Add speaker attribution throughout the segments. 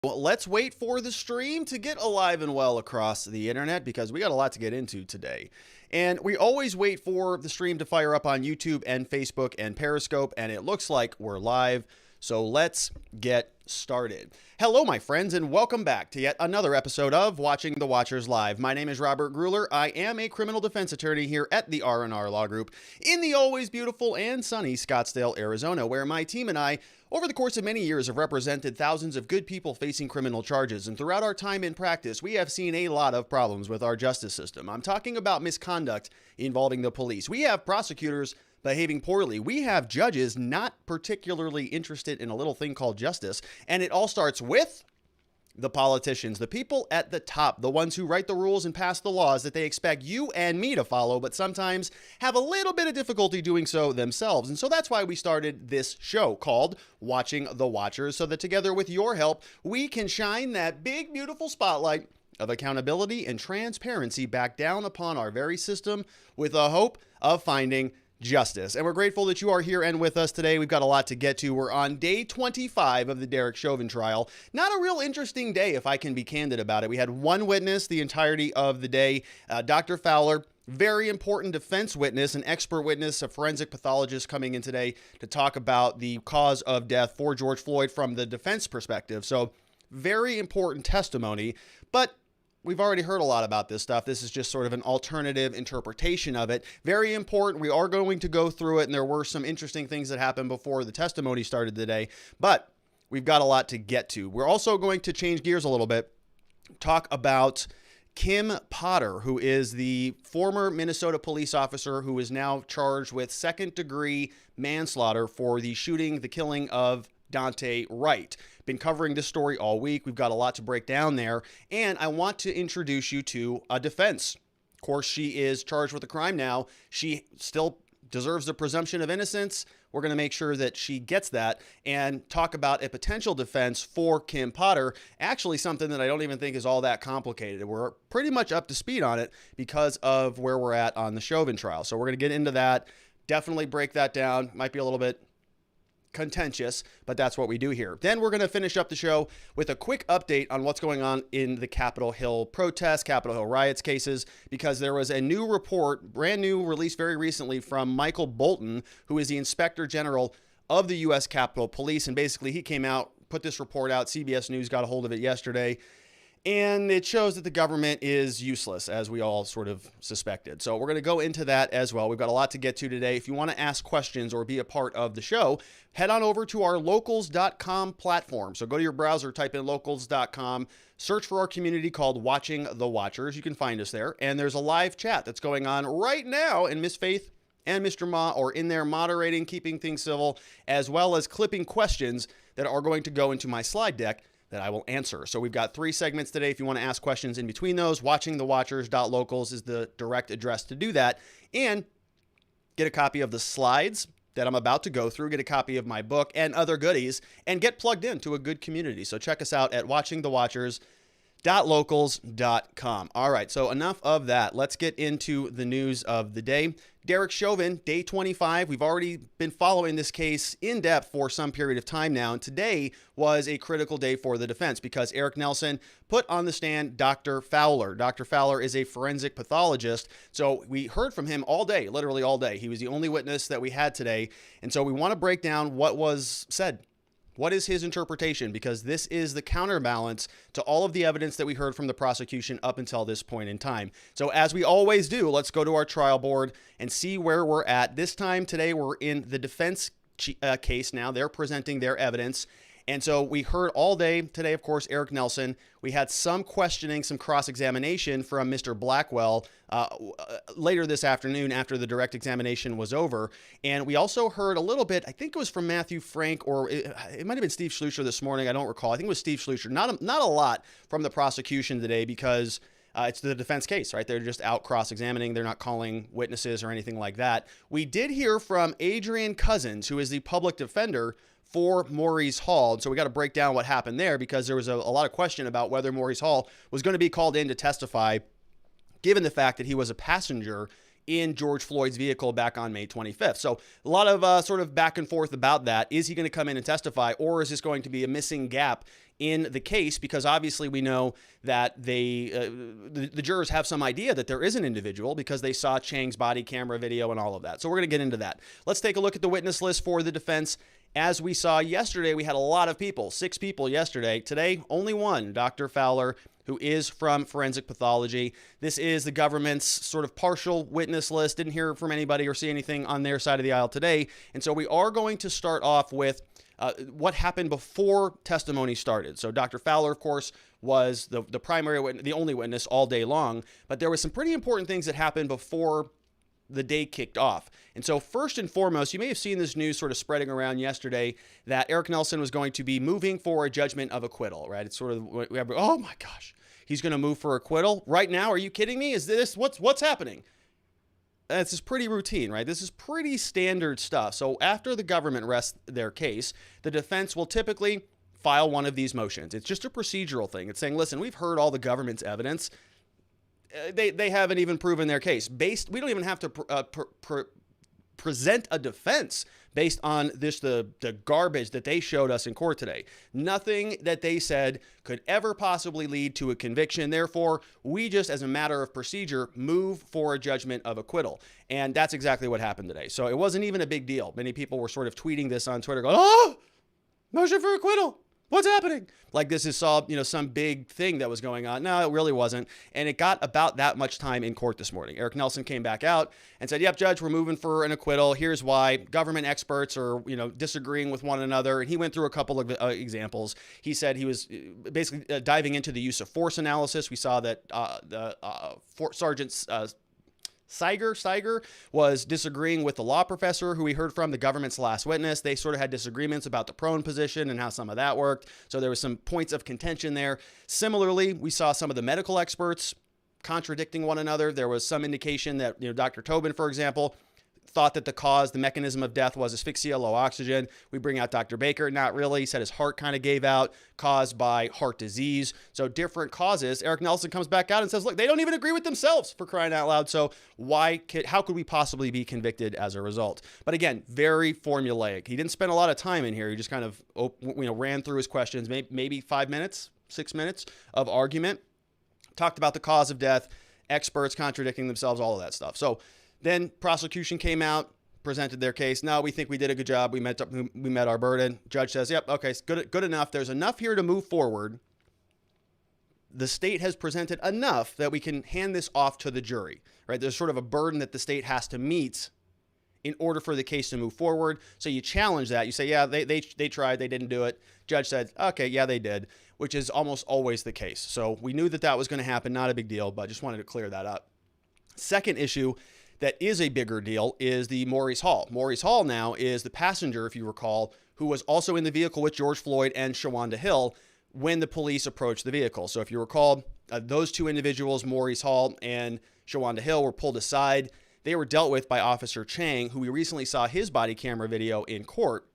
Speaker 1: Let's wait for the stream to get alive and well across the internet because we got a lot to get into today. And we always wait for the stream to fire up on YouTube and Facebook and Periscope, and it looks like we're live. So let's get started. Hello, my friends, and welcome back to yet another episode of Watching the Watchers Live. My name is Robert Gruler. I am a criminal defense attorney here at the R&R Law Group in the always beautiful and sunny Scottsdale, Arizona, where my team and I, over the course of many years, have represented thousands of good people facing criminal charges. And throughout our time in practice, we have seen a lot of problems with our justice system. I'm talking about misconduct involving the police. We have prosecutors behaving poorly. We have judges not particularly interested in a little thing called justice. And it all starts with the politicians, the people at the top, the ones who write the rules and pass the laws that they expect you and me to follow, but sometimes have a little bit of difficulty doing so themselves. And so that's why we started this show called Watching the Watchers, so that together with your help, we can shine that big, beautiful spotlight of accountability and transparency back down upon our very system with the hope of finding justice. And we're grateful that you are here and with us today. We've got a lot to get to. We're on day 25 of the Derek Chauvin trial. Not a real interesting day, if I can be candid about it. We had one witness the entirety of the day, Dr. Fowler. Very important defense witness, an expert witness, a forensic pathologist coming in today to talk about the cause of death for George Floyd from the defense perspective. So very important testimony, but we've already heard a lot about this stuff. This is just sort of an alternative interpretation of it. Very important. We are going to go through it, and there were some interesting things that happened before the testimony started today, but we've got a lot to get to. We're also going to change gears a little bit, talk about Kim Potter, who is the former Minnesota police officer who is now charged with second-degree manslaughter for the shooting, the killing of Daunte Wright. Been covering this story all week. We've got a lot to break down there. And I want to introduce you to a defense. Of course, she is charged with a crime now. She still deserves the presumption of innocence. We're going to make sure that she gets that and talk about a potential defense for Kim Potter. Actually, something that I don't even think is all that complicated. We're pretty much up to speed on it because of where we're at on the Chauvin trial. So we're going to get into that. Definitely break that down. Might be a little bit contentious, but that's what we do here. Then we're going to finish up the show with a quick update on what's going on in the Capitol Hill protests, Capitol Hill Riots cases, because there was a new report, brand new, released very recently from Michael Bolton, who is the Inspector General of the U.S. Capitol Police. And basically he came out, put this report out. CBS News got a hold of it yesterday. And it shows that the government is useless, as we all sort of suspected. So we're going to go into that as well. We've got a lot to get to today. If you want to ask questions or be a part of the show, head on over to our locals.com platform. So go to your browser, type in locals.com, search for our community called Watching the Watchers. You can find us there. And there's a live chat that's going on right now. And Miss Faith and Mr. Ma are in there moderating, keeping things civil, as well as clipping questions that are going to go into my slide deck that I will answer. So we've got 3 segments today. If you want to ask questions in between those, watchingthewatchers.locals is the direct address to do that. And get a copy of the slides that I'm about to go through, get a copy of my book and other goodies, and get plugged into a good community. So check us out at watchingthewatchers.locals.com. All right, so enough of that. Let's get into the news of the day. Derek Chauvin, day 25. We've already been following this case in depth for some period of time now, and today was a critical day for the defense because Eric Nelson put on the stand Dr. Fowler. Dr. Fowler is a forensic pathologist, so we heard from him all day, literally all day. He was the only witness that we had today, and so we want to break down what was said. What is his interpretation? Because this is the counterbalance to all of the evidence that we heard from the prosecution up until this point in time. So as we always do, let's go to our trial board and see where we're at. This time today, we're in the defense case now. They're presenting their evidence. And so we heard all day today, of course, Eric Nelson. We had some questioning, some cross-examination from Mr. Blackwell later this afternoon after the direct examination was over. And we also heard a little bit, I think it was from Matthew Frank, or it might have been Steve Schlucher this morning. I don't recall. I think it was Steve Schlucher. Not a lot from the prosecution today because it's the defense case, right? They're just out cross-examining. They're not calling witnesses or anything like that. We did hear from Adrienne Cousins, who is the public defender for Morries Hall. And so we got to break down what happened there because there was a lot of question about whether Morries Hall was going to be called in to testify, given the fact that he was a passenger in George Floyd's vehicle back on May 25th. So a lot of sort of back and forth about that. Is he going to come in and testify, or is this going to be a missing gap in the case, because obviously we know that the jurors have some idea that there is an individual because they saw Chang's body camera video and all of that. So we're going to get into that. Let's take a look at the witness list for the defense. As we saw yesterday, we had a lot of people, 6 people yesterday. Today, only one, Dr. Fowler, who is from forensic pathology. This is the government's sort of partial witness list. Didn't hear from anybody or see anything on their side of the aisle today. And so we are going to start off with what happened before testimony started. So Dr. Fowler, of course, was the primary witness, the only witness all day long. But there was some pretty important things that happened before the day kicked off. And so first and foremost, you may have seen this news sort of spreading around yesterday that Eric Nelson was going to be moving for a judgment of acquittal, right? It's sort of, oh my gosh, he's going to move for acquittal right now. Are you kidding me? Is this, what's happening? This is pretty routine, right? This is pretty standard stuff. So after the government rests their case, the defense will typically file one of these motions. It's just a procedural thing. It's saying, listen, we've heard all the government's evidence. They haven't even proven their case. We don't even have to present a defense based on the garbage that they showed us in court today. Nothing that they said could ever possibly lead to a conviction. Therefore, we just, as a matter of procedure, move for a judgment of acquittal. And that's exactly what happened today. So it wasn't even a big deal. Many people were sort of tweeting this on Twitter, going, oh, motion for acquittal. What's happening? Like this is some big thing that was going on. No, it really wasn't. And it got about that much time in court this morning. Eric Nelson came back out and said, yep, Judge, we're moving for an acquittal. Here's why. Government experts are, disagreeing with one another. And he went through a couple of examples. He said he was basically diving into the use of force analysis. We saw that Sergeant Seiger was disagreeing with the law professor who we heard from, the government's last witness. They sort of had disagreements about the prone position and how some of that worked. So there was some points of contention there. Similarly, we saw some of the medical experts contradicting one another. There was some indication that, Dr. Tobin, for example, thought that the mechanism of death was asphyxia, low oxygen. We bring out Dr. Baker. Not really. He said his heart kind of gave out, caused by heart disease. So different causes. Eric Nelson comes back out and says, look, they don't even agree with themselves, for crying out loud. So how could we possibly be convicted as a result? But again, very formulaic. He didn't spend a lot of time in here. He just kind of, ran through his questions, maybe 5 minutes, 6 minutes of argument, talked about the cause of death, experts contradicting themselves, all of that stuff. So then prosecution came out, presented their case. No, we think we did a good job. We met our burden. Judge says, yep, okay, good enough. There's enough here to move forward. The state has presented enough that we can hand this off to the jury, right? There's sort of a burden that the state has to meet in order for the case to move forward. So you challenge that. You say, yeah, they tried, they didn't do it. Judge said, okay, yeah, they did, which is almost always the case. So we knew that was going to happen. Not a big deal, but just wanted to clear that up. Second issue that is a bigger deal is the Morries Hall. Morries Hall now is the passenger, if you recall, who was also in the vehicle with George Floyd and Chauvin Trial when the police approached the vehicle. So if you recall, those two individuals, Morries Hall and Chauvin Trial, were pulled aside. They were dealt with by Officer Chang, who we recently saw his body camera video in court.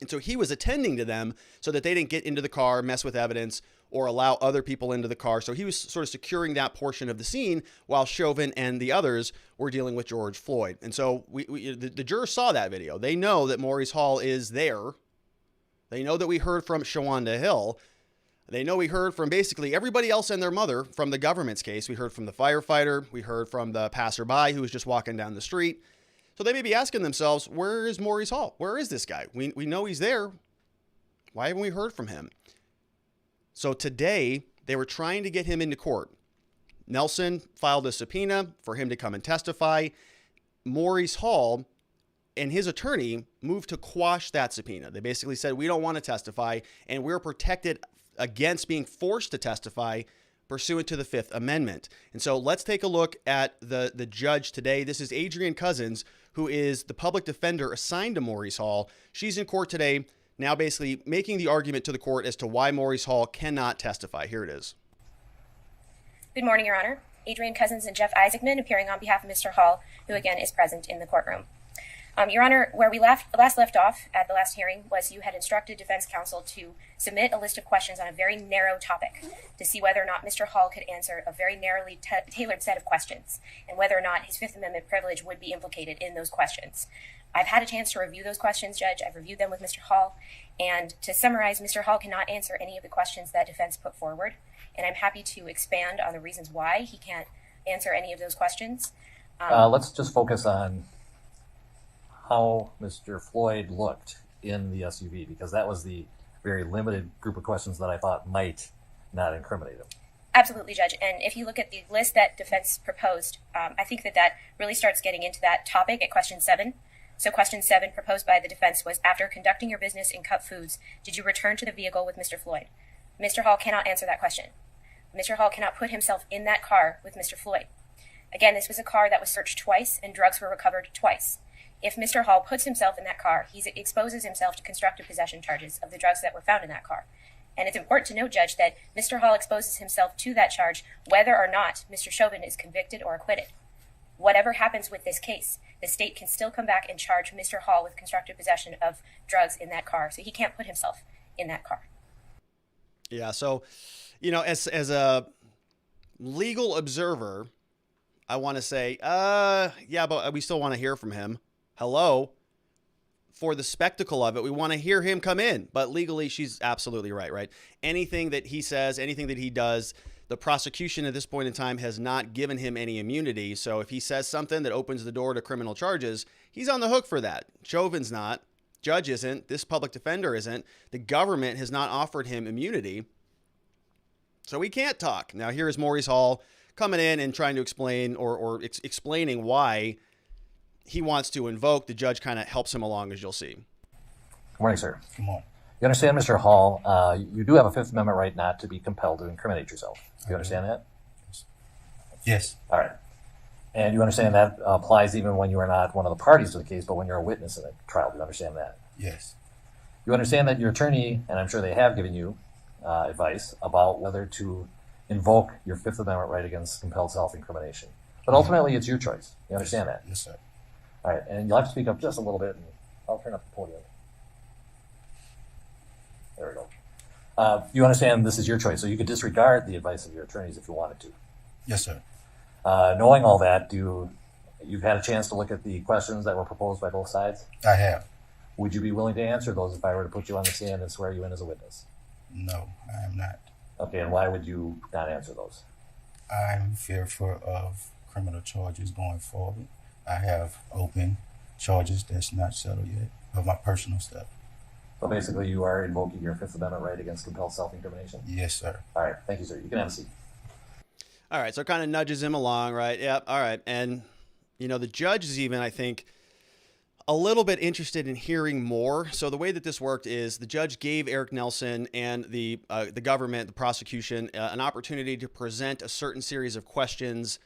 Speaker 1: And so he was attending to them so that they didn't get into the car, mess with evidence, or allow other people into the car. So he was sort of securing that portion of the scene while Chauvin and the others were dealing with George Floyd. And so the jurors saw that video. They know that Morries Hall is there. They know that we heard from Chauvin Trial. They know we heard from basically everybody else and their mother from the government's case. We heard from the firefighter. We heard from the passerby who was just walking down the street. So they may be asking themselves, where is Morries Hall? Where is this guy? We know he's there. Why haven't we heard from him? So today, they were trying to get him into court. Nelson filed a subpoena for him to come and testify. Morries Hall and his attorney moved to quash that subpoena. They basically said, we don't want to testify, and we're protected against being forced to testify pursuant to the Fifth Amendment. And so let's take a look at the judge today. This is Adrienne Cousins, who is the public defender assigned to Morries Hall. She's in court today, now basically making the argument to the court as to why Morries Hall cannot testify. Here it is.
Speaker 2: Good morning, Your Honor. Adrienne Cousins and Jeff Isaacman appearing on behalf of Mr. Hall, who again is present in the courtroom. Your Honor, where we last left off at the last hearing was you had instructed defense counsel to submit a list of questions on a very narrow topic to see whether or not Mr. Hall could answer a very narrowly tailored set of questions and whether or not his Fifth Amendment privilege would be implicated in those questions. I've had a chance to review those questions, Judge. I've reviewed them with Mr. Hall. And to summarize, Mr. Hall cannot answer any of the questions that defense put forward. And I'm happy to expand on the reasons why he can't answer any of those questions.
Speaker 3: Let's just focus on how Mr. Floyd looked in the SUV, because that was the very limited group of questions that I thought might not incriminate him.
Speaker 2: Absolutely, Judge. And if you look at the list that defense proposed, I think that really starts getting into that topic at question 7. So question 7 proposed by the defense was, after conducting your business in Cup Foods, did you return to the vehicle with Mr. Floyd? Mr. Hall cannot answer that question. Mr. Hall cannot put himself in that car with Mr. Floyd. Again, this was a car that was searched twice and drugs were recovered twice. If Mr. Hall puts himself in that car, he exposes himself to constructive possession charges of the drugs that were found in that car. And it's important to note, Judge, that Mr. Hall exposes himself to that charge whether or not Mr. Chauvin is convicted or acquitted. Whatever happens with this case, the state can still come back and charge Mr. Hall with constructive possession of drugs in that car. So he can't put himself in that car.
Speaker 1: Yeah, so, as a legal observer, I want to say, yeah, but we still want to hear from him. Hello. For the spectacle of it, we want to hear him come in. But legally, she's absolutely right? Anything that he says, anything that he does, the prosecution at this point in time has not given him any immunity. So if he says something that opens the door to criminal charges, he's on the hook for that. Chauvin's not. Judge isn't. This public defender isn't. The government has not offered him immunity. So he can't talk. Now here is Morries Hall coming in and trying to explain or explaining why he wants to invoke. The judge kind of helps him along, as you'll see.
Speaker 3: Good morning, sir.
Speaker 4: Good morning.
Speaker 3: You understand, Mr. Hall, you do have a Fifth Amendment right not to be compelled to incriminate yourself. Do you understand that?
Speaker 4: Yes.
Speaker 3: All right. And you understand that applies even when you are not one of the parties to the case, but when you're a witness in a trial. Do you understand that?
Speaker 4: Yes.
Speaker 3: You understand that your attorney, and I'm sure they have given you advice about whether to invoke your Fifth Amendment right against compelled self-incrimination. But ultimately, it's your choice. You understand that?
Speaker 4: Yes, sir.
Speaker 3: All right. And you'll have to speak up just a little bit, and I'll turn up the podium. There we go. You understand this is your choice, so you could disregard the advice of your attorneys if you wanted to.
Speaker 4: Yes, sir.
Speaker 3: Knowing all that, you've had a chance to look at the questions that were proposed by both sides?
Speaker 4: I have.
Speaker 3: Would you be willing to answer those if I were to put you on the stand and swear you in as a witness?
Speaker 4: No, I am not.
Speaker 3: Okay, and why would you not answer those?
Speaker 4: I'm fearful of criminal charges going forward. I have open charges that's not settled yet of my personal stuff.
Speaker 3: So basically, you are invoking your Fifth Amendment right against compelled self-incrimination?
Speaker 4: Yes, sir.
Speaker 3: All right, thank you, sir. You can have a seat.
Speaker 1: All right, so it kind of nudges him along, right? Yeah, all right. And, the judge is even, I think, a little bit interested in hearing more. So the way that this worked is the judge gave Eric Nelson and the government, the prosecution, an opportunity to present a certain series of questions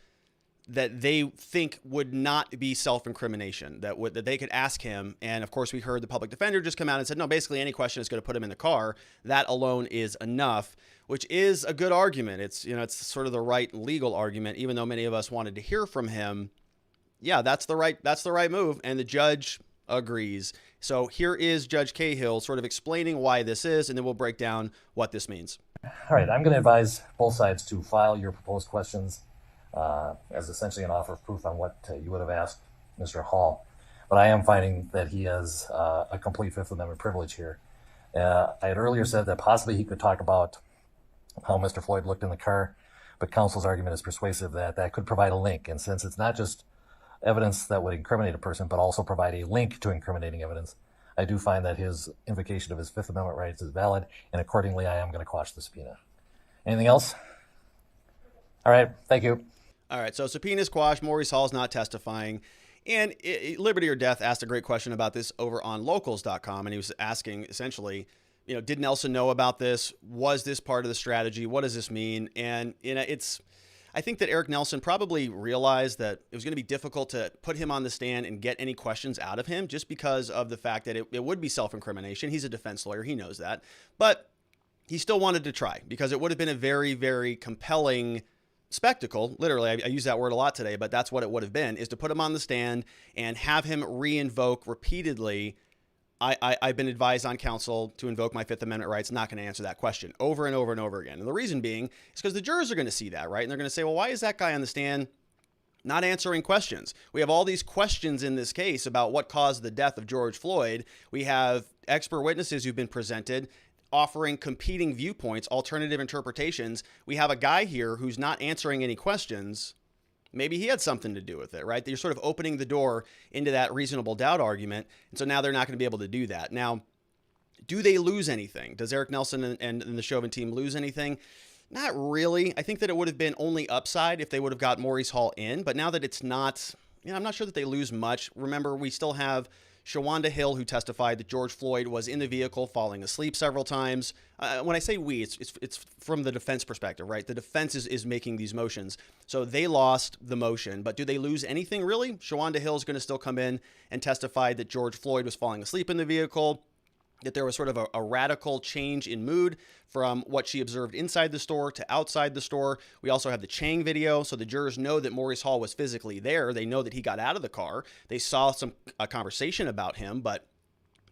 Speaker 1: that they think would not be self-incrimination, that they could ask him. And of course, we heard the public defender just come out and said, no, basically any question is going to put him in the car. That alone is enough, which is a good argument. It's, it's sort of the right legal argument, even though many of us wanted to hear from him. Yeah, that's the right move. And the judge agrees. So here is Judge Cahill sort of explaining why this is, and then we'll break down what this means.
Speaker 3: All right, I'm going to advise both sides to file your proposed questions as essentially an offer of proof on what you would have asked Mr. Hall. But I am finding that he has a complete Fifth Amendment privilege here. I had earlier said that possibly he could talk about how Mr. Floyd looked in the car, but counsel's argument is persuasive that that could provide a link. And since it's not just evidence that would incriminate a person, but also provide a link to incriminating evidence, I do find that his invocation of his Fifth Amendment rights is valid, and accordingly, I am going to quash the subpoena. Anything else? All right, thank you.
Speaker 1: All right, so subpoena's quashed. Morries Hall's not testifying. And Liberty or Death asked a great question about this over on locals.com, and he was asking essentially, did Nelson know about this? Was this part of the strategy? What does this mean? And, I think that Eric Nelson probably realized that it was going to be difficult to put him on the stand and get any questions out of him just because of the fact that it would be self-incrimination. He's a defense lawyer. He knows that. But he still wanted to try because it would have been a very, very compelling spectacle, literally, I use that word a lot today, but that's what it would have been, is to put him on the stand and have him re-invoke repeatedly. I've been advised on counsel to invoke my Fifth Amendment rights, not going to answer that question over and over and over again. And the reason being is because the jurors are going to see that, right? And they're going to say, well, why is that guy on the stand not answering questions? We have all these questions in this case about what caused the death of George Floyd. We have expert witnesses who've been presented offering competing viewpoints, alternative interpretations. We have a guy here who's not answering any questions. Maybe he had something to do with it, right? You're sort of opening the door into that reasonable doubt argument. And so now they're not going to be able to do that. Now, do they lose anything? Does Eric Nelson and the Chauvin team lose anything? Not really. I think that it would have been only upside if they would have got Morries Hall in. But now that it's not, I'm not sure that they lose much. Remember, we still have Cahill, who testified that George Floyd was in the vehicle falling asleep several times. When I say we, it's from the defense perspective, right? The defense is making these motions. So they lost the motion, but do they lose anything really? Hill is going to still come in and testify that George Floyd was falling asleep in the vehicle, that there was sort of a radical change in mood from what she observed inside the store to outside the store. We also have the Chang video, so the jurors know that Morries Hall was physically there. They know that he got out of the car. They saw a conversation about him, but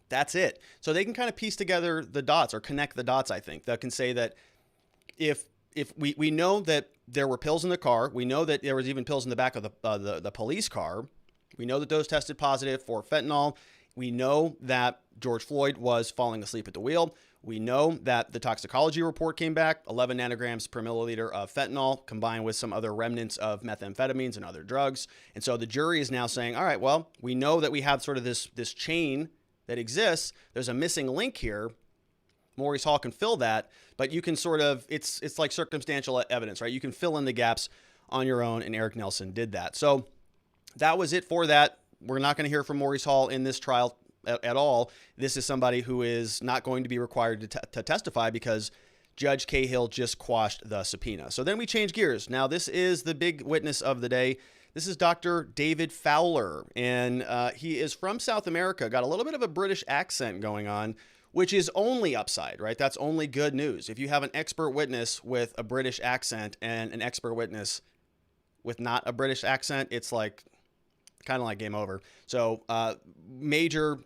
Speaker 1: that's it. So they can kind of piece together the dots or connect the dots, I think. They can say that if we know that there were pills in the car, we know that there was even pills in the back of the police car. We know that those tested positive for fentanyl. We know that George Floyd was falling asleep at the wheel. We know that the toxicology report came back, 11 nanograms per milliliter of fentanyl combined with some other remnants of methamphetamines and other drugs. And so the jury is now saying, all right, well, we know that we have sort of this chain that exists. There's a missing link here. Morries Hall can fill that, but you can sort of, it's like circumstantial evidence, right? You can fill in the gaps on your own, and Eric Nelson did that. So that was it for that. We're not going to hear from Morries Hall in this trial at all. This is somebody who is not going to be required to testify because Judge Cahill just quashed the subpoena. So then we change gears. Now, this is the big witness of the day. This is Dr. David Fowler, and he is from South America, got a little bit of a British accent going on, which is only upside, right? That's only good news. If you have an expert witness with a British accent and an expert witness with not a British accent, it's like kind of like game over. So major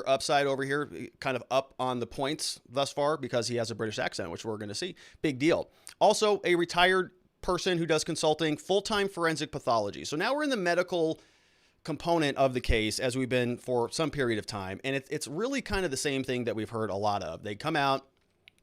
Speaker 1: upside over here, kind of up on the points thus far because he has a British accent, which we're going to see. Big deal. Also, a retired person who does consulting, full-time forensic pathology. So now we're in the medical component of the case as we've been for some period of time. And it's really kind of the same thing that we've heard a lot of. They come out,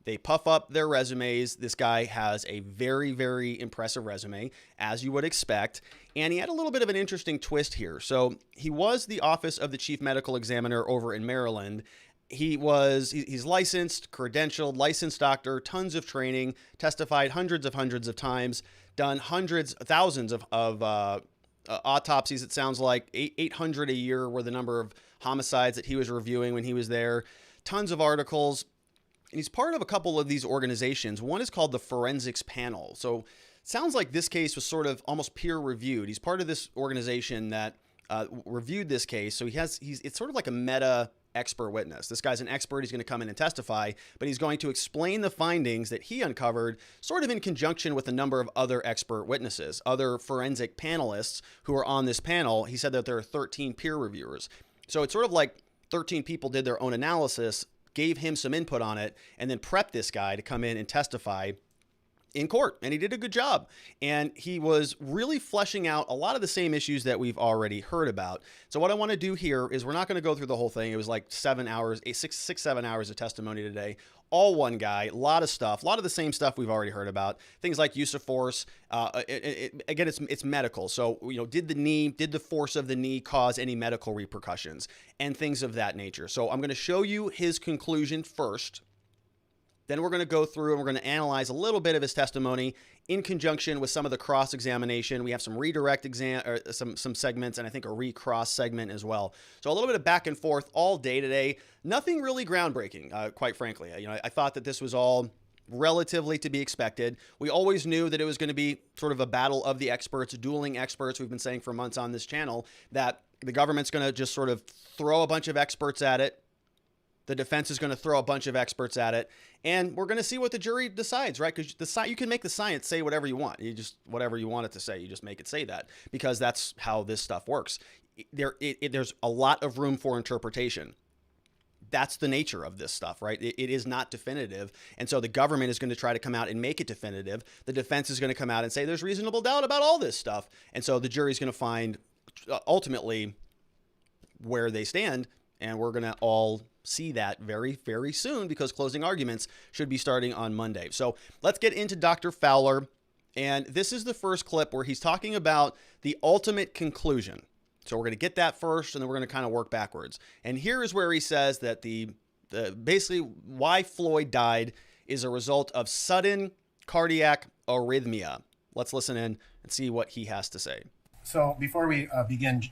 Speaker 1: they puff up their resumes. This guy has a very, very impressive resume, as you would expect. And he had a little bit of an interesting twist here. So he was the office of the chief medical examiner over in Maryland. He's licensed, credentialed, licensed doctor, tons of training, testified hundreds of times, done thousands of autopsies. It sounds like 800 a year were the number of homicides that he was reviewing when he was there. Tons of articles. And he's part of a couple of these organizations. One is called the Forensics Panel. So it sounds like this case was sort of almost peer reviewed. He's part of this organization that reviewed this case. So it's sort of like a meta expert witness. This guy's an expert. He's going to come in and testify, but he's going to explain the findings that he uncovered sort of in conjunction with a number of other expert witnesses, other forensic panelists who are on this panel. He said that there are 13 peer reviewers. So it's sort of like 13 people did their own analysis, gave him some input on it, and then prepped this guy to come in and testify in court. And he did a good job. And he was really fleshing out a lot of the same issues that we've already heard about. So what I want to do here is we're not going to go through the whole thing. It was like 7 hours, 7 hours of testimony today. All one guy, a lot of stuff, a lot of the same stuff we've already heard about. Things like use of force. Again, it's medical. So, did the force of the knee cause any medical repercussions and things of that nature? So I'm going to show you his conclusion first. Then we're going to go through and we're going to analyze a little bit of his testimony in conjunction with some of the cross-examination. We have some redirect some segments, and I think a recross segment as well. So a little bit of back and forth all day today. Nothing really groundbreaking, quite frankly. I thought that this was all relatively to be expected. We always knew that it was going to be sort of a battle of the experts, dueling experts. We've been saying for months on this channel that the government's going to just sort of throw a bunch of experts at it, The defense is going to throw a bunch of experts at it, and we're going to see what the jury decides, right? Because you can make the science say whatever you want. Whatever you want it to say, you just make it say that, because that's how this stuff works. There's a lot of room for interpretation. That's the nature of this stuff, right? It is not definitive. And so the government is going to try to come out and make it definitive. The defense is going to come out and say there's reasonable doubt about all this stuff. And so the jury's going to find ultimately where they stand. And we're going to all see that very, very soon, because closing arguments should be starting on Monday. So let's get into Dr. Fowler. And this is the first clip where he's talking about the ultimate conclusion. So we're going to get that first, and then we're going to kind of work backwards. And here is where he says that the basically why Floyd died is a result of sudden cardiac arrhythmia. Let's listen in and see what he has to say.
Speaker 5: So before we begin,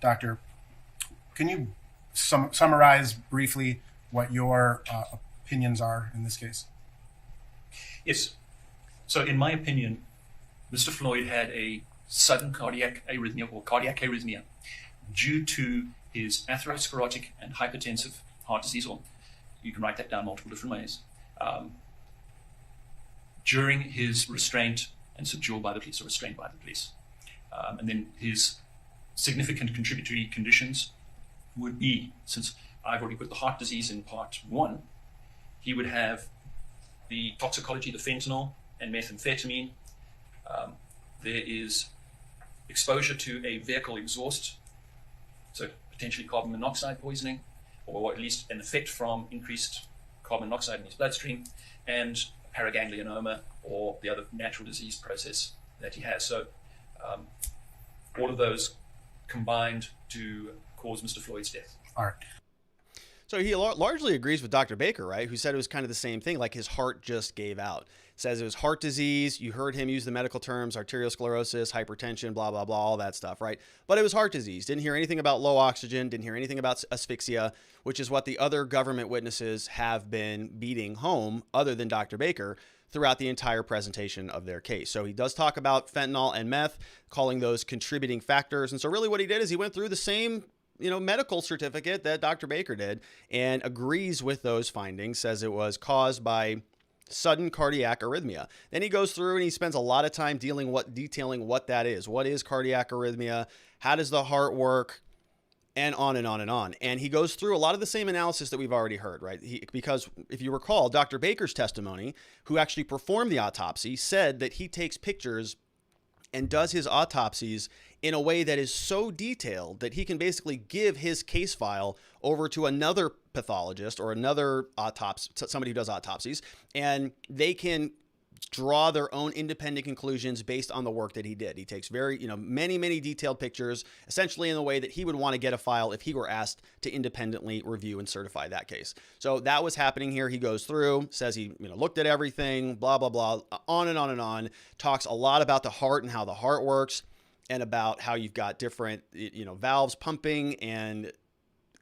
Speaker 5: Doctor, can you summarize briefly what your opinions are in this case?
Speaker 6: Yes. So in my opinion, Mr. Floyd had a sudden cardiac arrhythmia, or cardiac arrhythmia, due to his atherosclerotic and hypertensive heart disease, or you can write that down multiple different ways, during his restraint and subdual by the police, or restraint by the police. And then his significant contributory conditions would be, since I've already put the heart disease in part 1, he would have the toxicology, the fentanyl and methamphetamine. There is exposure to a vehicle exhaust, so potentially carbon monoxide poisoning, or at least an effect from increased carbon monoxide in his bloodstream, and paraganglionoma, or the other natural disease process that he has. So all of those combined to cause Mr. Floyd's death.
Speaker 5: All right.
Speaker 1: So he largely agrees with Dr. Baker, right? Who said it was kind of the same thing, like his heart just gave out. Says it was heart disease. You heard him use the medical terms, arteriosclerosis, hypertension, blah, blah, blah, all that stuff, right? But it was heart disease. Didn't hear anything about low oxygen, didn't hear anything about asphyxia, which is what the other government witnesses have been beating home, other than Dr. Baker, throughout the entire presentation of their case. So he does talk about fentanyl and meth, calling those contributing factors. And so really what he did is he went through the same medical certificate that Dr. Baker did, and agrees with those findings, says it was caused by sudden cardiac arrhythmia. Then he goes through and he spends a lot of time detailing what that is. What is cardiac arrhythmia? How does the heart work? And on and on and on. And he goes through a lot of the same analysis that we've already heard, right? Because if you recall, Dr. Baker's testimony, who actually performed the autopsy, said that he takes pictures and does his autopsies in a way that is so detailed that he can basically give his case file over to another pathologist or another somebody who does autopsies, and they can draw their own independent conclusions based on the work that he did. He takes many detailed pictures, essentially in the way that he would want to get a file if he were asked to independently review and certify that case. So that was happening here. He goes through, says he looked at everything, blah, blah, blah, on and on and on, talks a lot about the heart and how the heart works, and about how you've got different, valves pumping, and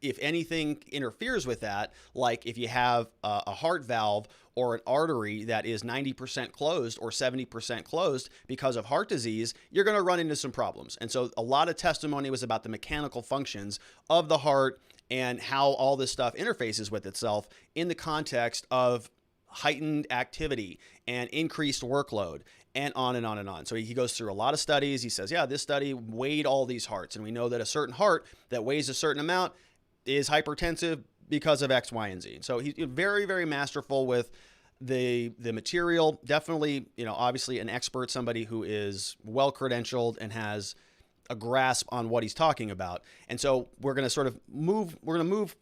Speaker 1: if anything interferes with that, like if you have a heart valve or an artery that is 90% closed or 70% closed because of heart disease, you're going to run into some problems. And so a lot of testimony was about the mechanical functions of the heart and how all this stuff interfaces with itself in the context of heightened activity and increased workload, and on and on and on. So he goes through a lot of studies. He says, yeah, this study weighed all these hearts, and we know that a certain heart that weighs a certain amount is hypertensive because of X, Y, and Z. So he's very, very masterful with the material. Definitely, obviously an expert, somebody who is well credentialed and has a grasp on what he's talking about. And so we're going to move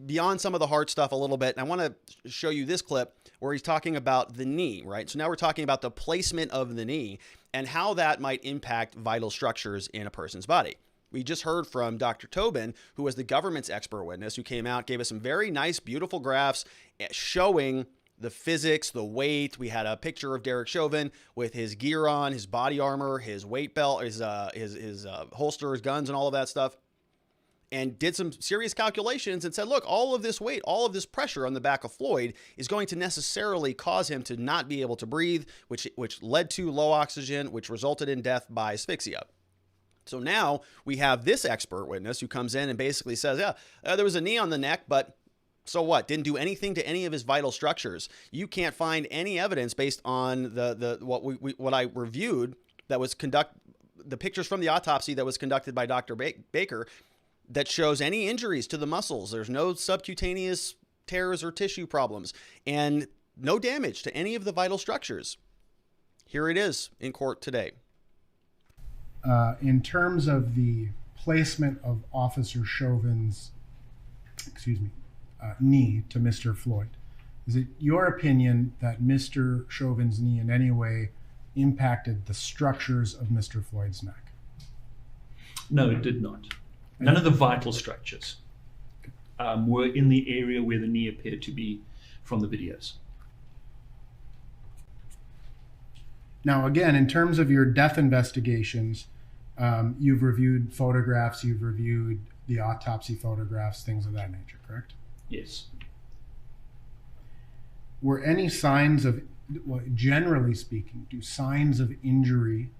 Speaker 1: beyond some of the heart stuff a little bit. And I want to show you this clip where he's talking about the knee, right? So now we're talking about the placement of the knee and how that might impact vital structures in a person's body. We just heard from Dr. Tobin, who was the government's expert witness, who came out, gave us some very nice, beautiful graphs showing the physics, the weight. We had a picture of Derek Chauvin with his gear on, his body armor, his weight belt, his holster, his guns, and all of that stuff, and did some serious calculations and said, look, all of this weight, all of this pressure on the back of Floyd is going to necessarily cause him to not be able to breathe, which led to low oxygen, which resulted in death by asphyxia. So now we have this expert witness who comes in and basically says, yeah, there was a knee on the neck, but So what? Didn't do anything to any of his vital structures. You can't find any evidence based on what I reviewed that was the pictures from the autopsy that was conducted by Dr. Baker that shows any injuries to the muscles. There's no subcutaneous tears or tissue problems, and no damage to any of the vital structures. Here it is in court today.
Speaker 5: In terms of the placement of Officer Chauvin's, knee to Mr. Floyd, is it your opinion that Mr. Chauvin's knee in any way impacted the structures of Mr. Floyd's neck?
Speaker 6: No, it did not. None of the vital structures were in the area where the knee appeared to be from the videos.
Speaker 5: Now, again, in terms of your death investigations, you've reviewed photographs, you've reviewed the autopsy photographs, things of that nature, correct?
Speaker 6: Yes.
Speaker 5: Were any signs of, well, generally speaking, do signs of injury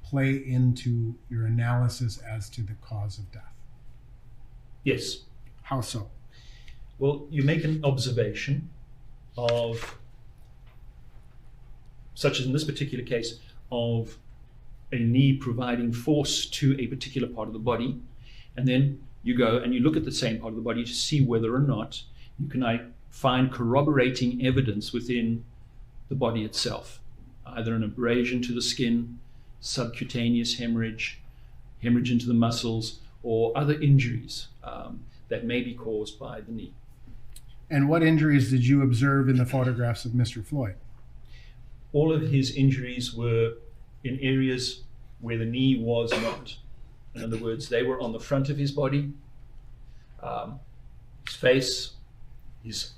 Speaker 5: play into your analysis as to the cause of death?
Speaker 6: Yes.
Speaker 5: How so?
Speaker 6: Well, you make an observation of, such as in this particular case, of a knee providing force to a particular part of the body, and then you go and you look at the same part of the body to see whether or not you can find corroborating evidence within the body itself, either an abrasion to the skin, subcutaneous hemorrhage into the muscles, or other injuries that may be caused by the knee.
Speaker 5: And what injuries did you observe in the photographs of Mr. Floyd?
Speaker 6: All of his injuries were in areas where the knee was not. In other words, they were on the front of his body, his face, his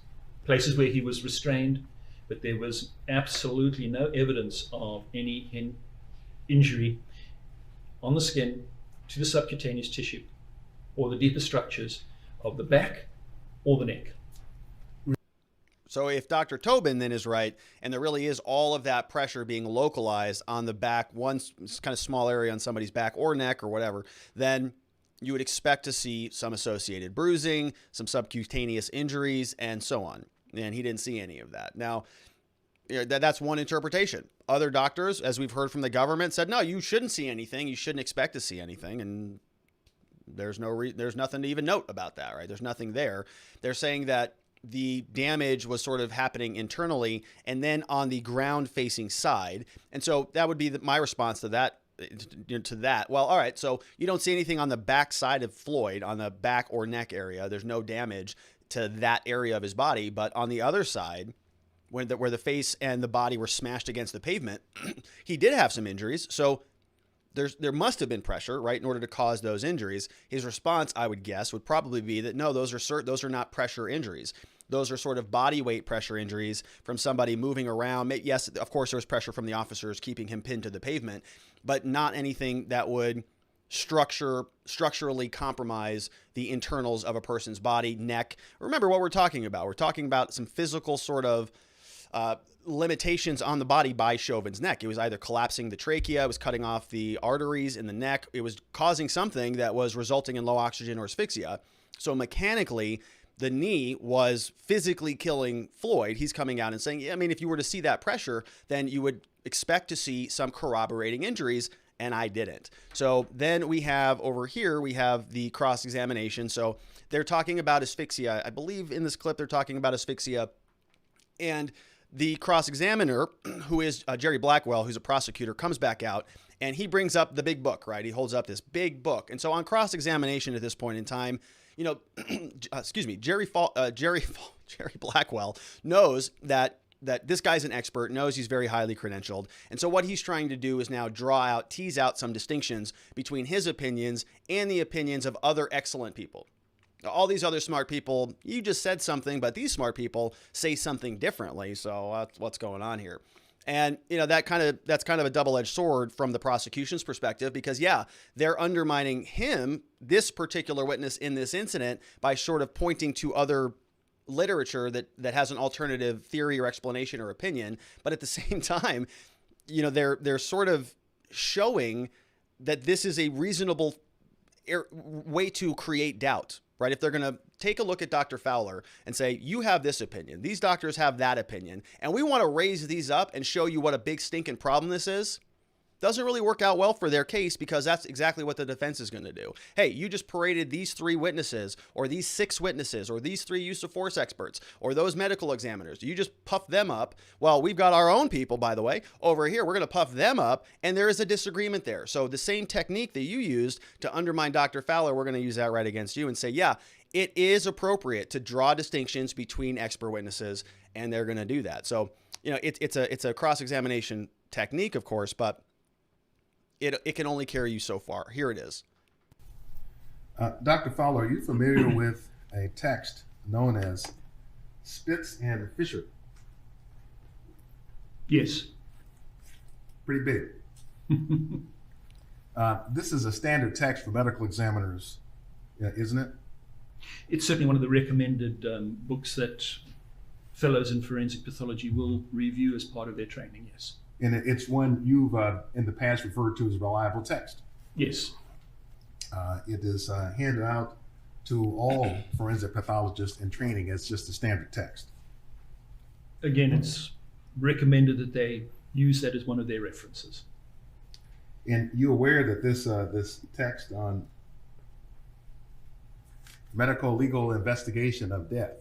Speaker 6: places where he was restrained, but there was absolutely no evidence of any injury on the skin to the subcutaneous tissue or the deeper structures of the back or the neck.
Speaker 1: So if Dr. Tobin then is right, and there really is all of that pressure being localized on the back, one kind of small area on somebody's back or neck or whatever, then you would expect to see some associated bruising, some subcutaneous injuries, and so on. And he didn't see any of that. Now, that's one interpretation. Other doctors, as we've heard from the government, said, no, you shouldn't see anything. You shouldn't expect to see anything. And there's nothing to even note about that, right? There's nothing there. They're saying that the damage was sort of happening internally and then on the ground facing side. And so that would be my response to that. Well, all right. So you don't see anything on the back side of Floyd, on the back or neck area. There's no damage to that area of his body. But on the other side, where the face and the body were smashed against the pavement, he did have some injuries. So there must have been pressure, right, in order to cause those injuries. His response, I would guess, would probably be that no, those are not pressure injuries. Those are sort of body weight pressure injuries from somebody moving around. Yes, of course, there was pressure from the officers keeping him pinned to the pavement, but not anything that would structurally compromise the internals of a person's body, neck. Remember what we're talking about. We're talking about some physical sort of limitations on the body by Chauvin's neck. It was either collapsing the trachea, it was cutting off the arteries in the neck, it was causing something that was resulting in low oxygen or asphyxia. So mechanically, the knee was physically killing Floyd. He's coming out and saying, I mean, if you were to see that pressure, then you would expect to see some corroborating injuries, and I didn't. So then we have over here, we have the cross-examination. So they're talking about asphyxia. I believe in this clip, they're talking about asphyxia. And the cross-examiner, who is Jerry Blackwell, who's a prosecutor, comes back out and he brings up the big book, right? He holds up this big book. And so on cross-examination at this point in time, Jerry Blackwell knows that this guy's an expert, knows he's very highly credentialed. And so what he's trying to do is now tease out some distinctions between his opinions and the opinions of other excellent people. All these other smart people, you just said something, but these smart people say something differently. So that's what's going on here. And, that's kind of a double-edged sword from the prosecution's perspective, because, yeah, they're undermining him, this particular witness in this incident, by sort of pointing to other literature that has an alternative theory or explanation or opinion. But at the same time, they're sort of showing that this is a reasonable way to create doubt, right? If they're going to take a look at Dr. Fowler and say, you have this opinion, these doctors have that opinion, and we want to raise these up and show you what a big stinking problem this is, doesn't really work out well for their case, because that's exactly what the defense is going to do. Hey, you just paraded these 3 witnesses, or these 6 witnesses, or these 3 use of force experts, or those medical examiners. You just puff them up. Well, we've got our own people, by the way, over here. We're going to puff them up, and there is a disagreement there. So the same technique that you used to undermine Dr. Fowler, we're going to use that right against you and say, yeah, it is appropriate to draw distinctions between expert witnesses, and they're going to do that. So, it's a cross-examination technique, of course, but it can only carry you so far. Here it is.
Speaker 7: Dr. Fowler, are you familiar with a text known as Spitz and Fisher?
Speaker 6: Yes.
Speaker 7: Pretty big. This is a standard text for medical examiners, isn't it?
Speaker 6: It's certainly one of the recommended books that fellows in forensic pathology will review as part of their training, yes.
Speaker 7: And it's one you've in the past referred to as reliable text.
Speaker 6: Yes.
Speaker 7: It is handed out to all forensic pathologists in training as just a standard text.
Speaker 6: Again, it's recommended that they use that as one of their references.
Speaker 7: And you're aware that this text on medical legal investigation of death,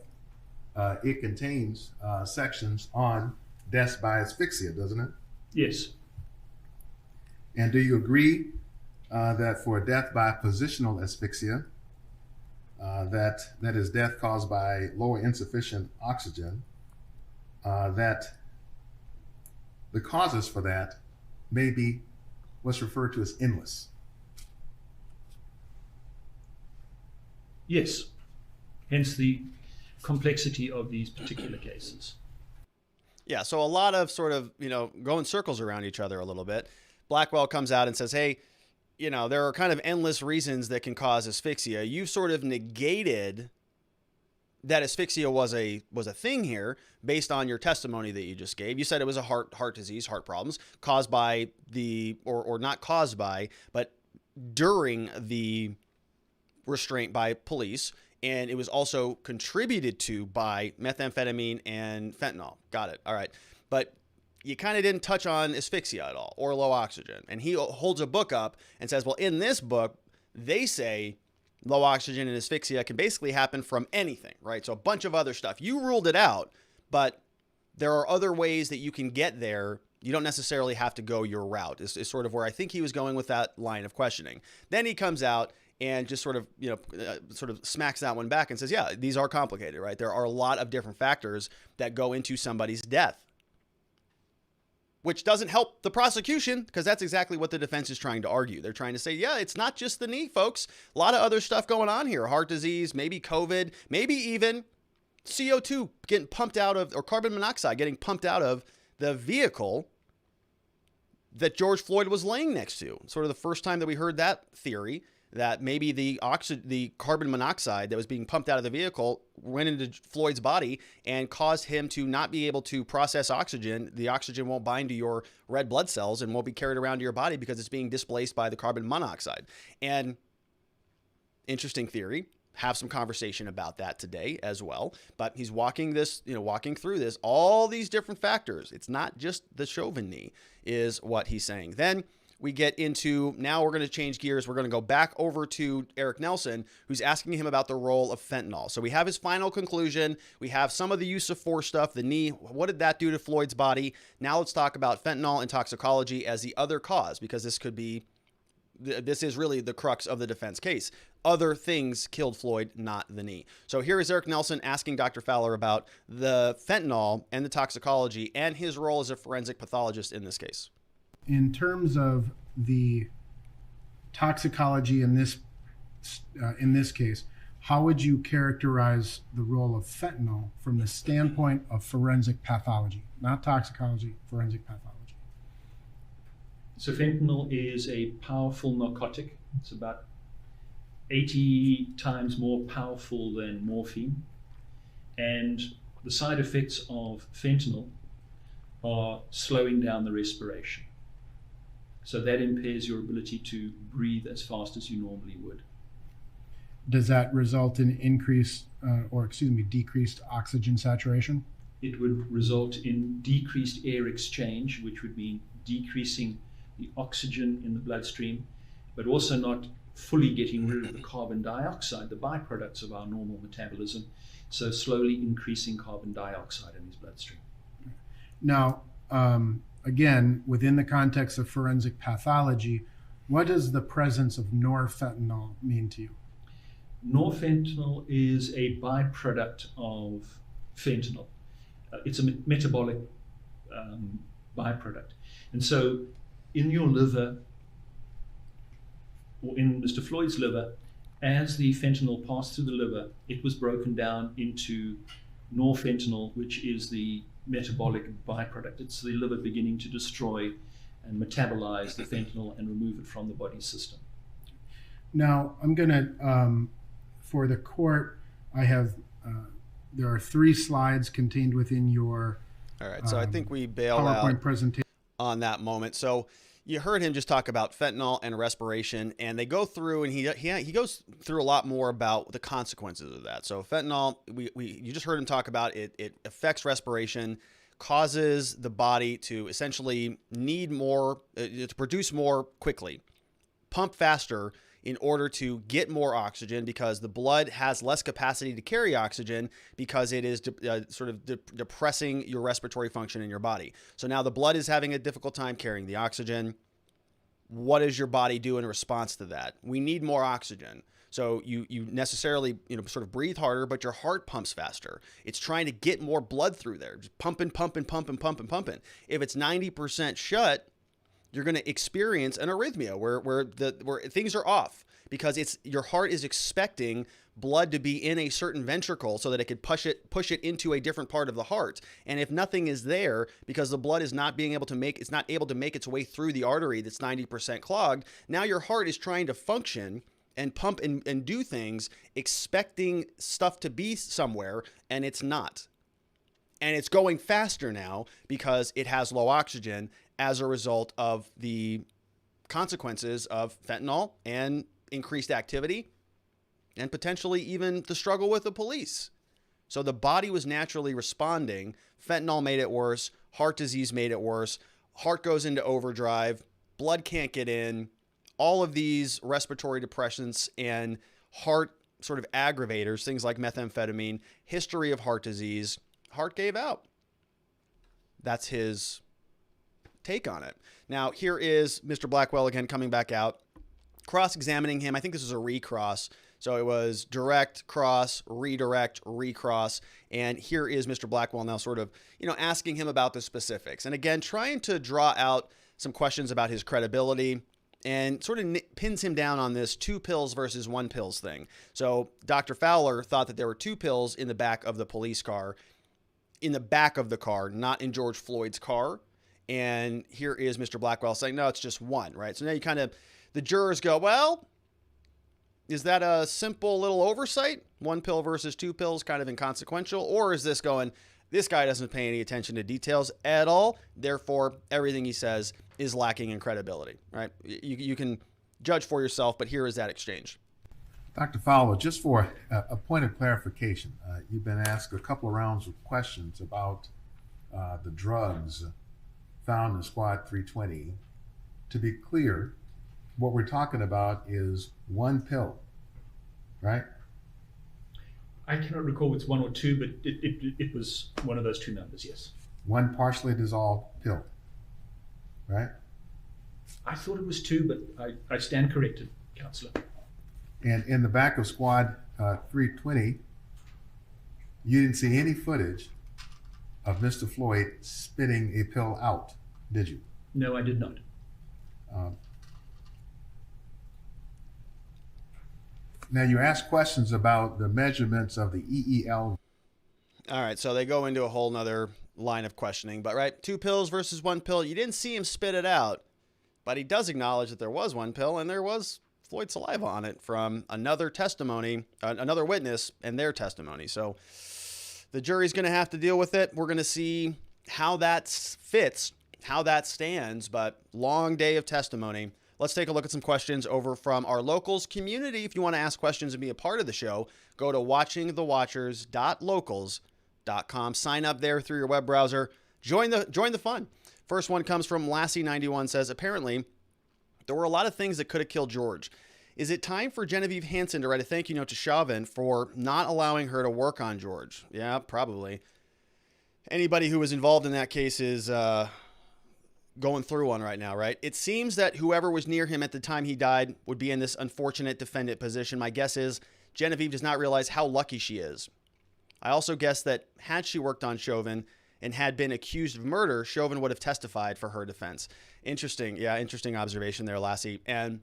Speaker 7: it contains sections on deaths by asphyxia, doesn't it?
Speaker 6: Yes.
Speaker 7: And do you agree that for death by positional asphyxia, that is death caused by lower insufficient oxygen, that the causes for that may be what's referred to as endless?
Speaker 6: Yes. Hence the complexity of these particular cases.
Speaker 1: Yeah, so a lot of sort of, going circles around each other a little bit. Blackwell comes out and says, hey, there are kind of endless reasons that can cause asphyxia. You've sort of negated that asphyxia was a thing here based on your testimony that you just gave. You said it was a heart disease, heart problems, caused by or not caused by, but during the restraint by police. And it was also contributed to by methamphetamine and fentanyl. Got it. All right. But you kind of didn't touch on asphyxia at all, or low oxygen. And he holds a book up and says, well, in this book, they say low oxygen and asphyxia can basically happen from anything, right? So a bunch of other stuff. You ruled it out, but there are other ways that you can get there. You don't necessarily have to go your route, is sort of where I think he was going with that line of questioning. Then he comes out and just sort of, sort of smacks that one back and says, yeah, these are complicated, right? There are a lot of different factors that go into somebody's death, which doesn't help the prosecution, because that's exactly what the defense is trying to argue. They're trying to say, yeah, it's not just the knee, folks. A lot of other stuff going on here. Heart disease, maybe COVID, maybe even CO2 getting pumped out of, or carbon monoxide getting pumped out of the vehicle that George Floyd was laying next to. Sort of the first time that we heard that theory, that maybe the carbon monoxide that was being pumped out of the vehicle went into Floyd's body and caused him to not be able to process oxygen. The oxygen won't bind to your red blood cells and won't be carried around to your body because it's being displaced by the carbon monoxide. And interesting theory. Have some conversation about that today as well. But he's walking through this, all these different factors. It's not just the Chauvin knee, is what he's saying. Then we get into, now we're going to change gears. We're going to go back over to Eric Nelson, who's asking him about the role of fentanyl. So we have his final conclusion. We have some of the use of force stuff, the knee. What did that do to Floyd's body? Now let's talk about fentanyl and toxicology as the other cause, because this is really the crux of the defense case. Other things killed Floyd, not the knee. So here is Eric Nelson asking Dr. Fowler about the fentanyl and the toxicology and his role as a forensic pathologist in this case.
Speaker 5: In terms of the toxicology in this case, how would you characterize the role of fentanyl from the standpoint of forensic pathology, not toxicology, forensic pathology?
Speaker 6: So fentanyl is a powerful narcotic. It's about 80 times more powerful than morphine. And the side effects of fentanyl are slowing down the respiration. So that impairs your ability to breathe as fast as you normally would.
Speaker 5: does that result in decreased oxygen saturation?
Speaker 6: It would result in decreased air exchange, which would mean decreasing the oxygen in the bloodstream, but also not fully getting rid of the carbon dioxide, the byproducts of our normal metabolism, so slowly increasing carbon dioxide in his bloodstream.
Speaker 5: Now, again, within the context of forensic pathology, what does the presence of norfentanyl mean to you?
Speaker 6: Norfentanyl is a byproduct of fentanyl. It's a metabolic byproduct. And so in your liver, or in Mr. Floyd's liver, as the fentanyl passed through the liver, it was broken down into norfentanyl, which is the metabolic byproduct. It's the liver beginning to destroy and metabolize the fentanyl and remove it from the body system.
Speaker 5: Now, I'm going to, for the court, I have, there are 3 slides contained within your
Speaker 1: All right, so I think we bailed
Speaker 5: PowerPoint
Speaker 1: out
Speaker 5: presentation.
Speaker 1: on that moment. So you heard him just talk about fentanyl and respiration, and they go through, and he goes through a lot more about the consequences of that. So fentanyl, you just heard him talk about it. It affects respiration, causes the body to essentially need more, to produce more quickly, pump faster in order to get more oxygen, because the blood has less capacity to carry oxygen because it is depressing your respiratory function in your body. So now the blood is having a difficult time carrying the oxygen. What does your body do in response to that? We need more oxygen. So you necessarily, sort of breathe harder, but your heart pumps faster. It's trying to get more blood through there, just pumping. If it's 90% shut, you're going to experience an arrhythmia where things are off, because your heart is expecting blood to be in a certain ventricle so that it could push it into a different part of the heart. And if nothing is there, because the blood is not able to make its way through the artery that's 90% clogged, now your heart is trying to function and pump and do things, expecting stuff to be somewhere, and it's not. And it's going faster now because it has low oxygen as a result of the consequences of fentanyl and increased activity, and potentially even the struggle with the police. So the body was naturally responding. Fentanyl made it worse. Heart disease made it worse. Heart goes into overdrive. Blood can't get in. All of these respiratory depressants and heart sort of aggravators, things like methamphetamine, history of heart disease, heart gave out. That's his take on it. Now, here is Mr. Blackwell again coming back out, cross-examining him. I think this is a recross. So it was direct, cross, redirect, recross. And here is Mr. Blackwell now sort of, asking him about the specifics. And again, trying to draw out some questions about his credibility, and sort of pins him down on this 2 pills versus 1 pills thing. So Dr. Fowler thought that there were 2 pills in the back of the police car, in the back of the car, not in George Floyd's car. And here is Mr. Blackwell saying, no, it's just 1, right? So now the jurors go, well, is that a simple little oversight? 1 pill versus 2 pills, kind of inconsequential? Or is this going, this guy doesn't pay any attention to details at all, therefore everything he says is lacking in credibility, right? You can judge for yourself, but here is that exchange.
Speaker 7: Dr. Fowler, just for a point of clarification, you've been asked a couple of rounds of questions about the drugs found in Squad 320. To be clear, what we're talking about is 1 pill, right?
Speaker 6: I cannot recall if it's 1 or 2, but it was one of those 2 numbers, yes.
Speaker 7: 1 partially dissolved pill, right?
Speaker 6: I thought it was 2, but I stand corrected, Councillor.
Speaker 7: And in the back of Squad 320, you didn't see any footage of Mr. Floyd spitting a pill out, did you?
Speaker 6: No, I did not.
Speaker 7: Now, you asked questions about the measurements of the EEL.
Speaker 1: All right, so they go into a whole nother line of questioning, but right, 2 pills versus 1 pill. You didn't see him spit it out, but he does acknowledge that there was 1 pill, and there was Floyd saliva on it from another testimony, another witness, and their testimony. So the jury's going to have to deal with it. We're going to see how that fits, how that stands, but long day of testimony, let's take a look at some questions over from our locals community. If you want to ask questions and be a part of the show, go to watchingthewatchers.locals.com. Sign up there through your web browser. Join the fun. First one comes from Lassie91, says, apparently there were a lot of things that could have killed George. Is it time for Genevieve Hansen to write a thank you note to Chauvin for not allowing her to work on George? Yeah, probably. Anybody who was involved in that case is going through one right now, right? It seems that whoever was near him at the time he died would be in this unfortunate defendant position. My guess is Genevieve does not realize how lucky she is. I also guess that had she worked on Chauvin and had been accused of murder, Chauvin would have testified for her defense. Interesting. Yeah, interesting observation there, Lassie. And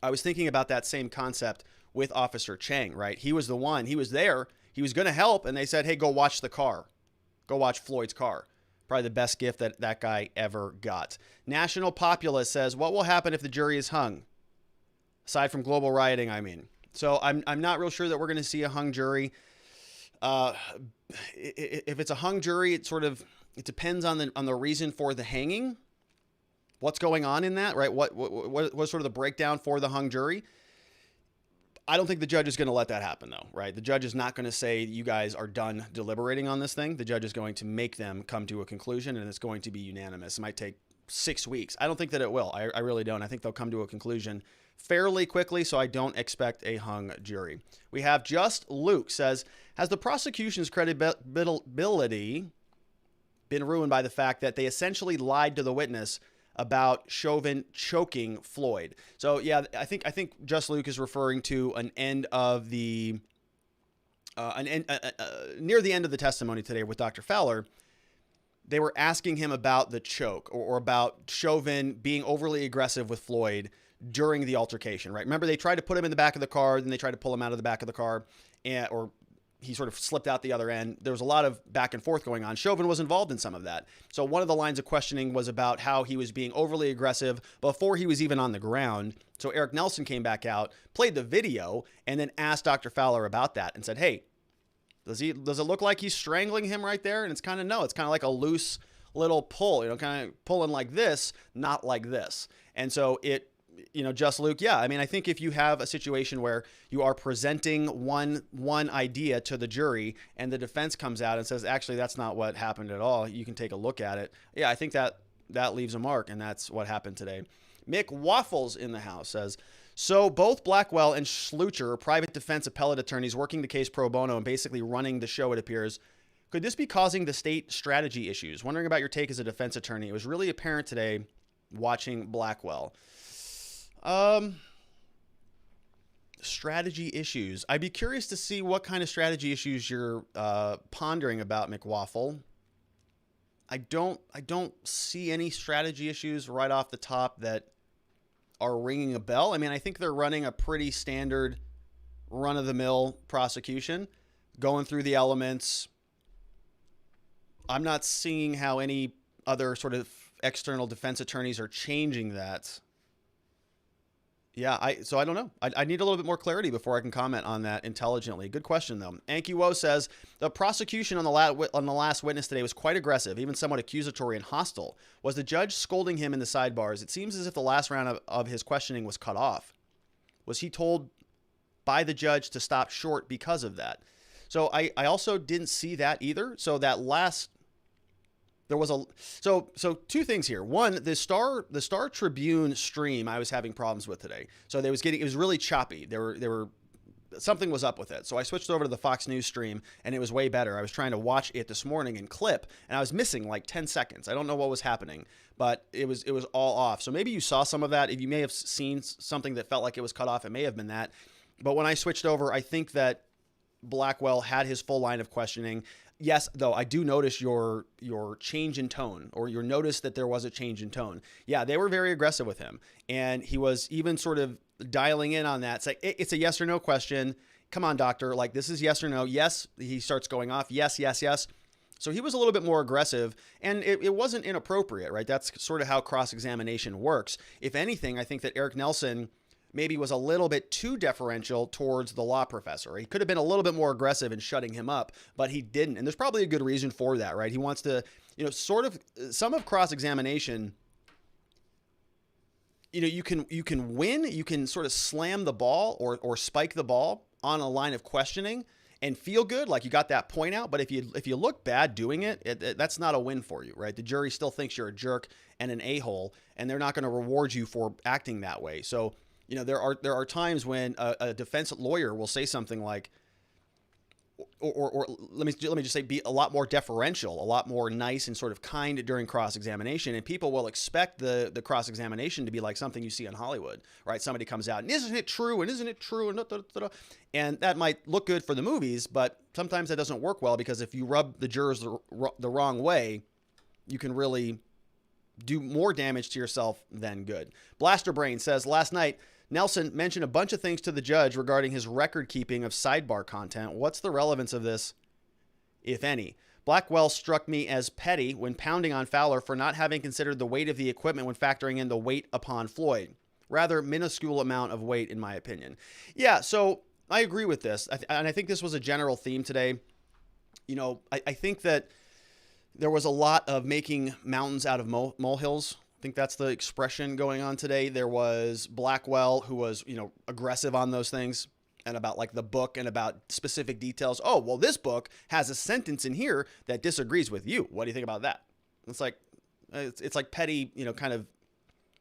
Speaker 1: I was thinking about that same concept with Officer Chang, right? He was the one, he was there, he was going to help, and they said, hey, go watch the car. Go watch Floyd's car. Probably the best gift that guy ever got. National Populist says, what will happen if the jury is hung? Aside from global rioting, I mean. So I'm not real sure that we're going to see a hung jury. If it's a hung jury, it depends on the reason for the hanging. What's going on in that, right? What's sort of the breakdown for the hung jury? I don't think the judge is going to let that happen, though, right? The judge is not going to say you guys are done deliberating on this thing. The judge is going to make them come to a conclusion, and it's going to be unanimous. It might take 6 weeks. I don't think that it will. I really don't. I think they'll come to a conclusion fairly quickly, so I don't expect a hung jury. We have Just Luke says, has the prosecution's credibility been ruined by the fact that they essentially lied to the witness about Chauvin choking Floyd? So yeah, I think Just Luke is referring to an end of the near the end of the testimony today with Dr. Fowler. They were asking him about the choke or about Chauvin being overly aggressive with Floyd during the altercation, right? Remember, they tried to put him in the back of the car, then they tried to pull him out of the back of the car, or he sort of slipped out the other end. There was a lot of back and forth going on. Chauvin was involved in some of that. So one of the lines of questioning was about how he was being overly aggressive before he was even on the ground. So Eric Nelson came back out, played the video, and then asked Dr. Fowler about that and said, hey, does it look like he's strangling him right there? And it's kind of no. It's kind of like a loose little pull, kind of pulling like this, not like this. And so Just Luke, yeah. I mean, I think if you have a situation where you are presenting one idea to the jury and the defense comes out and says, actually, that's not what happened at all, you can take a look at it. Yeah, I think that leaves a mark, and that's what happened today. Mick Waffles in the house says, so both Blackwell and Schlucher are private defense appellate attorneys working the case pro bono and basically running the show, it appears. Could this be causing the state strategy issues? Wondering about your take as a defense attorney. It was really apparent today watching Blackwell. Strategy issues. I'd be curious to see what kind of strategy issues you're pondering about, McWaffle. I don't see any strategy issues right off the top that are ringing a bell. I mean, I think they're running a pretty standard run-of-the-mill prosecution, going through the elements. I'm not seeing how any other sort of external defense attorneys are changing that. Yeah, so I don't know. I need a little bit more clarity before I can comment on that intelligently. Good question, though. Anki Woe says, the prosecution on the last witness today was quite aggressive, even somewhat accusatory and hostile. Was the judge scolding him in the sidebars? It seems as if the last round of his questioning was cut off. Was he told by the judge to stop short because of that? So I also didn't see that either. So that last... There was so two things here. One, the Star Tribune stream I was having problems with today. So it was really choppy. Something was up with it. So I switched over to the Fox News stream and it was way better. I was trying to watch it this morning in clip and I was missing like 10 seconds. I don't know what was happening, but it was all off. So maybe you saw some of that. If you may have seen something that felt like it was cut off, it may have been that. But when I switched over, I think that Blackwell had his full line of questioning. Yes, though, I do notice your change in tone, or your notice that there was a change in tone. Yeah, they were very aggressive with him. And he was even sort of dialing in on that. It's like, it's a yes or no question. Come on, doctor. Like, this is yes or no. Yes, he starts going off. Yes, yes, yes. So he was a little bit more aggressive, and it wasn't inappropriate, right? That's sort of how cross-examination works. If anything, I think that Eric Nelson maybe was a little bit too deferential towards the law professor. He could have been a little bit more aggressive in shutting him up, but he didn't. And there's probably a good reason for that, right? He wants to, sort of, some of cross-examination you can win, you can sort of slam the ball or spike the ball on a line of questioning and feel good, like you got that point out. But if you look bad doing it, that's not a win for you, right? The jury still thinks you're a jerk and an a-hole, and they're not going to reward you for acting that way. So, there are times when a defense lawyer will say something like, or let me just say, be a lot more deferential, a lot more nice and sort of kind during cross-examination, and people will expect the cross-examination to be like something you see in Hollywood, right? Somebody comes out and isn't it true, and that might look good for the movies, but sometimes that doesn't work well, because if you rub the jurors the wrong way, you can really do more damage to yourself than good. Blaster Brain says, last night, Nelson mentioned a bunch of things to the judge regarding his record keeping of sidebar content. What's the relevance of this, if any? Blackwell struck me as petty when pounding on Fowler for not having considered the weight of the equipment when factoring in the weight upon Floyd. Rather minuscule amount of weight, in my opinion. Yeah, so I agree with this. And I think this was a general theme today. I think that there was a lot of making mountains out of molehills. I think that's the expression going on today. There was Blackwell, who was, aggressive on those things, and about like the book and about specific details. Oh, well, this book has a sentence in here that disagrees with you. What do you think about that? It's like petty, kind of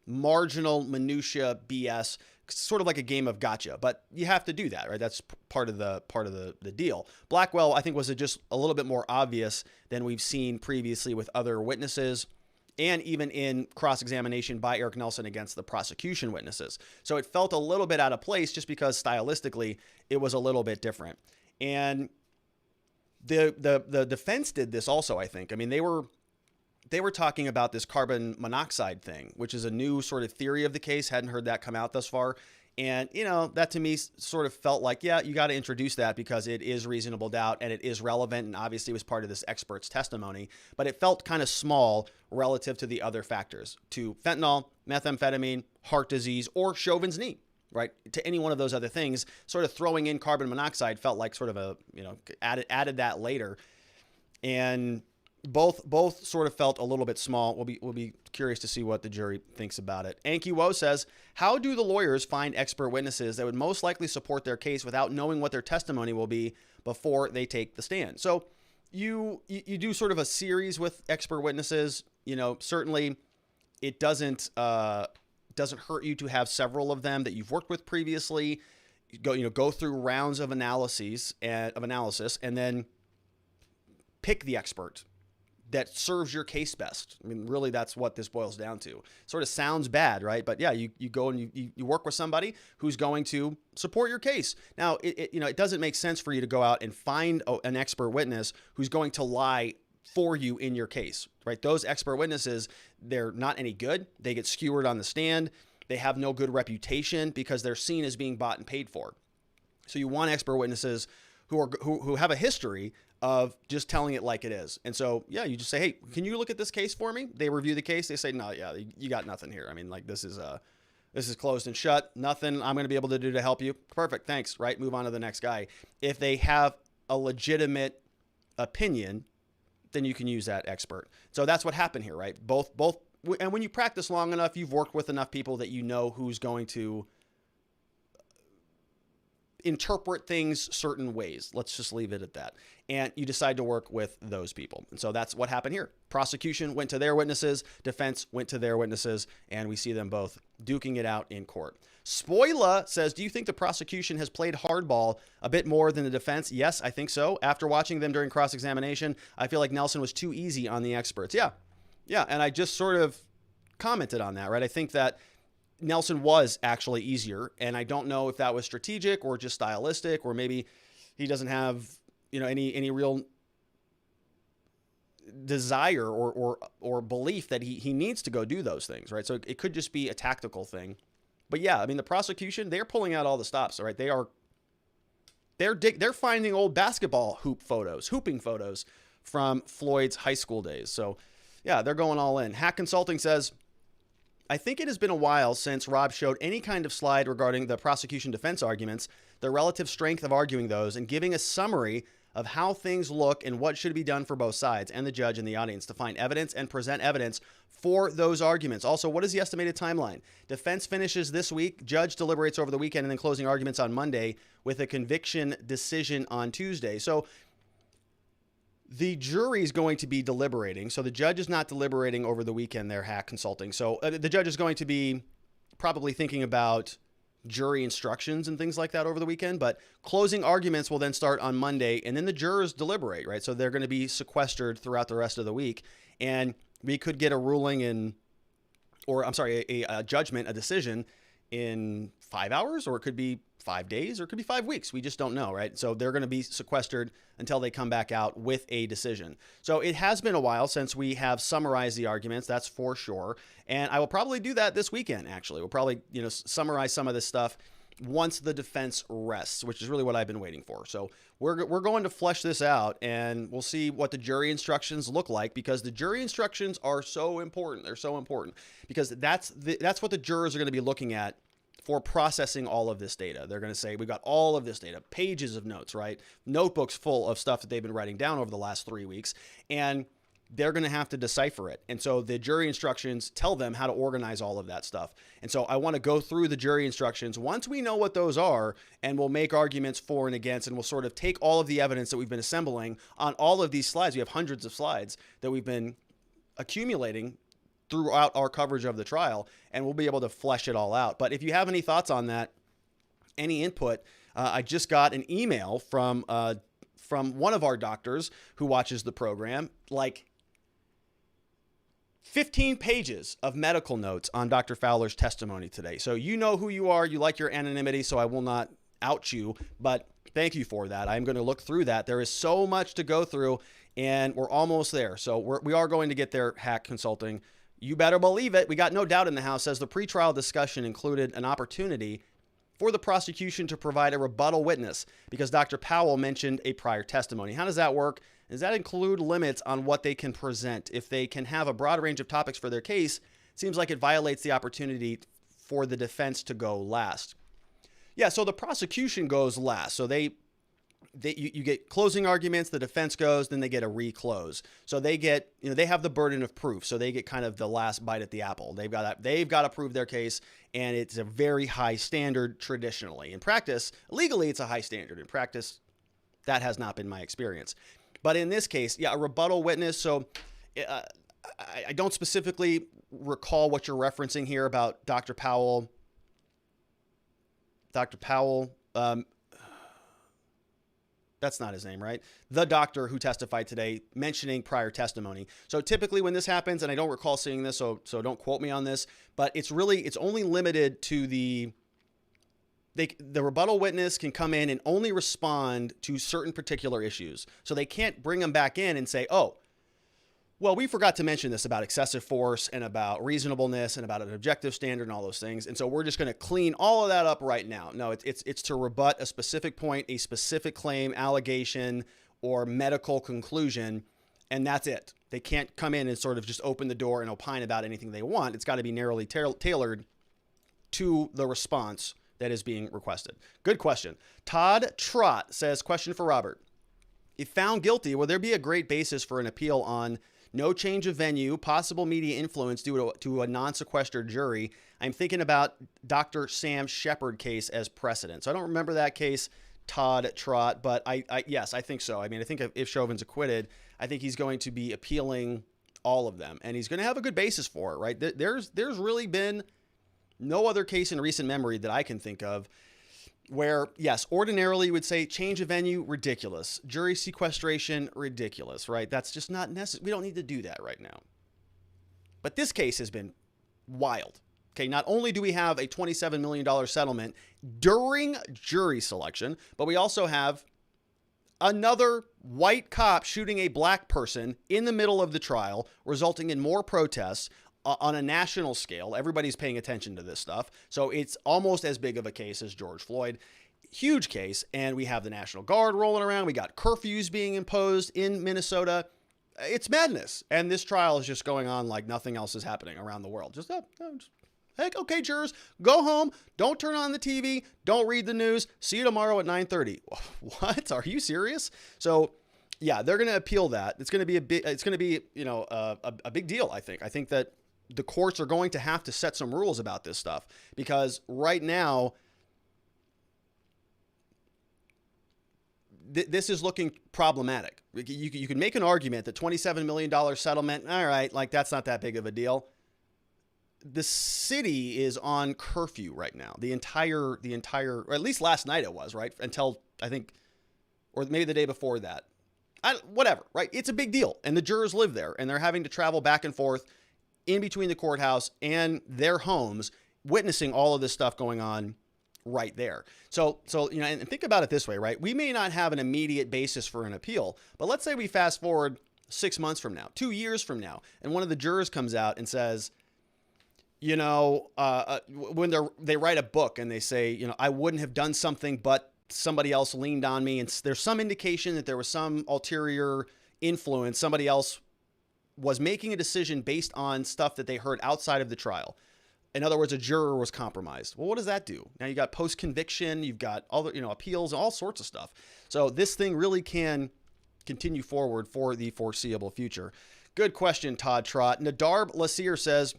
Speaker 1: marginal minutia BS, sort of like a game of gotcha, but you have to do that, right? That's part of the deal. Blackwell, I think, was just a little bit more obvious than we've seen previously with other witnesses, and even in cross-examination by Eric Nelson against the prosecution witnesses. So it felt a little bit out of place just because stylistically it was a little bit different. And the defense did this also, I think. I mean, they were talking about this carbon monoxide thing, which is a new sort of theory of the case. Hadn't heard that come out thus far. And, that to me sort of felt like, yeah, you got to introduce that because it is reasonable doubt and it is relevant, and obviously was part of this expert's testimony. But it felt kind of small relative to the other factors, to fentanyl, methamphetamine, heart disease, or Chauvin's knee, right? To any one of those other things. Sort of throwing in carbon monoxide felt like sort of a, added that later. And both sort of felt a little bit small. We'll be curious to see what the jury thinks about it. Anki Woe says, how do the lawyers find expert witnesses that would most likely support their case without knowing what their testimony will be before they take the stand? So you do sort of a series with expert witnesses. Certainly it doesn't hurt you to have several of them that you've worked with previously. Go through rounds of analysis, and then pick the expert that serves your case best. I mean, really, that's what this boils down to. Sort of sounds bad, right? But yeah, you go and you work with somebody who's going to support your case. Now, it doesn't make sense for you to go out and find an expert witness who's going to lie for you in your case, right? Those expert witnesses, they're not any good. They get skewered on the stand. They have no good reputation because they're seen as being bought and paid for. So you want expert witnesses who have a history of just telling it like it is. And so, yeah, you just say, hey, can you look at this case for me? They review the case. They say, no, yeah, you got nothing here. I mean, like, this is closed and shut. Nothing I'm going to be able to do to help you. Perfect. Thanks. Right. Move on to the next guy. If they have a legitimate opinion, then you can use that expert. So that's what happened here, right? Both. And when you practice long enough, you've worked with enough people that you know who's going to interpret things certain ways. Let's just leave it at that. And you decide to work with those people. And so that's what happened here. Prosecution went to their witnesses, defense went to their witnesses, and we see them both duking it out in court. Spoiler says, do you think the prosecution has played hardball a bit more than the defense? Yes, I think so. After watching them during cross-examination, I feel like Nelson was too easy on the experts. Yeah. And I just sort of commented on that, right? I think that Nelson was actually easier, and I don't know if that was strategic or just stylistic, or maybe he doesn't have, any real desire or belief that he needs to go do those things, right? So it could just be a tactical thing. But yeah, I mean, the prosecution, they're pulling out all the stops, right? They're finding old basketball hooping photos from Floyd's high school days. So yeah, they're going all in. Hack Consulting says, I think it has been a while since Rob showed any kind of slide regarding the prosecution defense arguments, the relative strength of arguing those, and giving a summary of how things look and what should be done for both sides and the judge and the audience to find evidence and present evidence for those arguments. Also, what is the estimated timeline? Defense finishes this week, judge deliberates over the weekend, and then closing arguments on Monday with a conviction decision on Tuesday. So the jury is going to be deliberating. So the judge is not deliberating over the weekend. They're hack consulting. So the judge is going to be probably thinking about jury instructions and things like that over the weekend, but closing arguments will then start on Monday, and then the jurors deliberate, right? So they're going to be sequestered throughout the rest of the week, and we could get a ruling a judgment, a decision in 5 hours, or it could be 5 days, or it could be 5 weeks. We just don't know, right? So they're going to be sequestered until they come back out with a decision. So it has been a while since we have summarized the arguments, that's for sure. And I will probably do that this weekend, actually. We'll probably, summarize some of this stuff once the defense rests, which is really what I've been waiting for. So we're going to flesh this out, and we'll see what the jury instructions look like, because the jury instructions are so important. They're so important because that's what the jurors are going to be looking at for processing all of this data. They're going to say, we've got all of this data, pages of notes, right? Notebooks full of stuff that they've been writing down over the last 3 weeks, and they're going to have to decipher it. And so the jury instructions tell them how to organize all of that stuff. And so I want to go through the jury instructions once we know what those are, and we'll make arguments for and against, and we'll sort of take all of the evidence that we've been assembling on all of these slides. We have hundreds of slides that we've been accumulating throughout our coverage of the trial, and we'll be able to flesh it all out. But if you have any thoughts on that, any input, I just got an email from one of our doctors who watches the program, like 15 pages of medical notes on Dr. Fowler's testimony today. So you know who you are. You like your anonymity, so I will not out you, but thank you for that. I'm going to look through that. There is so much to go through, and we're almost there. So we are going to get there, hack consulting. You better believe it. We got no doubt in the House, as the pretrial discussion included an opportunity for the prosecution to provide a rebuttal witness because Dr. Powell mentioned a prior testimony. How does that work? Does that include limits on what they can present? If they can have a broad range of topics for their case, it seems like it violates the opportunity for the defense to go last. Yeah, so the prosecution goes last. So you get closing arguments, the defense goes, then they get a reclose. So they get, they have the burden of proof. So they get kind of the last bite at the apple. They've got to prove their case, and it's a very high standard traditionally. In practice, legally, it's a high standard. In practice, that has not been my experience. But in this case, yeah, a rebuttal witness. So I don't specifically recall what you're referencing here about Dr. Powell. That's not his name, right? The doctor who testified today mentioning prior testimony. So typically when this happens, and I don't recall seeing this, so don't quote me on this, but it's only limited to the rebuttal witness can come in and only respond to certain particular issues. So they can't bring them back in and say, oh, well, we forgot to mention this about excessive force and about reasonableness and about an objective standard and all those things. And so we're just going to clean all of that up right now. No, it's to rebut a specific point, a specific claim, allegation, or medical conclusion, and that's it. They can't come in and sort of just open the door and opine about anything they want. It's got to be narrowly tailored to the response that is being requested. Good question. Todd Trott says, question for Robert. If found guilty, will there be a great basis for an appeal on no change of venue, possible media influence due to a non-sequestered jury? I'm thinking about Dr. Sam Shepard case as precedent. So I don't remember that case, Todd Trott, but yes, I think so. I mean, I think if Chauvin's acquitted, I think he's going to be appealing all of them, and he's going to have a good basis for it, right? There's really been no other case in recent memory that I can think of where, yes, ordinarily you would say change of venue, ridiculous. Jury sequestration, ridiculous, right? That's just not necessary. We don't need to do that right now. But this case has been wild. Okay, not only do we have a $27 million settlement during jury selection, but we also have another white cop shooting a black person in the middle of the trial, resulting in more protests on a national scale. Everybody's paying attention to this stuff. So it's almost as big of a case as George Floyd. Huge case. And we have the National Guard rolling around. We got curfews being imposed in Minnesota. It's madness. And this trial is just going on like nothing else is happening around the world. Just Heck, okay, jurors, go home. Don't turn on the TV. Don't read the news. See you tomorrow at 9:30. What? Are you serious? So, yeah, they're going to appeal that. It's going to be a big deal. I think that the courts are going to have to set some rules about this stuff, because right now, this is looking problematic. You can make an argument that $27 million settlement, all right, like that's not that big of a deal. The city is on curfew right now. The entire, or at least last night it was, right? Until I think, or maybe the day before that. Whatever, right? It's a big deal. And the jurors live there, and they're having to travel back and forth in between the courthouse and their homes, witnessing all of this stuff going on right there. So, and think about it this way, right? We may not have an immediate basis for an appeal, but let's say we fast forward 6 months from now, 2 years from now, and one of the jurors comes out and says, when they write a book and they say, I wouldn't have done something, but somebody else leaned on me, and there's some indication that there was some ulterior influence. Somebody else was making a decision based on stuff that they heard outside of the trial. In other words, a juror was compromised. Well, what does that do? Now you got post-conviction, you've got all the, appeals, all sorts of stuff. So this thing really can continue forward for the foreseeable future. Good question, Todd Trott. Nadarb Lassir says,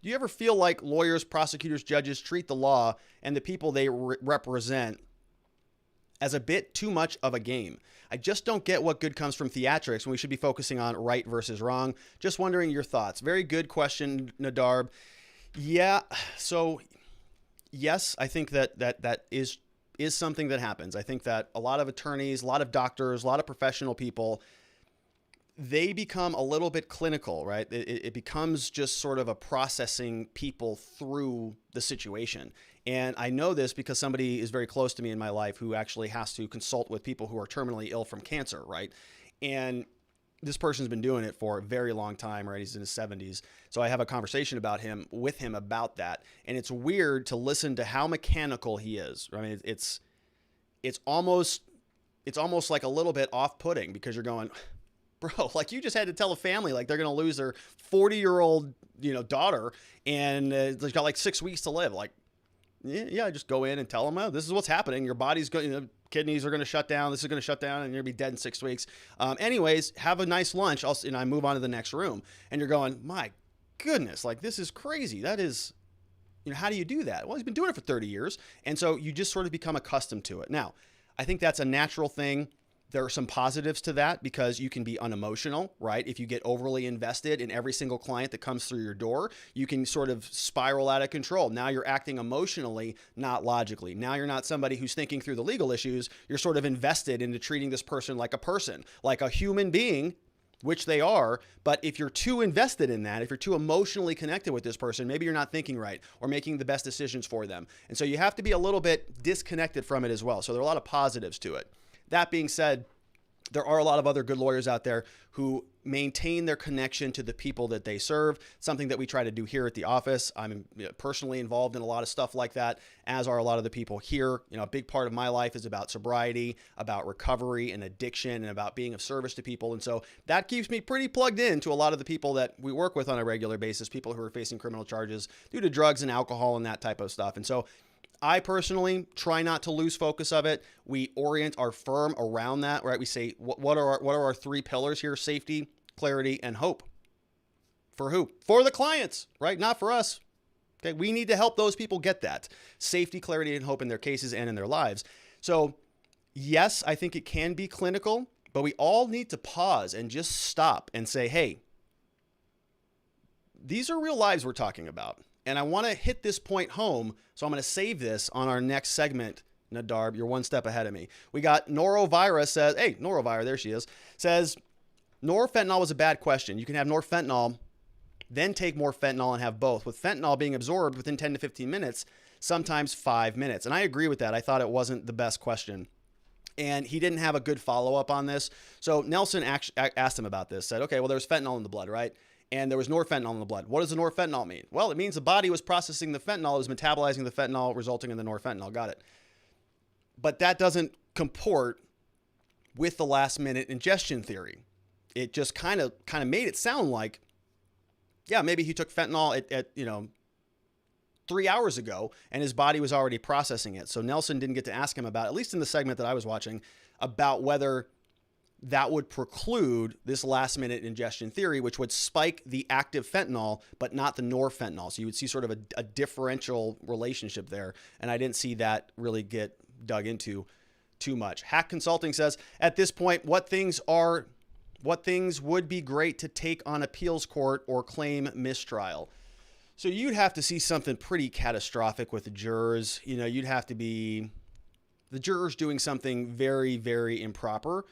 Speaker 1: do you ever feel like lawyers, prosecutors, judges treat the law and the people they represent as a bit too much of a game? I just don't get what good comes from theatrics when we should be focusing on right versus wrong. Just wondering your thoughts. Very good question, Nadarb. Yeah, so yes, I think that is something that happens. I think that a lot of attorneys, a lot of doctors, a lot of professional people, they become a little bit clinical, right? It becomes just sort of a processing people through the situation. And I know this because somebody is very close to me in my life who actually has to consult with people who are terminally ill from cancer, right? And this person's been doing it for a very long time, right? He's in his 70s. So I have a conversation with him about that. And it's weird to listen to how mechanical he is. I mean, it's almost like a little bit off-putting, because you're going, bro, like you just had to tell a family like they're going to lose their 40-year-old, daughter, and they've got like 6 weeks to live. Like, yeah, just go in and tell them, oh, this is what's happening. Your body's going, kidneys are going to shut down. This is going to shut down, and you're going to be dead in 6 weeks. Anyways, have a nice lunch. I move on to the next room, and you're going, my goodness, like this is crazy. That is, how do you do that? Well, he's been doing it for 30 years. And so you just sort of become accustomed to it. Now, I think that's a natural thing. There are some positives to that, because you can be unemotional, right? If you get overly invested in every single client that comes through your door, you can sort of spiral out of control. Now you're acting emotionally, not logically. Now you're not somebody who's thinking through the legal issues. You're sort of invested into treating this person, like a human being, which they are. But if you're too invested in that, if you're too emotionally connected with this person, maybe you're not thinking right or making the best decisions for them. And so you have to be a little bit disconnected from it as well. So there are a lot of positives to it. That being said, there are a lot of other good lawyers out there who maintain their connection to the people that they serve, something that we try to do here at the office. I'm personally involved in a lot of stuff like that, as are a lot of the people here. A big part of my life is about sobriety, about recovery and addiction, and about being of service to people. And so that keeps me pretty plugged in to a lot of the people that we work with on a regular basis, people who are facing criminal charges due to drugs and alcohol and that type of stuff. And so I personally try not to lose focus of it. We orient our firm around that, right? We say, what are our three pillars here? Safety, clarity, and hope. For who? For the clients, right? Not for us. Okay, we need to help those people get that safety, clarity, and hope in their cases and in their lives. So yes, I think it can be clinical, but we all need to pause and just stop and say, hey, these are real lives we're talking about. And I want to hit this point home, so I'm going to save this on our next segment. Nadarb, you're one step ahead of me. We got Norovira says, hey, Norovira, there she is, says, norfentanyl was a bad question. You can have norfentanyl, then take more fentanyl and have both, with fentanyl being absorbed within 10 to 15 minutes, sometimes 5 minutes. And I agree with that. I thought it wasn't the best question. And he didn't have a good follow-up on this. So Nelson asked him about this, said, okay, well, there's fentanyl in the blood, right? And there was norfentanyl in the blood. What does the norfentanyl mean? Well, it means the body was processing the fentanyl, it was metabolizing the fentanyl, resulting in the norfentanyl. Got it. But that doesn't comport with the last minute ingestion theory. It just kind of made it sound like, yeah, maybe he took fentanyl at 3 hours ago, and his body was already processing it. So Nelson didn't get to ask him about, at least in the segment that I was watching, about whether that would preclude this last minute ingestion theory, which would spike the active fentanyl, but not the norfentanyl. So you would see sort of a differential relationship there. And I didn't see that really get dug into too much. Hack Consulting says, at this point, what things would be great to take on appeals court or claim mistrial? So you'd have to see something pretty catastrophic with the jurors. You know, you'd have to be the jurors doing something very, very improper,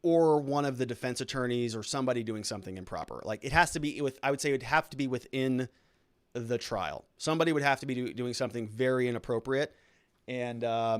Speaker 1: or one of the defense attorneys or somebody doing something improper. Like it has to be I would say it would have to be within the trial. Somebody would have to be doing something very inappropriate. And I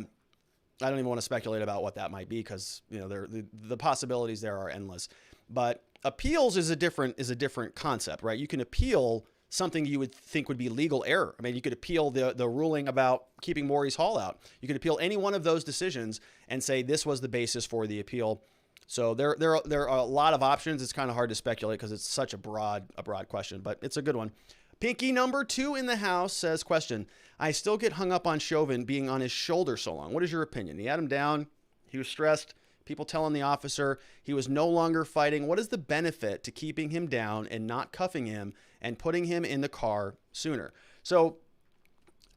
Speaker 1: don't even want to speculate about what that might be, because, you know, the possibilities there are endless. But appeals is a different concept, right? You can appeal something you would think would be legal error. I mean, you could appeal the ruling about keeping Morries Hall out. You could appeal any one of those decisions and say this was the basis for the appeal. So there are a lot of options. It's kind of hard to speculate because it's such a broad question, but it's a good one. Pinky number 2 in the house says, question, I still get hung up on Chauvin being on his shoulder so long. What is your opinion? He had him down. He was stressed. People telling the officer he was no longer fighting. What is the benefit to keeping him down and not cuffing him and putting him in the car sooner? So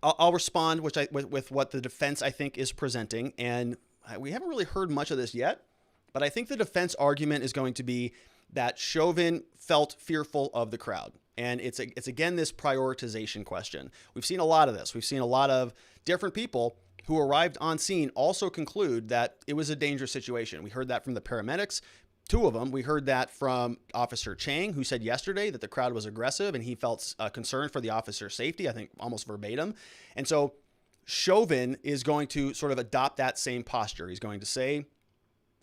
Speaker 1: I'll respond with what the defense, I think, is presenting. And we haven't really heard much of this yet, but I think the defense argument is going to be that Chauvin felt fearful of the crowd. And it's again, this prioritization question. We've seen a lot of this. We've seen a lot of different people who arrived on scene also conclude that it was a dangerous situation. We heard that from the paramedics, 2 of them. We heard that from Officer Chang, who said yesterday that the crowd was aggressive and he felt concerned for the officer's safety, I think almost verbatim. And so Chauvin is going to sort of adopt that same posture. He's going to say,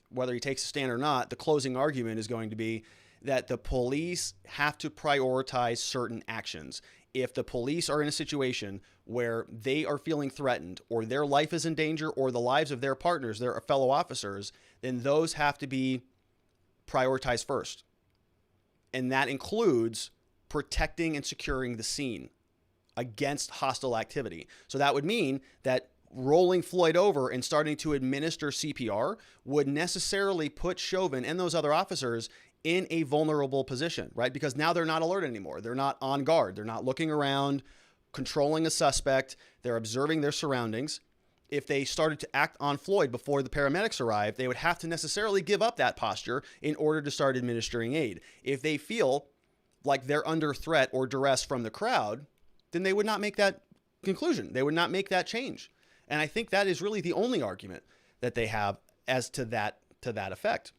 Speaker 1: whether he takes a stand or not, the closing argument is going to be that the police have to prioritize certain actions. If the police are in a situation where they are feeling threatened, or their life is in danger, or the lives of their partners, their fellow officers, then those have to be prioritized first. And that includes protecting and securing the scene against hostile activity. So that would mean that rolling Floyd over and starting to administer CPR would necessarily put Chauvin and those other officers in a vulnerable position, right? Because now they're not alert anymore. They're not on guard. They're not looking around, controlling a suspect. They're observing their surroundings. If they started to act on Floyd before the paramedics arrived, they would have to necessarily give up that posture in order to start administering aid. If they feel like they're under threat or duress from the crowd, then they would not make that conclusion. They would not make that change. And I think that is really the only argument that they have as to that effect.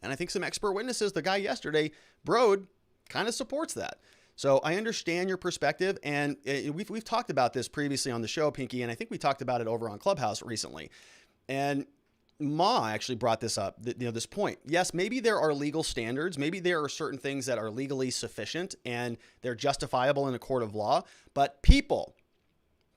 Speaker 1: And I think some expert witnesses, the guy yesterday, Brode, kind of supports that. So I understand your perspective, and we've talked about this previously on the show, Pinky, and I think we talked about it over on Clubhouse recently. And Ma actually brought this up, this point. Yes, maybe there are legal standards. Maybe there are certain things that are legally sufficient and they're justifiable in a court of law, but people,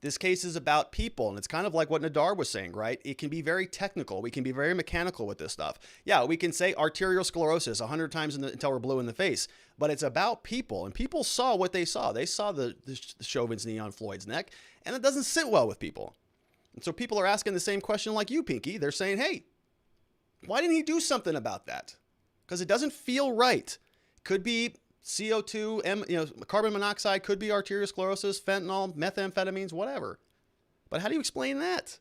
Speaker 1: this case is about people, and it's kind of like what Nadar was saying, right? It can be very technical. We can be very mechanical with this stuff. Yeah, we can say arterial sclerosis 100 times until we're blue in the face, but it's about people, and people saw what they saw. They saw the Chauvin's knee on Floyd's neck, and it doesn't sit well with people. And so people are asking the same question like you, Pinky. They're saying, hey, why didn't he do something about that? Because it doesn't feel right. Could be CO2, carbon monoxide, could be arteriosclerosis, fentanyl, methamphetamines, whatever. But how do you explain that?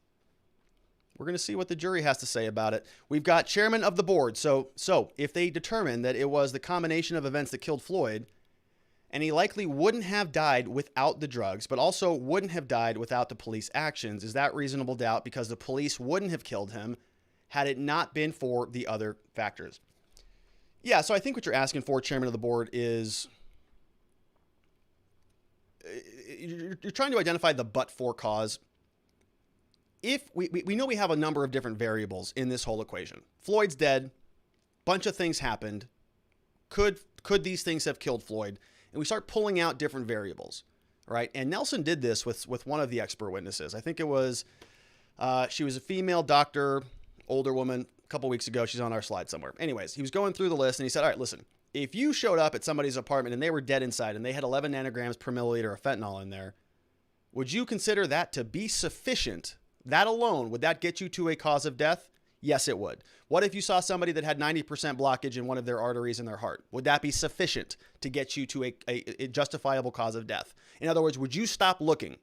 Speaker 1: We're going to see what the jury has to say about it. We've got chairman of the board. So if they determine that it was the combination of events that killed Floyd, and he likely wouldn't have died without the drugs, but also wouldn't have died without the police actions, is that reasonable doubt because the police wouldn't have killed him had it not been for the other factors? Yeah, so I think what you're asking for, chairman of the board, is you're trying to identify the but-for cause. If we know we have a number of different variables in this whole equation. Floyd's dead. Bunch of things happened. Could these things have killed Floyd? And we start pulling out different variables, right? And Nelson did this with one of the expert witnesses. I think it was, she was a female doctor, older woman. Couple weeks ago, she's on our slide somewhere. Anyways, he was going through the list and he said, all right, listen, if you showed up at somebody's apartment and they were dead inside and they had 11 nanograms per milliliter of fentanyl in there, Would you consider that to be sufficient? That alone, would that get you to a cause of death? Yes, it would. What if you saw somebody that had 90% blockage in one of their arteries in their heart? Would that be sufficient to get you to a justifiable cause of death? In other words, would you stop looking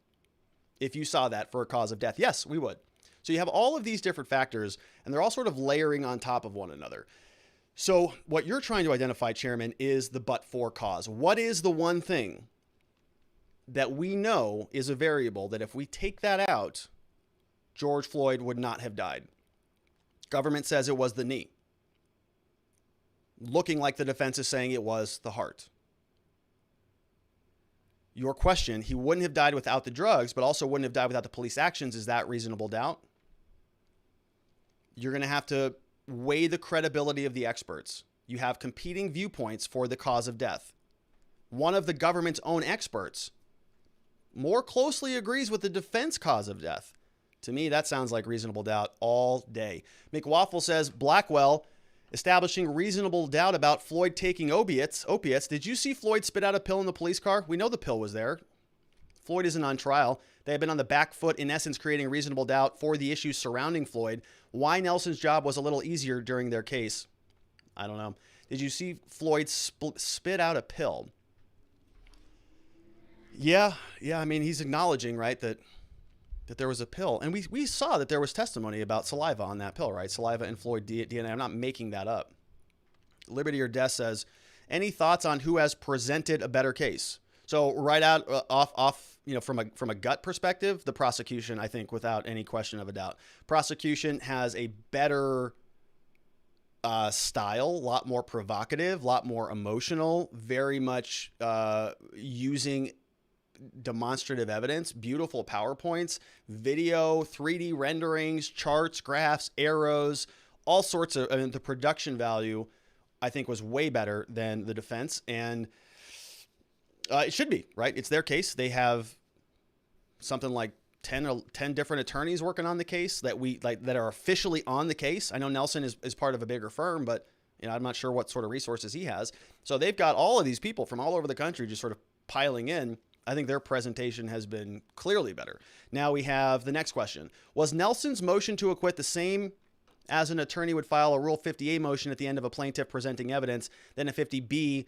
Speaker 1: if you saw that for a cause of death? Yes, we would. So you have all of these different factors, and they're all sort of layering on top of one another. So what you're trying to identify, Chairman, is the but-for cause. What is the one thing that we know is a variable that if we take that out, George Floyd would not have died? Government says it was the knee. Looking like the defense is saying it was the heart. Your question, he wouldn't have died without the drugs, but also wouldn't have died without the police actions. Is that reasonable doubt? You're going to have to weigh the credibility of the experts. You have competing viewpoints for the cause of death. One of the government's own experts more closely agrees with the defense cause of death. To me, that sounds like reasonable doubt all day. McWaffle says, Blackwell establishing reasonable doubt about Floyd taking opiates. Did you see Floyd spit out a pill in the police car? We know the pill was there. Floyd isn't on trial. They have been on the back foot, in essence, creating reasonable doubt for the issues surrounding Floyd. Why Nelson's job was a little easier during their case, I don't know. Did you see Floyd spit out a pill? Yeah. I mean, he's acknowledging, right, that there was a pill. And we saw that there was testimony about saliva on that pill, right? Saliva and Floyd DNA. I'm not making that up. Liberty or Death says, any thoughts on who has presented a better case? So right out off, from a gut perspective, the prosecution, I think, without any question of a doubt. Prosecution has a better style, a lot more provocative, a lot more emotional, very much using demonstrative evidence, beautiful PowerPoints, video, 3D renderings, charts, graphs, arrows, all sorts of, the production value, I think, was way better than the defense. And it should be, right? It's their case. They have something like 10 different attorneys working on the case that are officially on the case. I know Nelson is part of a bigger firm, but I'm not sure what sort of resources he has. So they've got all of these people from all over the country just sort of piling in. I think their presentation has been clearly better. Now we have the next question. Was Nelson's motion to acquit the same as an attorney would file a Rule 50A motion at the end of a plaintiff presenting evidence than a 50B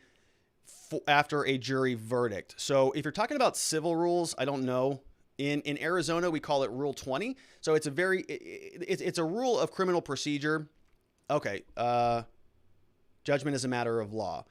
Speaker 1: after a jury verdict? So if you're talking about civil rules, I don't know. In Arizona, we call it Rule 20. So it's it's a rule of criminal procedure. Okay. Judgment is a matter of law.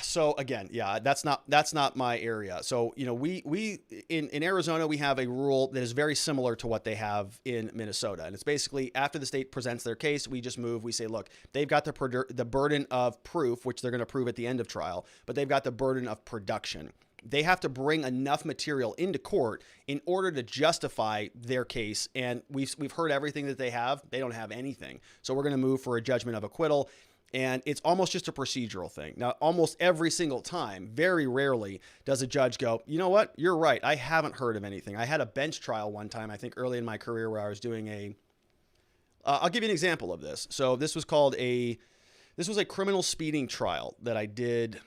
Speaker 1: So again, that's not my area. So, we in Arizona, we have a rule that is very similar to what they have in Minnesota. And it's basically after the state presents their case, we just move. We say, look, they've got the burden of proof, which they're going to prove at the end of trial, but they've got the burden of production. They have to bring enough material into court in order to justify their case. And we've heard everything that they have. They don't have anything. So we're going to move for a judgment of acquittal. And it's almost just a procedural thing. Now, almost every single time, very rarely does a judge go, you know what, you're right, I haven't heard of anything. I had a bench trial one time, I think early in my career, where I was doing I'll give you an example of this. So this was a criminal speeding trial that I did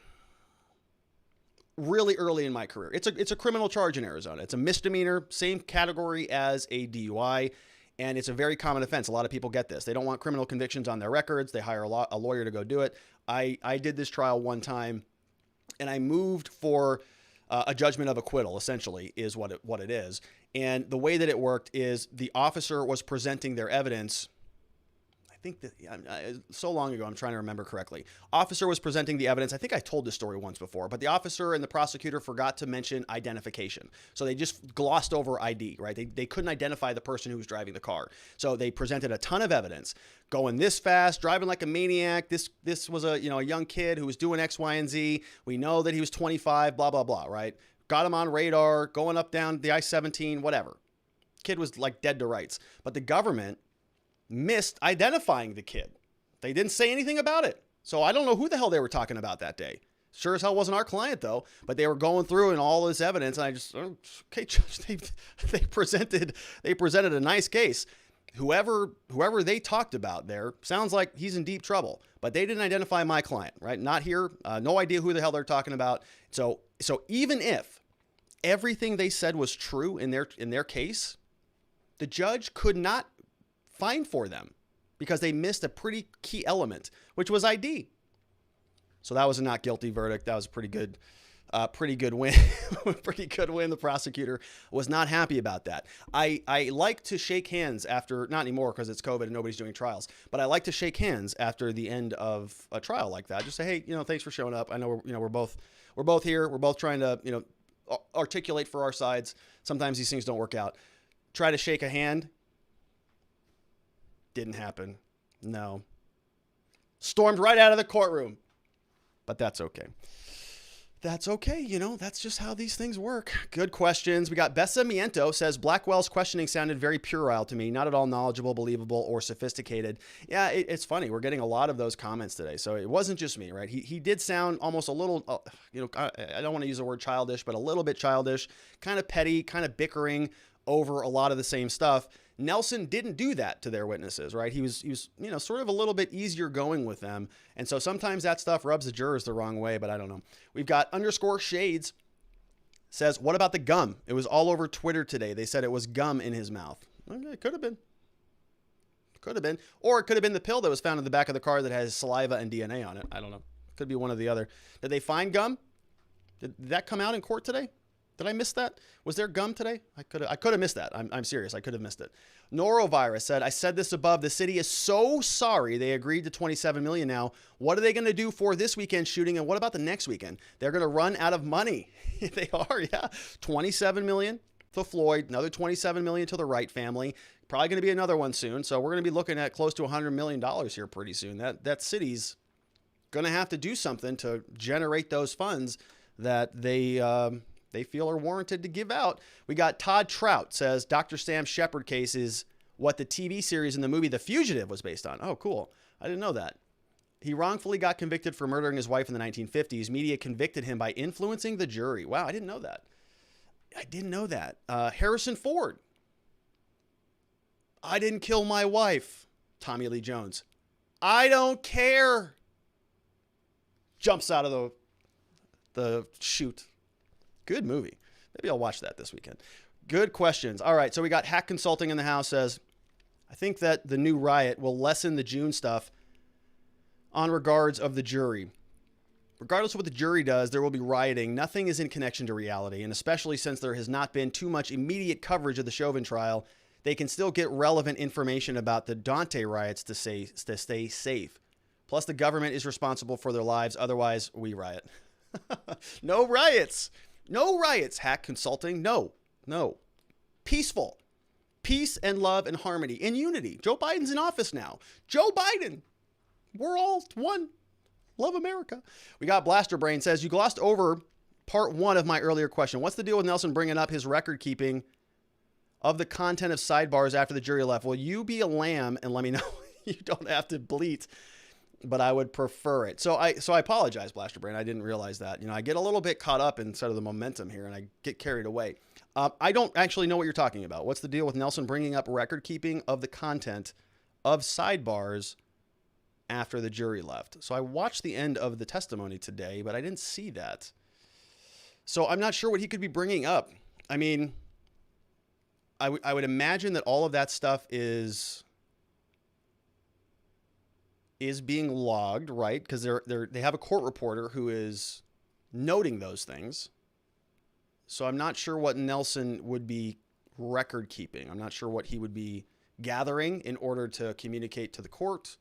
Speaker 1: really early in my career. It's a criminal charge in Arizona. It's a misdemeanor, same category as a DUI. And it's a very common offense. A lot of people get this. They don't want criminal convictions on their records. They hire a lawyer to go do it. I did this trial one time, and I moved for a judgment of acquittal, essentially, is what it is. And the way that it worked is the officer was presenting their evidence. I think that so long ago, I'm trying to remember correctly. Officer was presenting the evidence. I think I told this story once before, but the officer and the prosecutor forgot to mention identification. So they just glossed over ID, right? They couldn't identify the person who was driving the car. So they presented a ton of evidence, going this fast, driving like a maniac. This was a young kid who was doing X, Y, and Z. We know that he was 25, blah, blah, blah, right? Got him on radar, going up, down the I-17, whatever. Kid was like dead to rights. But the government missed identifying the kid. They didn't say anything about it. So I don't know who the hell they were talking about that day. Sure as hell wasn't our client though, but they were going through and all this evidence. And I just, okay, Judge, they presented a nice case. Whoever they talked about there sounds like he's in deep trouble, but they didn't identify my client, right? Not here. No idea who the hell they're talking about. So even if everything they said was true in their case, the judge could not fine for them because they missed a pretty key element, which was ID. So that was a not guilty verdict. That was a pretty good win. Pretty good win. The prosecutor was not happy about that. I like to shake hands after, not anymore because it's COVID and nobody's doing trials, but I like to shake hands after the end of a trial like that. Just say, hey, thanks for showing up. I know we're both here. We're both trying to, articulate for our sides. Sometimes these things don't work out. Try to shake a hand. Didn't happen. No. Stormed right out of the courtroom. But that's okay. That's okay. That's just how these things work. Good questions. We got Bessa Miento says, Blackwell's questioning sounded very puerile to me, not at all knowledgeable, believable, or sophisticated. Yeah, it's funny. We're getting a lot of those comments today. So it wasn't just me, right? He did sound almost a little, I don't want to use the word childish, but a little bit childish, kind of petty, kind of bickering over a lot of the same stuff. Nelson didn't do that to their witnesses, right? He was sort of a little bit easier going with them. And so sometimes that stuff rubs the jurors the wrong way, but I don't know. We've got _shades says, what about the gum? It was all over Twitter today. They said it was gum in his mouth. Okay, it could have been. Or it could have been the pill that was found in the back of the car that has saliva and DNA on it. I don't know. Could be one or the other. Did they find gum? Did that come out in court today? Did I miss that? Was there gum today? I could have missed that. I'm serious. I could have missed it. Norovirus said, I said this above. The city is so sorry they agreed to $27 million now. What are they going to do for this weekend shooting? And what about the next weekend? They're going to run out of money. They are, yeah. $27 million to Floyd, another $27 million to the Wright family. Probably going to be another one soon. So we're going to be looking at close to $100 million here pretty soon. That city's going to have to do something to generate those funds that they feel are warranted to give out. We got Todd Trout says Dr. Sam Shepard case is what the TV series and the movie The Fugitive was based on. Oh, cool. I didn't know that. He wrongfully got convicted for murdering his wife in the 1950s. Media convicted him by influencing the jury. Wow, I didn't know that. Harrison Ford. I didn't kill my wife. Tommy Lee Jones. I don't care. Jumps out of the chute. Good movie. Maybe I'll watch that this weekend. Good questions. All right, so we got Hack Consulting in the house says, I think that the new riot will lessen the June stuff on regards of the jury. Regardless of what the jury does, there will be rioting. Nothing is in connection to reality, and especially since there has not been too much immediate coverage of the Chauvin trial, they can still get relevant information about the Daunte riots to stay safe. Plus, the government is responsible for their lives. Otherwise, we riot. No riots. No riots, Hack Consulting. No. Peaceful. Peace and love and harmony and unity. Joe Biden's in office now. Joe Biden. We're all one. Love America. We got Blaster Brain says, you glossed over part one of my earlier question. What's the deal with Nelson bringing up his record keeping of the content of sidebars after the jury left? Will you be a lamb and let me know? You don't have to bleat, but I would prefer it. So I apologize, Blaster Brain. I didn't realize that. I get a little bit caught up in sort of the momentum here and I get carried away. I don't actually know what you're talking about. What's the deal with Nelson bringing up record keeping of the content of sidebars after the jury left? So I watched the end of the testimony today, but I didn't see that. So I'm not sure what he could be bringing up. I mean, I would imagine that all of that stuff is being logged, right? Because they have a court reporter who is noting those things. So I'm not sure what Nelson would be record keeping. I'm not sure what he would be gathering in order to communicate to the court.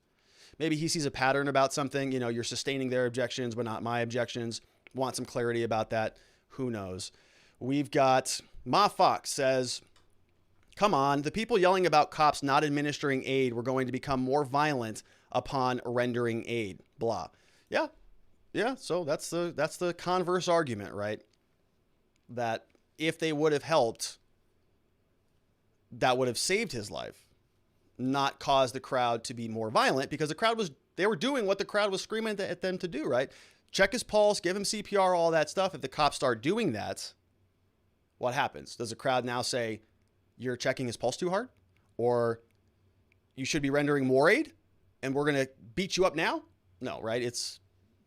Speaker 1: Maybe he sees a pattern about something. You're sustaining their objections, but not my objections. Want some clarity about that. Who knows? We've got Ma Fox says, come on, the people yelling about cops not administering aid were going to become more violent upon rendering aid. Blah. Yeah. So that's the converse argument, right? That if they would have helped, that would have saved his life, not caused the crowd to be more violent, because they were doing what the crowd was screaming at them to do, right? Check his pulse, give him CPR, all that stuff. If the cops start doing that, what happens? Does the crowd now say, you're checking his pulse too hard? Or you should be rendering more aid and we're going to beat you up now? No, right?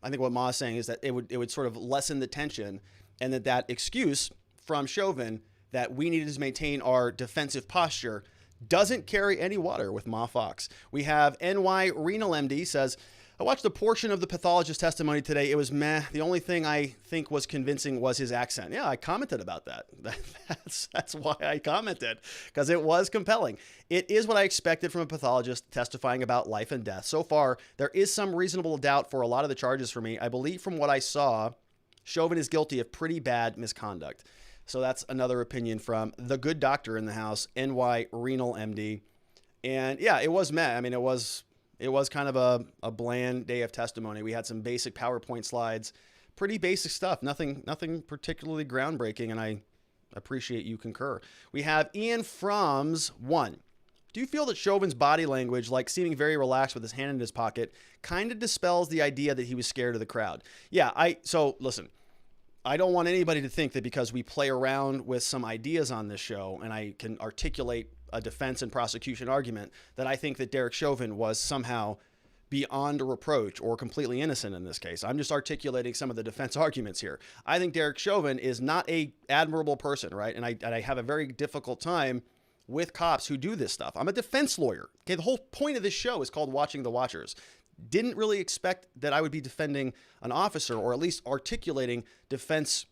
Speaker 1: I think what Ma is saying is that it would sort of lessen the tension, and that excuse from Chauvin that we needed to maintain our defensive posture doesn't carry any water with Ma Fox. We have NY Renal MD says, I watched a portion of the pathologist's testimony today. It was meh. The only thing I think was convincing was his accent. Yeah, I commented about that. That's why I commented, because it was compelling. It is what I expected from a pathologist testifying about life and death. So far, there is some reasonable doubt for a lot of the charges for me. I believe from what I saw, Chauvin is guilty of pretty bad misconduct. So that's another opinion from the good doctor in the house, NY Renal MD. And yeah, it was meh. I mean, it was kind of a bland day of testimony. We had some basic PowerPoint slides, pretty basic stuff, nothing particularly groundbreaking, and I appreciate you concur. We have Ian Fromms 1. Do you feel that Chauvin's body language, like seeming very relaxed with his hand in his pocket, kind of dispels the idea that he was scared of the crowd? Yeah, so listen, I don't want anybody to think that because we play around with some ideas on this show and I can articulate a defense and prosecution argument that I think that Derek Chauvin was somehow beyond a reproach or completely innocent in this case. I'm just articulating some of the defense arguments here. I think Derek Chauvin is not a admirable person, right? And I have a very difficult time with cops who do this stuff. I'm a defense lawyer. Okay, the whole point of this show is called Watching the Watchers. Didn't really expect that I would be defending an officer or at least articulating defense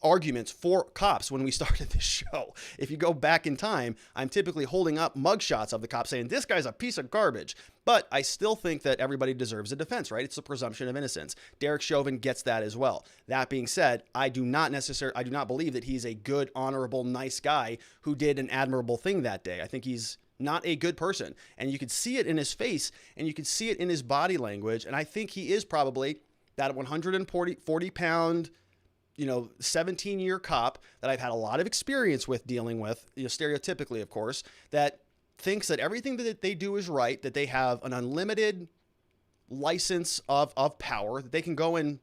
Speaker 1: arguments for cops when we started this show. If you go back in time, I'm typically holding up mugshots of the cops saying, this guy's a piece of garbage. But I still think that everybody deserves a defense, right? It's the presumption of innocence. Derek Chauvin gets that as well. That being said, I do not believe that he's a good, honorable, nice guy who did an admirable thing that day. I think he's not a good person. And you could see it in his face and you could see it in his body language. And I think he is probably that 140-pound, 17-year cop that I've had a lot of experience with dealing with, stereotypically, of course, that thinks that everything that they do is right, that they have an unlimited license of power, that they can go and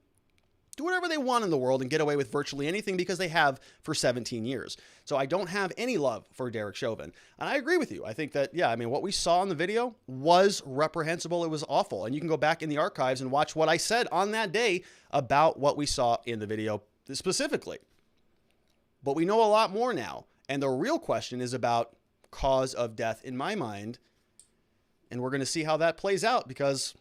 Speaker 1: do whatever they want in the world and get away with virtually anything because they have for 17 years. So I don't have any love for Derek Chauvin. And I agree with you. I think that, what we saw in the video was reprehensible. It was awful. And you can go back in the archives and watch what I said on that day about what we saw in the video specifically. But we know a lot more now. And the real question is about cause of death in my mind. And we're going to see how that plays out because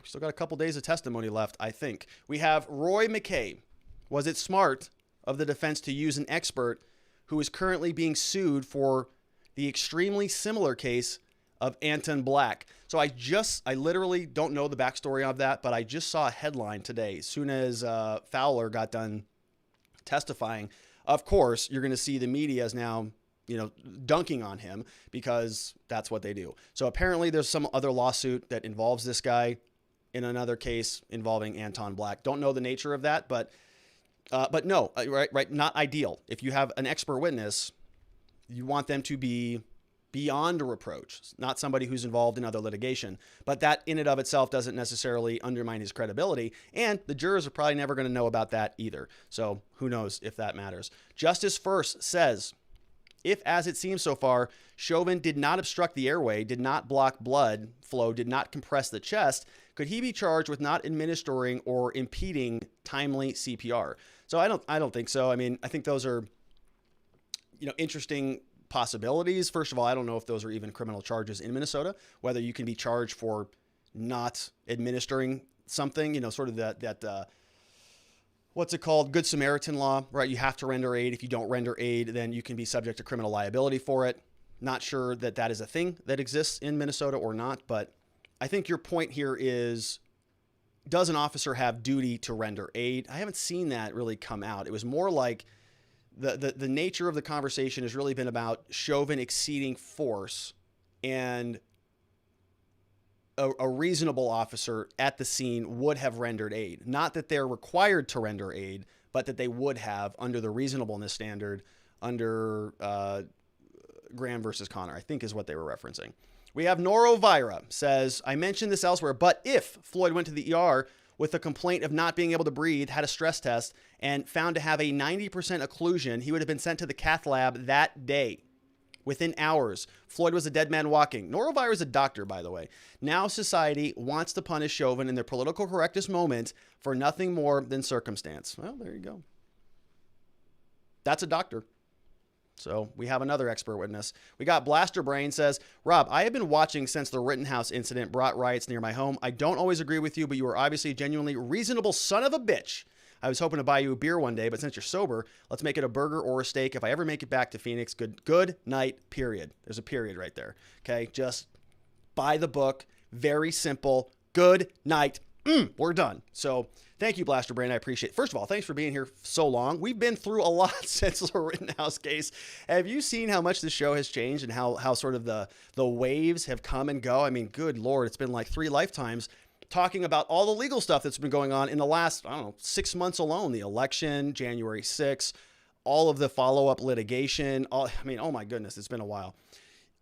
Speaker 1: we still got a couple days of testimony left, I think. We have Roy McKay. Was it smart of the defense to use an expert who is currently being sued for the extremely similar case of Anton Black? So I literally don't know the backstory of that, but I just saw a headline today. As soon as Fowler got done testifying, of course, you're going to see the media is now, dunking on him because that's what they do. So apparently there's some other lawsuit that involves this guy in another case involving Anton Black. Don't know the nature of that, but no, right, not ideal. If you have an expert witness, you want them to be beyond a reproach, not somebody who's involved in other litigation. But that in and of itself doesn't necessarily undermine his credibility, and the jurors are probably never going to know about that either. So who knows if that matters. Justice First says, if, as it seems so far, Chauvin did not obstruct the airway, did not block blood flow, did not compress the chest, could he be charged with not administering or impeding timely CPR? So I don't think so. I mean, I think those are, interesting possibilities. First of all, I don't know if those are even criminal charges in Minnesota, whether you can be charged for not administering something, sort of that what's it called? Good Samaritan law, right? You have to render aid. If you don't render aid, then you can be subject to criminal liability for it. Not sure that is a thing that exists in Minnesota or not, but I think your point here is, does an officer have duty to render aid? I haven't seen that really come out. It was more like the nature of the conversation has really been about Chauvin exceeding force and a reasonable officer at the scene would have rendered aid. Not that they're required to render aid, but that they would have under the reasonableness standard under Graham versus Connor, I think is what they were referencing. We have Norovira says, I mentioned this elsewhere, but if Floyd went to the ER with a complaint of not being able to breathe, had a stress test, and found to have a 90% occlusion, he would have been sent to the cath lab that day. Within hours, Floyd was a dead man walking. Norovira is a doctor, by the way. Now society wants to punish Chauvin in their political correctest moment for nothing more than circumstance. Well, there you go. That's a doctor. So we have another expert witness. We got Blaster Brain says, Rob, I have been watching since the Rittenhouse incident brought riots near my home. I don't always agree with you, but you are obviously a genuinely reasonable son of a bitch. I was hoping to buy you a beer one day, but since you're sober, let's make it a burger or a steak. If I ever make it back to Phoenix, good night, period. There's a period right there. Okay, just buy the book. Very simple. Good night. We're done. So thank you, Blaster Brain. I appreciate it. First of all, thanks for being here so long. We've been through a lot since the Rittenhouse case. Have you seen how much the show has changed and how sort of the waves have come and go? I mean, good Lord, it's been like 3 lifetimes talking about all the legal stuff that's been going on in the last, 6 months alone. The election, January 6th, all of the follow-up litigation. Oh my goodness, it's been a while.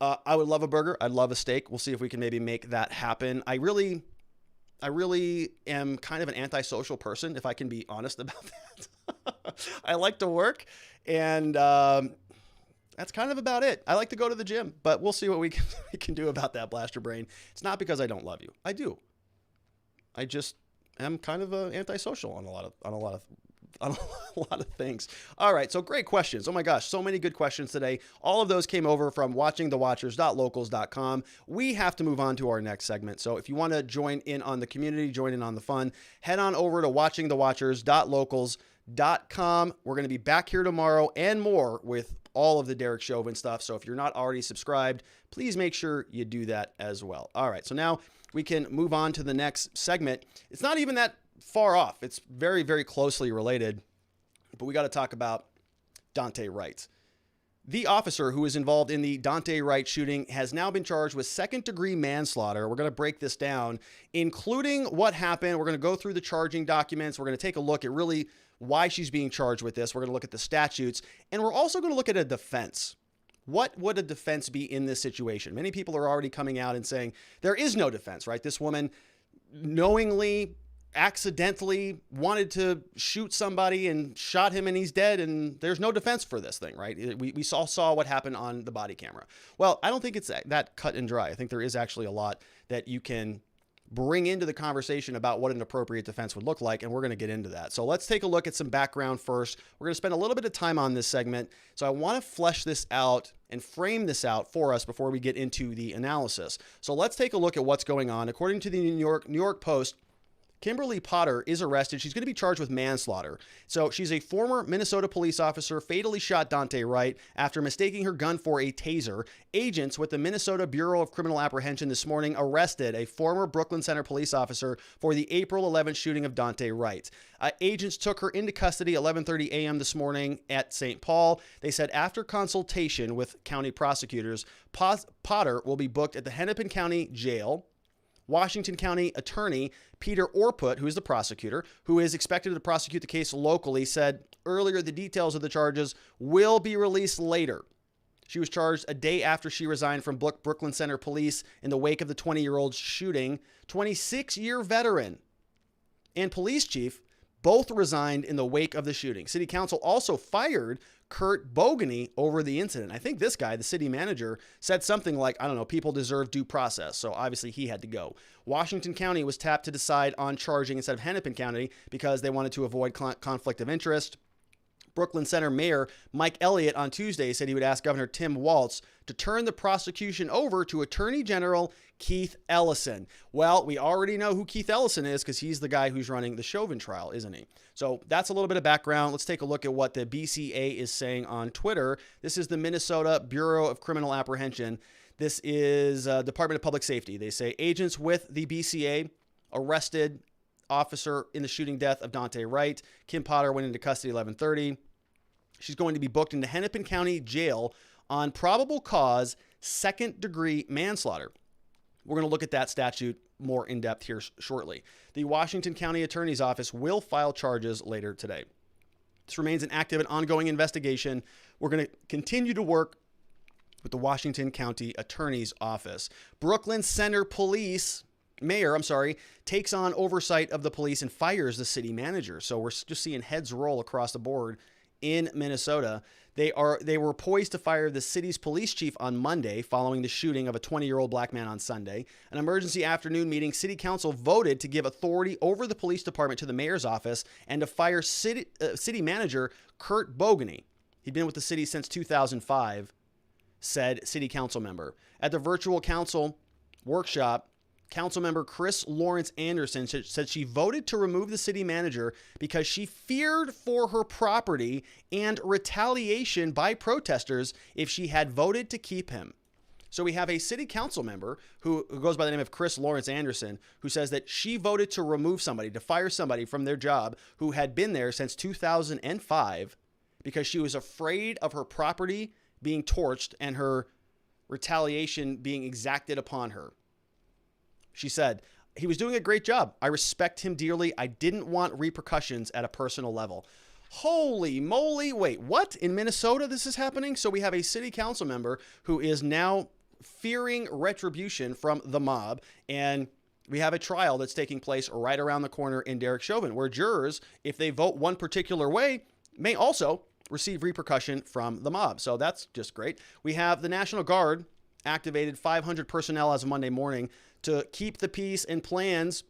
Speaker 1: I would love a burger. I'd love a steak. We'll see if we can maybe make that happen. I really am kind of an antisocial person, if I can be honest about that. I like to work, and that's kind of about it. I like to go to the gym, but we'll see what we can do about that, Blaster Brain. It's not because I don't love you. I do. I just am kind of antisocial on a lot of things. All right, so great questions. Oh my gosh, so many good questions today. All of those came over from watchingthewatchers.locals.com. We have to move on to our next segment. So if you want to join in on the community, join in on the fun, head on over to watchingthewatchers.locals.com. We're going to be back here tomorrow and more with all of the Derek Chauvin stuff. So if you're not already subscribed, please make sure you do that as well. All right, so now we can move on to the next segment. It's not even that far off. It's very, very closely related, but we got to talk about Daunte Wright. The officer who was involved in the Daunte Wright shooting has now been charged with second-degree manslaughter. We're going to break this down, including what happened. We're going to go through the charging documents. We're going to take a look at really why she's being charged with this. We're going to look at the statutes, and we're also going to look at a defense. What would a defense be in this situation? Many people are already coming out and saying there is no defense, right? This woman knowingly, accidentally wanted to shoot somebody and shot him and he's dead, and there's no defense for this thing, right? We saw what happened on the body camera. Well, I don't think it's that cut and dry. I think there is actually a lot that you can bring into the conversation about what an appropriate defense would look like, and we're going to get into that. So let's take a look at some background first. We're going to spend a little bit of time on this segment, so I want to flesh this out and frame this out for us before we get into the analysis. So let's take a look at what's going on. According to the New York Post, Kimberly Potter is arrested. She's going to be charged with manslaughter. So she's a former Minnesota police officer, fatally shot Daunte Wright after mistaking her gun for a taser. Agents with the Minnesota Bureau of Criminal Apprehension this morning arrested a former Brooklyn Center police officer for the April 11th shooting of Daunte Wright. Agents took her into custody 11:30 a.m. this morning at St. Paul. They said after consultation with county prosecutors, Potter will be booked at the Hennepin County Jail. Washington County Attorney Peter Orput, who is the prosecutor, who is expected to prosecute the case locally, said earlier the details of the charges will be released later. She was charged a day after she resigned from Brooklyn Center Police in the wake of the 20-year-old shooting. 26-year veteran and police chief both resigned in the wake of the shooting. City Council also fired Kurt Bogany over the incident. I think this guy, the city manager, said something like, people deserve due process. So obviously he had to go. Washington County was tapped to decide on charging instead of Hennepin County because they wanted to avoid conflict of interest. Brooklyn Center Mayor Mike Elliott on Tuesday said he would ask Governor Tim Walz to turn the prosecution over to Attorney General Keith Ellison. Well, we already know who Keith Ellison is because he's the guy who's running the Chauvin Trial, isn't he? So that's a little bit of background. Let's take a look at what the BCA is saying on Twitter. This is the Minnesota Bureau of Criminal Apprehension. This is Department of Public Safety. They say agents with the BCA arrested officer in the shooting death of Daunte Wright. Kim Potter went into custody 11:30. She's going to be booked into Hennepin County Jail on probable cause second-degree manslaughter. We're going to look at that statute more in depth here shortly. The Washington County Attorney's Office will file charges later today. This remains an active and ongoing investigation. We're going to continue to work with the Washington County Attorney's Office. Brooklyn Center Mayor takes on oversight of the police and fires the city manager. So we're just seeing heads roll across the board in Minnesota. They were poised to fire the city's police chief on Monday following the shooting of a 20-year-old black man on Sunday. An emergency afternoon meeting, city council voted to give authority over the police department to the mayor's office and to fire city manager Kurt Bogany. He'd been with the city since 2005, said city council member. At the virtual council workshop, council member Chris Lawrence Anderson said she voted to remove the city manager because she feared for her property and retaliation by protesters if she had voted to keep him. So we have a city council member who goes by the name of Chris Lawrence Anderson, who says that she voted to remove somebody, to fire somebody from their job who had been there since 2005 because she was afraid of her property being torched and her retaliation being exacted upon her. She said, he was doing a great job. I respect him dearly. I didn't want repercussions at a personal level. Holy moly. Wait, what? In Minnesota this is happening? So we have a city council member who is now fearing retribution from the mob, and we have a trial that's taking place right around the corner in Derek Chauvin, where jurors, if they vote one particular way, may also receive repercussion from the mob. So that's just great. We have the National Guard activated 500 personnel as of Monday morning to keep the peace, and plans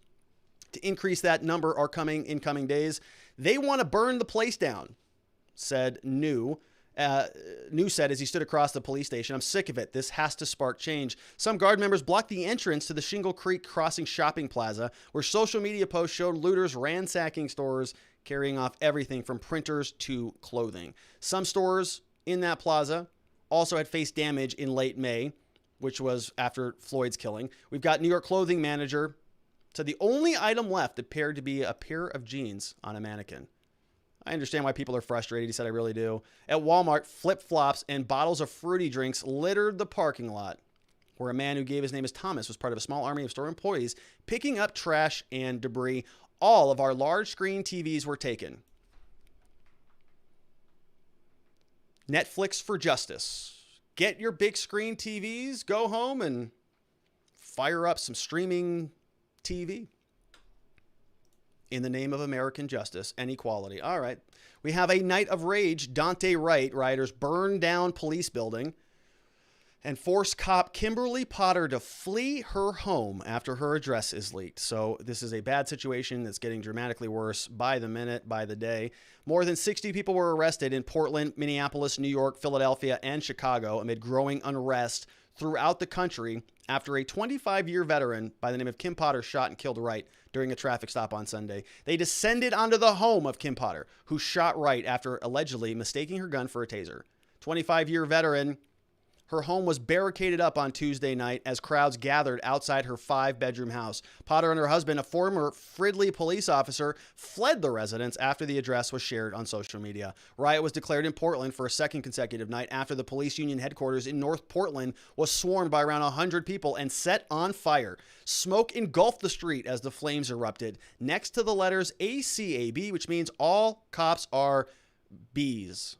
Speaker 1: to increase that number are coming in coming days. They want to burn the place down, said New. New said as he stood across the police station, I'm sick of it. This has to spark change. Some Guard members blocked the entrance to the Shingle Creek Crossing shopping plaza, where social media posts showed looters ransacking stores, carrying off everything from printers to clothing. Some stores in that plaza also had faced damage in late May, which was after Floyd's killing. We've got New York clothing manager said the only item left appeared to be a pair of jeans on a mannequin. I understand why people are frustrated. He said, I really do. At Walmart, flip-flops and bottles of fruity drinks littered the parking lot, where a man who gave his name as Thomas was part of a small army of store employees picking up trash and debris. All of our large screen TVs were taken. Netflix for justice. Get your big screen TVs, go home and fire up some streaming TV. In the name of American justice and equality. All right. We have a night of rage. Daunte Wright rioters burned down police building and forced cop Kimberly Potter to flee her home after her address is leaked. So this is a bad situation that's getting dramatically worse by the minute, by the day. More than 60 people were arrested in Portland, Minneapolis, New York, Philadelphia, and Chicago amid growing unrest throughout the country after a 25-year veteran by the name of Kim Potter shot and killed Wright during a traffic stop on Sunday. They descended onto the home of Kim Potter, who shot Wright after allegedly mistaking her gun for a taser. 25-year veteran, her home was barricaded up on Tuesday night as crowds gathered outside her 5-bedroom house. Potter and her husband, a former Fridley police officer, fled the residence after the address was shared on social media. Riot was declared in Portland for a second consecutive night after the police union headquarters in North Portland was swarmed by around 100 people and set on fire. Smoke engulfed the street as the flames erupted. Next to the letters ACAB, which means all cops are bees.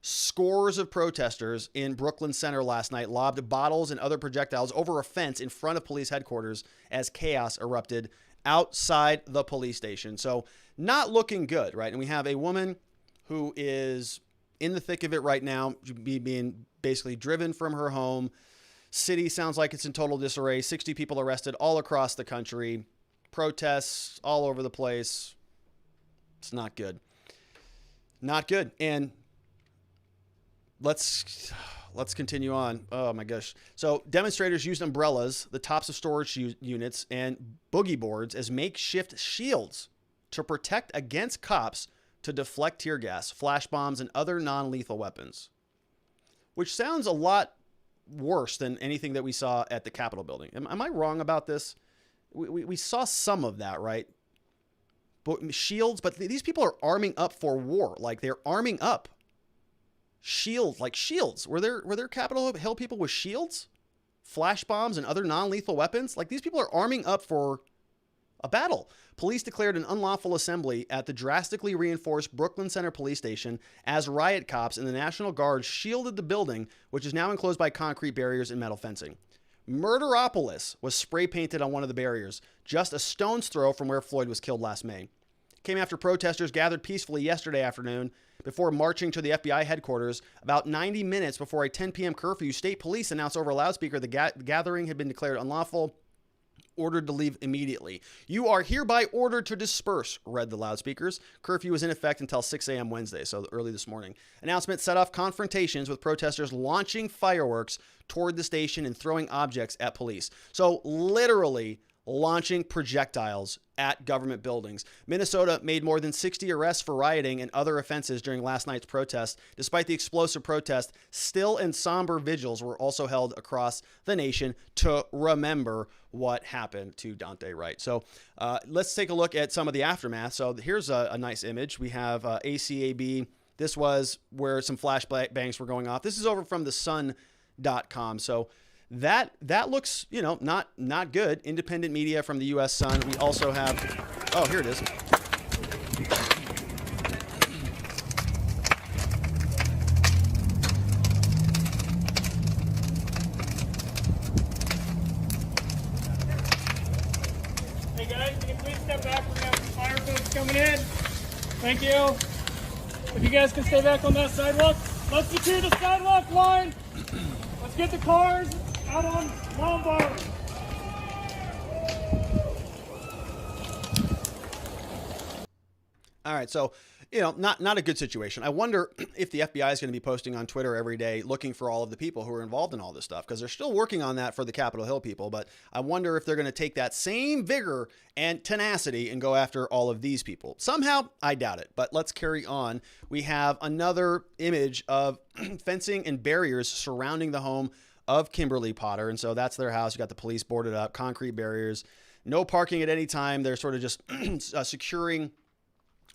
Speaker 1: Scores of protesters in Brooklyn Center last night lobbed bottles and other projectiles over a fence in front of police headquarters as chaos erupted outside the police station. So not looking good, right? And we have a woman who is in the thick of it right now, being basically driven from her home. City sounds like it's in total disarray. 60 people arrested all across the country. Protests all over the place. It's not good. Not good. And Let's continue on. Oh my gosh. So demonstrators used umbrellas, the tops of storage units, and boogie boards as makeshift shields to protect against cops to deflect tear gas, flash bombs, and other non-lethal weapons, which sounds a lot worse than anything that we saw at the Capitol building. Am I wrong about this? We saw some of that, right? But shields, but these people are arming up for war. Like, they're arming up. Shields. Were there Capitol Hill people with shields, flash bombs, and other non-lethal weapons? Like, these people are arming up for a battle. Police declared an unlawful assembly at the drastically reinforced Brooklyn Center police station as riot cops and the National Guard shielded the building, which is now enclosed by concrete barriers and metal fencing. Murderopolis was spray painted on one of the barriers, just a stone's throw from where Floyd was killed last May. It came after protesters gathered peacefully yesterday afternoon before marching to the FBI headquarters. About 90 minutes before a 10 p.m. curfew, state police announced over a loudspeaker the gathering had been declared unlawful, ordered to leave immediately. You are hereby ordered to disperse, read the loudspeakers. Curfew was in effect until 6 a.m. Wednesday, so early this morning. Announcement set off confrontations with protesters launching fireworks toward the station and throwing objects at police. So literally launching projectiles at government buildings. Minnesota made more than 60 arrests for rioting and other offenses during last night's protest. Despite the explosive protest, still and somber vigils were also held across the nation to remember what happened to Daunte Wright. So let's take a look at some of the aftermath. So here's a nice image. We have ACAB. This was where some flashbangs were going off. This is over from the sun.com. So that looks, not good. Independent media from the U.S. Sun. We also have, oh, here it is.
Speaker 8: Hey guys, can you please step back? We're gonna have some fire folks coming in. Thank you. If you guys can stay back on that sidewalk, let's secure the sidewalk line. Let's get the cars out on Lombard.
Speaker 1: All right, so, not a good situation. I wonder if the FBI is going to be posting on Twitter every day looking for all of the people who are involved in all this stuff, because they're still working on that for the Capitol Hill people, but I wonder if they're going to take that same vigor and tenacity and go after all of these people. Somehow, I doubt it, but let's carry on. We have another image of fencing and barriers surrounding the home of Kimberly Potter, and so that's their house. You got the police boarded up, concrete barriers, no parking at any time. They're sort of just securing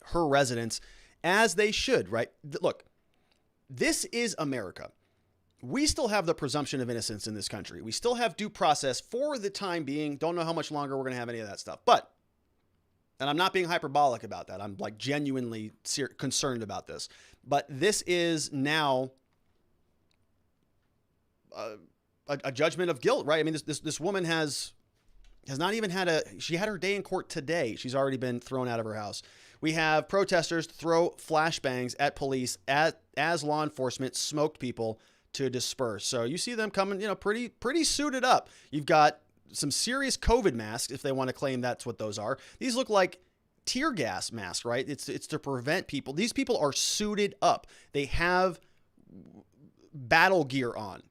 Speaker 1: her residence as they should, right? Look, this is America. We still have the presumption of innocence in this country. We still have due process for the time being. Don't know how much longer we're going to have any of that stuff. But, and I'm not being hyperbolic about that. I'm like genuinely concerned about this. But this is now a judgment of guilt, right? I mean, this woman has not even she had her day in court today. She's already been thrown out of her house. We have protesters throw flashbangs at police as law enforcement smoked people to disperse. So you see them coming, pretty suited up. You've got some serious COVID masks, if they want to claim that's what those are. These look like tear gas masks, right? It's to prevent people. These people are suited up. They have battle gear on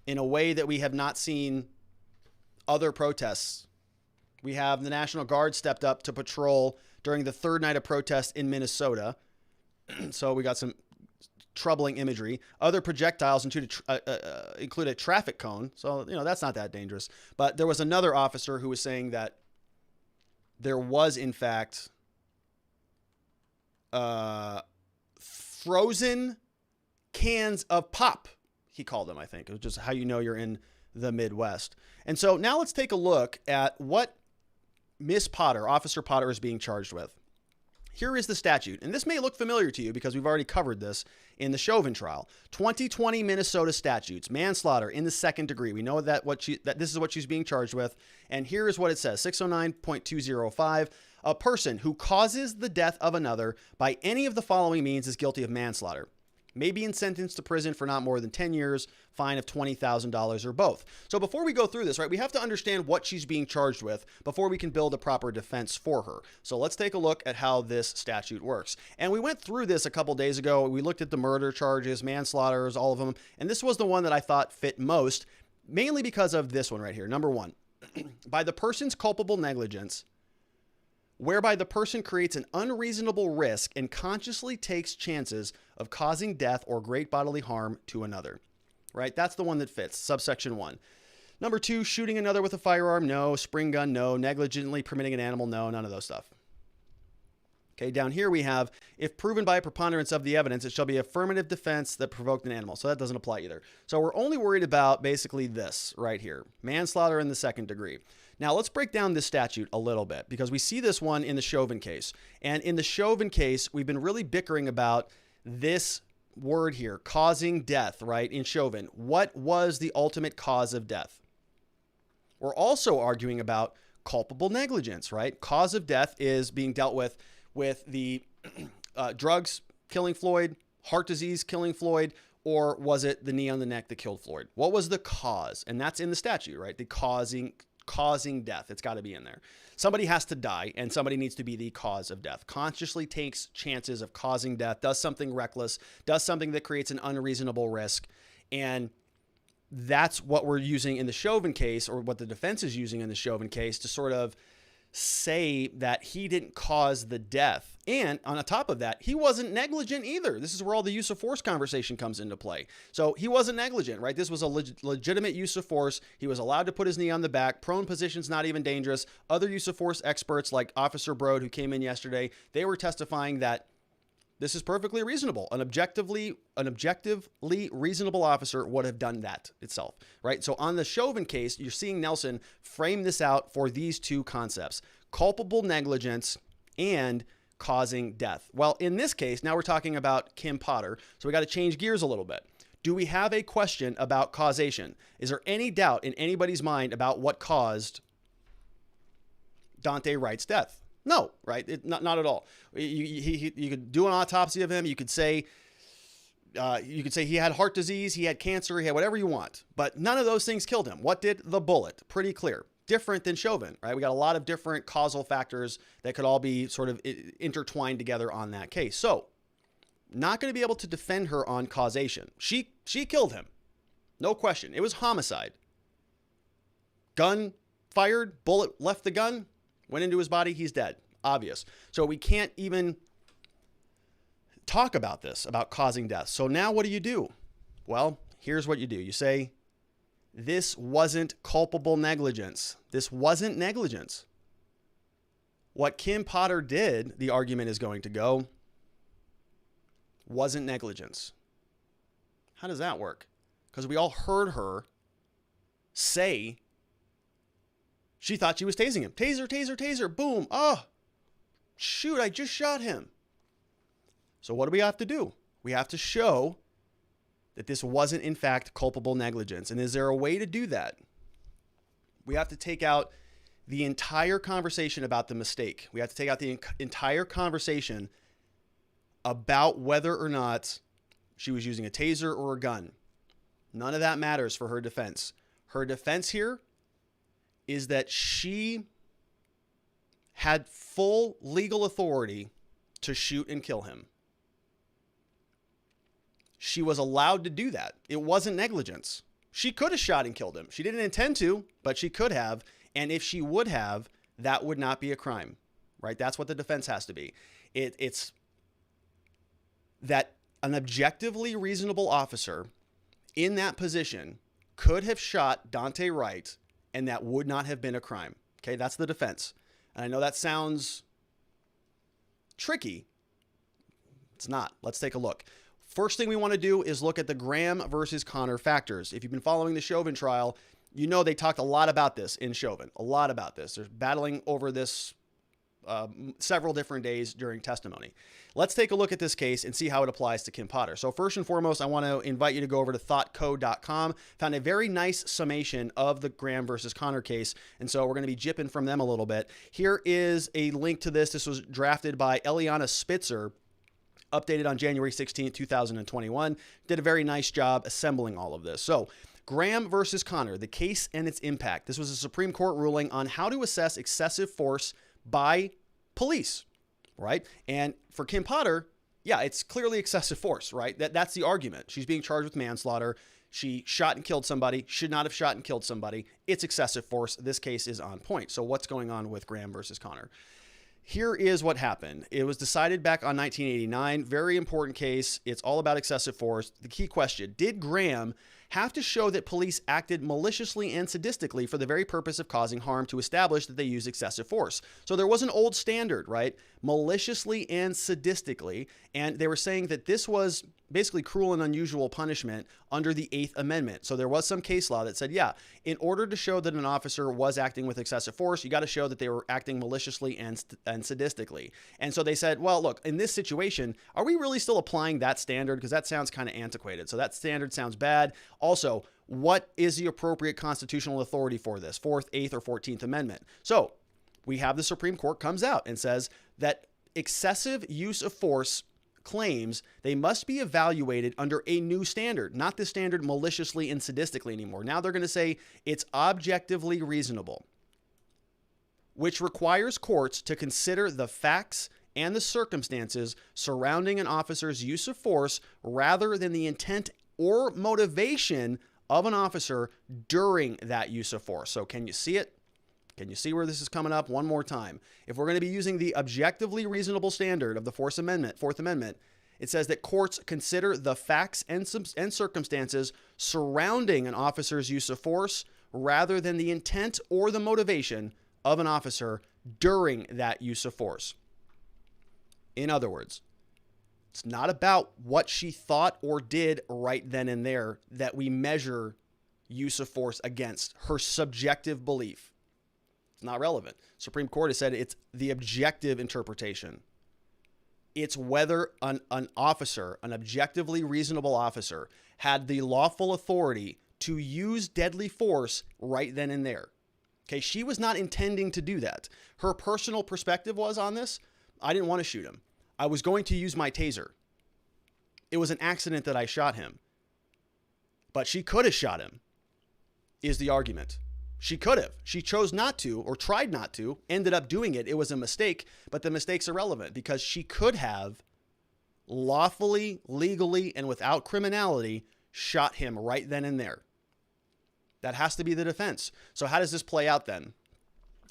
Speaker 1: in a way that we have not seen other protests. We have the National Guard stepped up to patrol during the third night of protest in Minnesota. So we got some troubling imagery. Other projectiles include a traffic cone. So, that's not that dangerous. But there was another officer who was saying that there was, in fact, frozen cans of pop, he called them, I think. It was just how you know you're in the Midwest. And so now let's take a look at what Miss Potter, Officer Potter, is being charged with. Here is the statute, and this may look familiar to you because we've already covered this in the Chauvin trial. 2020 Minnesota statutes, manslaughter in the second degree. We know that this is what she's being charged with, and here is what it says: 609.205. A person who causes the death of another by any of the following means is guilty of manslaughter. May be sentenced to prison for not more than 10 years, fine of $20,000 or both. So before we go through this, right, we have to understand what she's being charged with before we can build a proper defense for her. So let's take a look at how this statute works. And we went through this a couple days ago. We looked at the murder charges, manslaughters, all of them. And this was the one that I thought fit most, mainly because of this one right here. Number one, by the person's culpable negligence, whereby the person creates an unreasonable risk and consciously takes chances of causing death or great bodily harm to another, right? That's the one that fits, subsection 1. Number 2, shooting another with a firearm, no. Spring gun, no. Negligently permitting an animal, no. None of those stuff. Okay, down here we have, if proven by a preponderance of the evidence, it shall be affirmative defense that provoked an animal. So that doesn't apply either. So we're only worried about basically this right here, manslaughter in the second degree. Now let's break down this statute a little bit because we see this one in the Chauvin case. And in the Chauvin case, we've been really bickering about this word here, causing death, right, in Chauvin. What was the ultimate cause of death? We're also arguing about culpable negligence, right? Cause of death is being dealt with the drugs killing Floyd, heart disease killing Floyd, or was it the knee on the neck that killed Floyd? What was the cause? And that's in the statute, right? The causing death. It's got to be in there. Somebody has to die, and somebody needs to be the cause of death. Consciously takes chances of causing death, does something reckless, does something that creates an unreasonable risk. And that's what we're using in the Chauvin case, or what the defense is using in the Chauvin case, to sort of say that he didn't cause the death. And on top of that, he wasn't negligent either. This is where all the use of force conversation comes into play. So he wasn't negligent, right? This was a legitimate use of force. He was allowed to put his knee on the back. Prone position's not even dangerous. Other use of force experts like Officer Brode, who came in yesterday, they were testifying that this is perfectly reasonable. An objectively reasonable officer would have done that itself, right? So on the Chauvin case, you're seeing Nelson frame this out for these two concepts: culpable negligence and causing death. Well, in this case, now we're talking about Kim Potter, so we got to change gears a little bit. Do we have a question about causation? Is there any doubt in anybody's mind about what caused Daunte Wright's death? No, right? Not at all. You could do an autopsy of him. You could say he had heart disease, he had cancer, he had whatever you want. But none of those things killed him. What did? The bullet. Pretty clear. Different than Chauvin, right? We got a lot of different causal factors that could all be sort of intertwined together on that case. So, not going to be able to defend her on causation. She killed him. No question. It was homicide. Gun fired, bullet left the gun, went into his body, he's dead. Obvious. So we can't even talk about this, about causing death. So now what do? Well, here's what you do. You say, this wasn't culpable negligence. This wasn't negligence. What Kim Potter did, the argument is going to go, wasn't negligence. How does that work? Because we all heard her say she thought she was tasing him. Taser, taser, taser. Boom. Oh, shoot, I just shot him. So what do we have to do? We have to show that this wasn't, in fact, culpable negligence. And is there a way to do that? We have to take out the entire conversation about the mistake. We have to take out the entire conversation about whether or not she was using a taser or a gun. None of that matters for her defense. Her defense here is that she had full legal authority to shoot and kill him. She was allowed to do that. It wasn't negligence. She could have shot and killed him. She didn't intend to, but she could have. And if she would have, that would not be a crime, right? That's what the defense has to be. It's that an objectively reasonable officer in that position could have shot Daunte Wright, and that would not have been a crime. Okay, that's the defense. And I know that sounds tricky. It's not. Let's take a look. First thing we want to do is look at the Graham versus Connor factors. If you've been following the Chauvin trial, you know they talked a lot about this in Chauvin. A lot about this. They're battling over this several different days during testimony. Let's take a look at this case and see how it applies to Kim Potter. So first and foremost, I want to invite you to go over to thoughtco.com. Found a very nice summation of the Graham versus Connor case. And so we're going to be jipping from them a little bit. Here is a link to this. This was drafted by Eliana Spitzer, updated on January 16, 2021. Did a very nice job assembling all of this. So Graham versus Connor, the case and its impact. This was a Supreme Court ruling on how to assess excessive force by police, right? And for Kim Potter, yeah, it's clearly excessive force, right? That's the argument. She's being charged with manslaughter. She shot and killed somebody, should not have shot and killed somebody. It's excessive force. This case is on point. So what's going on with Graham versus Connor? Here is what happened. It was decided back on 1989. Very important case. It's all about excessive force. The key question, did Graham have to show that police acted maliciously and sadistically for the very purpose of causing harm to establish that they used excessive force? So there was an old standard, right? Maliciously and sadistically. And they were saying that this was basically cruel and unusual punishment under the 8th Amendment. So there was some case law that said, yeah, in order to show that an officer was acting with excessive force, you got to show that they were acting maliciously and sadistically. And so they said, well, look, in this situation, are we really still applying that standard? Because that sounds kind of antiquated. So that standard sounds bad. Also, what is the appropriate constitutional authority for this? 4th, 8th, or 14th Amendment. So we have the Supreme Court comes out and says that excessive use of force claims they must be evaluated under a new standard, not the standard maliciously and sadistically anymore. Now they're going to say it's objectively reasonable. which requires courts to consider the facts and the circumstances surrounding an officer's use of force rather than the intent or motivation of an officer during that use of force. So can you see it? Can you see where this is coming up? One more time. If we're going to be using the objectively reasonable standard of the Fourth Amendment, it says that courts consider the facts and circumstances surrounding an officer's use of force rather than the intent or the motivation of an officer during that use of force. In other words, it's not about what she thought or did right then and there that we measure use of force against, her subjective belief. It's not relevant. Supreme Court has said it's the objective interpretation. It's whether an officer, an objectively reasonable officer, had the lawful authority to use deadly force right then and there. Okay, she was not intending to do that. Her personal perspective was on this, I didn't want to shoot him. I was going to use my taser. It was an accident that I shot him. But she could have shot him, is the argument. She could have. She chose not to, or tried not to, ended up doing it. It was a mistake, but the mistake's irrelevant because she could have lawfully, legally, and without criminality shot him right then and there. That has to be the defense. So how does this play out then?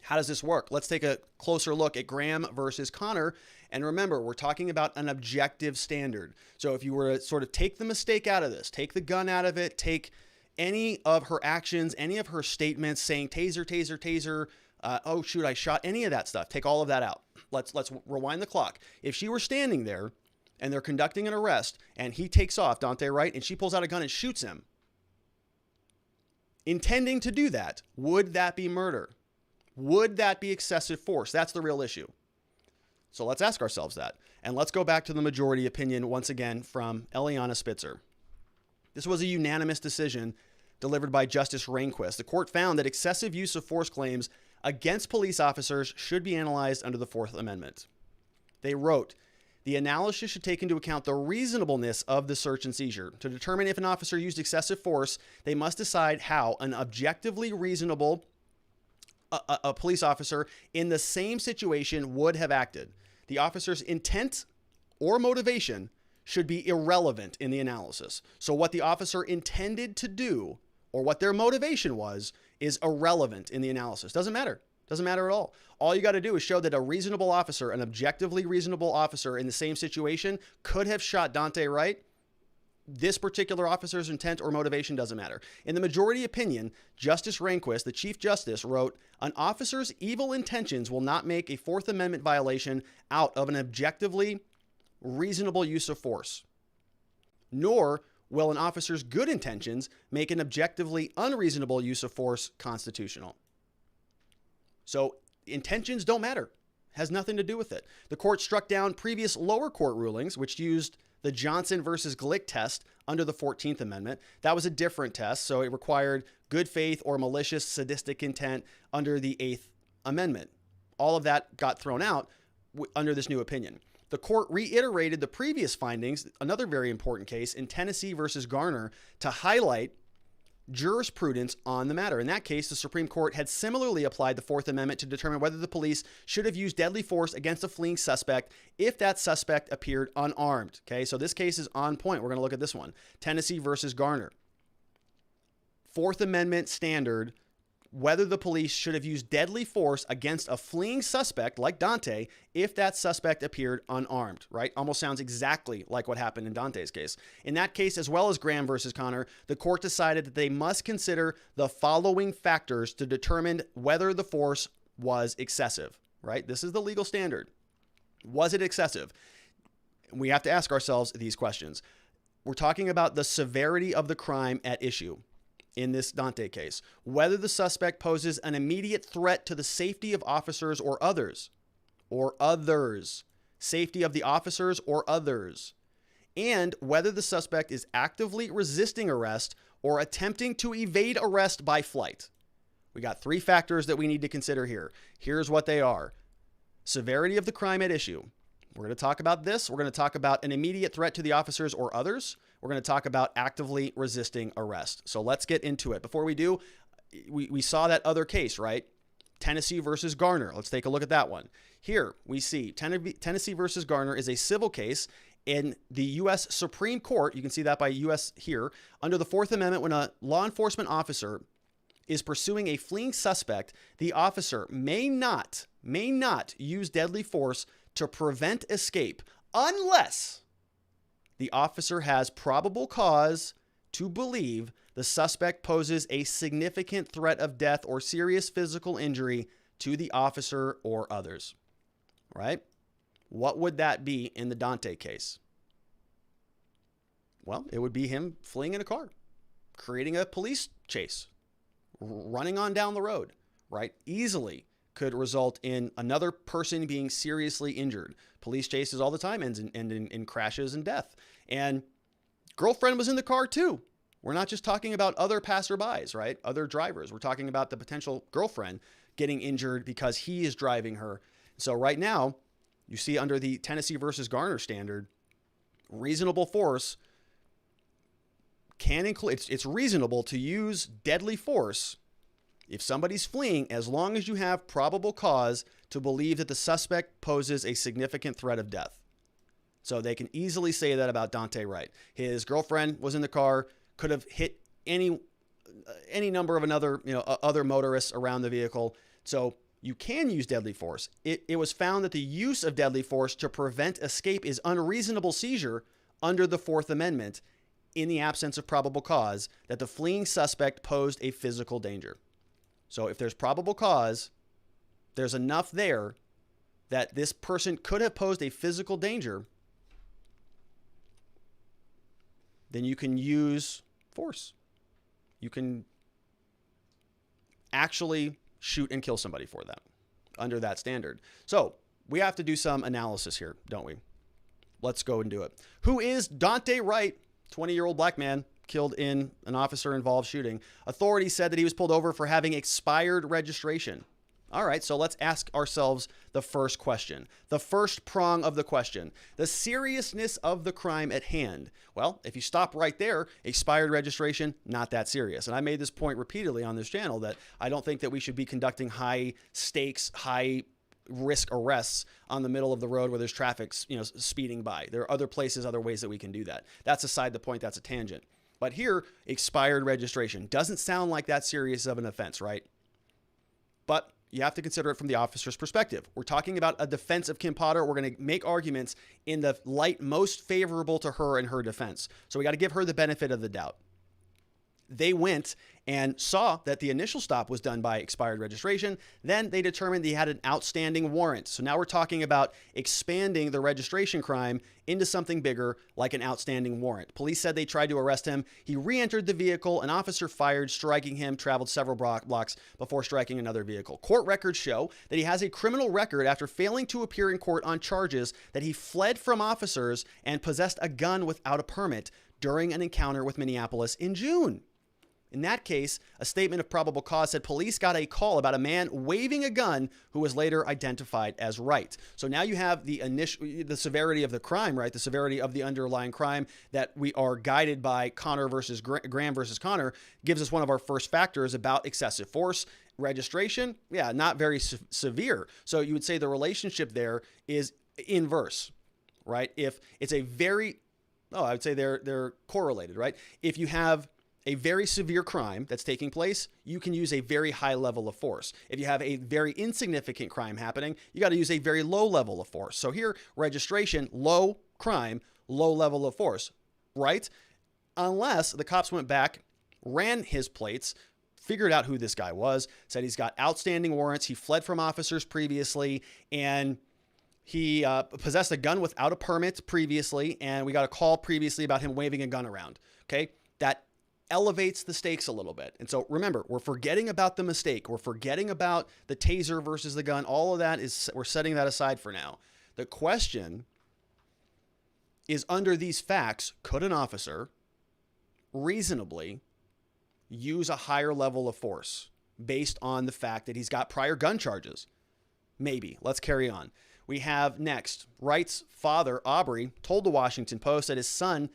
Speaker 1: How does this work? Let's take a closer look at Graham versus Connor. And remember, we're talking about an objective standard. So if you were to sort of take the mistake out of this, take the gun out of it, take any of her actions, any of her statements saying taser, taser, taser, oh shoot, I shot, any of that stuff, take all of that out. Let's rewind the clock. If she were standing there and they're conducting an arrest and he takes off, Daunte Wright, and she pulls out a gun and shoots him, intending to do that, would that be murder? Would that be excessive force? That's the real issue. So let's ask ourselves that. And let's go back to the majority opinion once again from Eliana Spitzer. This was a unanimous decision delivered by Justice Rehnquist. The court found that excessive use of force claims against police officers should be analyzed under the Fourth Amendment. They wrote, the analysis should take into account the reasonableness of the search and seizure. To determine if an officer used excessive force, they must decide how an objectively reasonable a police officer in the same situation would have acted. The officer's intent or motivation should be irrelevant in the analysis. So what the officer intended to do or what their motivation was is irrelevant in the analysis. Doesn't matter. Doesn't matter at all. All you got to do is show that a reasonable officer, an objectively reasonable officer in the same situation could have shot Daunte Wright. This particular officer's intent or motivation doesn't matter. In the majority opinion, Justice Rehnquist, the Chief Justice, wrote, an officer's evil intentions will not make a Fourth Amendment violation out of an objectively reasonable use of force, nor will an officer's good intentions make an objectively unreasonable use of force constitutional. So intentions don't matter. Has nothing to do with it. The court struck down previous lower court rulings, which used the Johnson versus Glick test under the 14th Amendment. That was a different test, so it required good faith or malicious sadistic intent under the 8th Amendment. All of that got thrown out under this new opinion. The court reiterated the previous findings, another very important case, in Tennessee versus Garner, to highlight jurisprudence on the matter. In that case, the Supreme Court had similarly applied the Fourth Amendment to determine whether the police should have used deadly force against a fleeing suspect if that suspect appeared unarmed. Okay, so this case is on point. We're going to look at this one. Tennessee versus Garner. Fourth Amendment standard, whether the police should have used deadly force against a fleeing suspect like Daunte if that suspect appeared unarmed, right? Almost sounds exactly like what happened in Daunte's case. In that case, as well as Graham versus Connor, the court decided that they must consider the following factors to determine whether the force was excessive, right? This is the legal standard. Was it excessive? We have to ask ourselves these questions. We're talking about the severity of the crime at issue. In this Daunte case, whether the suspect poses an immediate threat to the safety of officers or others, safety of the officers or others, and whether the suspect is actively resisting arrest or attempting to evade arrest by flight. We got three factors that we need to consider here. Here's what they are. Severity of the crime at issue. We're going to talk about this. We're going to talk about an immediate threat to the officers or others. We're going to talk about actively resisting arrest. So let's get into it. Before we do, we saw that other case, right? Tennessee versus Garner. Let's take a look at that one. Here we see Tennessee versus Garner is a civil case in the U.S. Supreme Court. You can see that by U.S. here. Under the Fourth Amendment, when a law enforcement officer is pursuing a fleeing suspect, the officer may not use deadly force to prevent escape unless the officer has probable cause to believe the suspect poses a significant threat of death or serious physical injury to the officer or others. Right? What would that be in the Daunte case? Well, it would be him fleeing in a car, creating a police chase, running on down the road, right? Easily could result in another person being seriously injured. Police chases all the time end in crashes and death. And girlfriend was in the car too. We're not just talking about other passerbys, right? Other drivers. We're talking about the potential girlfriend getting injured because he is driving her. So right now, you see under the Tennessee versus Garner standard, reasonable force can include, it's reasonable to use deadly force if somebody's fleeing, as long as you have probable cause to believe that the suspect poses a significant threat of death. So they can easily say that about Daunte Wright. His girlfriend was in the car, could have hit any number of other motorists around the vehicle. So you can use deadly force. It was found that the use of deadly force to prevent escape is unreasonable seizure under the Fourth Amendment in the absence of probable cause that the fleeing suspect posed a physical danger. So if there's probable cause, there's enough there that this person could have posed a physical danger, then you can use force. You can actually shoot and kill somebody for that under that standard. So we have to do some analysis here, don't we? Let's go and do it. Who is Daunte Wright, 20-year-old black man killed in an officer-involved shooting? Authorities said that he was pulled over for having expired registration. All right, so let's ask ourselves the first question, the first prong of the question, the seriousness of the crime at hand. Well, if you stop right there, expired registration, not that serious. And I made this point repeatedly on this channel that I don't think that we should be conducting high stakes, high risk arrests on the middle of the road where there's traffic, speeding by. There are other places, other ways that we can do that. That's aside the point, that's a tangent. But here, expired registration doesn't sound like that serious of an offense, right? But you have to consider it from the officer's perspective. We're talking about a defense of Kim Potter. We're going to make arguments in the light most favorable to her and her defense. So we got to give her the benefit of the doubt. They went and saw that the initial stop was done by expired registration. Then they determined he had an outstanding warrant. So now we're talking about expanding the registration crime into something bigger, like an outstanding warrant. Police said they tried to arrest him. He re-entered the vehicle. An officer fired, striking him, traveled several blocks before striking another vehicle. Court records show that he has a criminal record after failing to appear in court on charges that he fled from officers and possessed a gun without a permit during an encounter with Minneapolis in June. In that case, a statement of probable cause said police got a call about a man waving a gun who was later identified as Wright. So now you have the severity of the crime, right? The severity of the underlying crime that we are guided by Connor versus Graham versus Connor gives us one of our first factors about excessive force. Registration, yeah, not very severe. So you would say the relationship there is inverse, right? If it's I would say they're correlated, right? If you have a very severe crime that's taking place, you can use a very high level of force. If you have a very insignificant crime happening, you got to use a very low level of force. So here, registration, low crime, low level of force, right? Unless the cops went back, ran his plates, figured out who this guy was, said he's got outstanding warrants, he fled from officers previously, and he possessed a gun without a permit previously, and we got a call previously about him waving a gun around, okay? That elevates the stakes a little bit. And so remember, we're forgetting about the mistake. We're forgetting about the taser versus the gun. All of that we're setting that aside for now. The question is, under these facts, could an officer reasonably use a higher level of force based on the fact that he's got prior gun charges? Maybe. Let's carry on. We have next, Wright's father, Aubrey, told the Washington Post that his son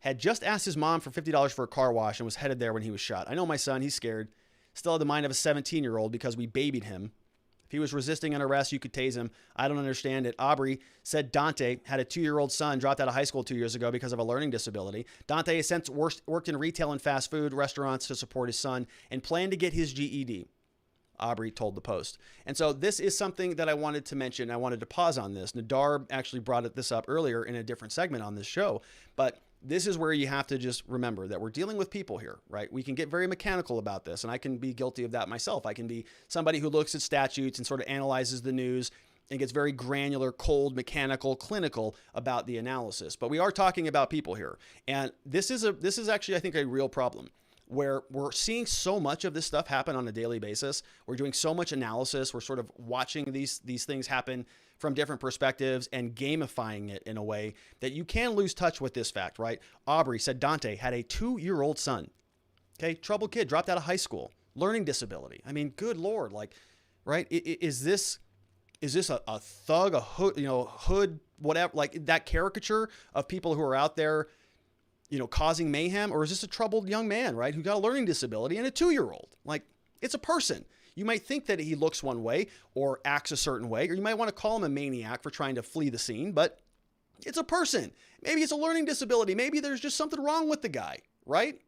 Speaker 1: had just asked his mom for $50 for a car wash and was headed there when he was shot. I know my son, he's scared. still had the mind of a 17-year-old because we babied him. If he was resisting an arrest, you could tase him. I don't understand it. Aubrey said Daunte had a 2-year-old son, dropped out of high school 2 years ago because of a learning disability. Daunte has since worked in retail and fast food restaurants to support his son and planned to get his GED. Aubrey told the Post. And so this is something that I wanted to mention. I wanted to pause on this. Nadar actually brought this up earlier in a different segment on this show, but this is where you have to just remember that we're dealing with people here, right? We can get very mechanical about this, and I can be guilty of that myself. I can be somebody who looks at statutes and sort of analyzes the news and gets very granular, cold, mechanical, clinical about the analysis. But we are talking about people here, and this is actually, I think, a real problem, where we're seeing so much of this stuff happen on a daily basis. We're doing so much analysis. We're sort of watching these things happen from different perspectives and gamifying it in a way that you can lose touch with this fact, right? Aubrey said Daunte had a 2-year-old son. Okay, troubled kid, dropped out of high school, learning disability. I mean, good Lord, like, right? Is this a thug, a hood, whatever, like that caricature of people who are out there, causing mayhem? Or is this a troubled young man, right, who got a learning disability and a 2-year-old? Like, it's a person. You might think that he looks one way or acts a certain way, or you might want to call him a maniac for trying to flee the scene, but it's a person. Maybe it's a learning disability. Maybe there's just something wrong with the guy, right?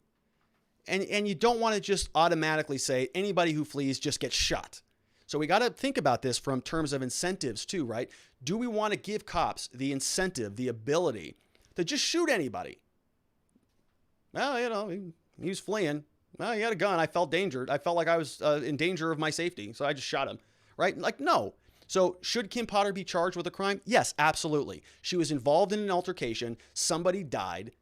Speaker 1: And you don't want to just automatically say anybody who flees just gets shot. So we got to think about this from terms of incentives too, right? Do we want to give cops the incentive, the ability to just shoot anybody? Well, he was fleeing. Well, he had a gun. I felt dangered. I felt like I was in danger of my safety, so I just shot him, right? Like, no. So should Kim Potter be charged with a crime? Yes, absolutely. She was involved in an altercation. Somebody died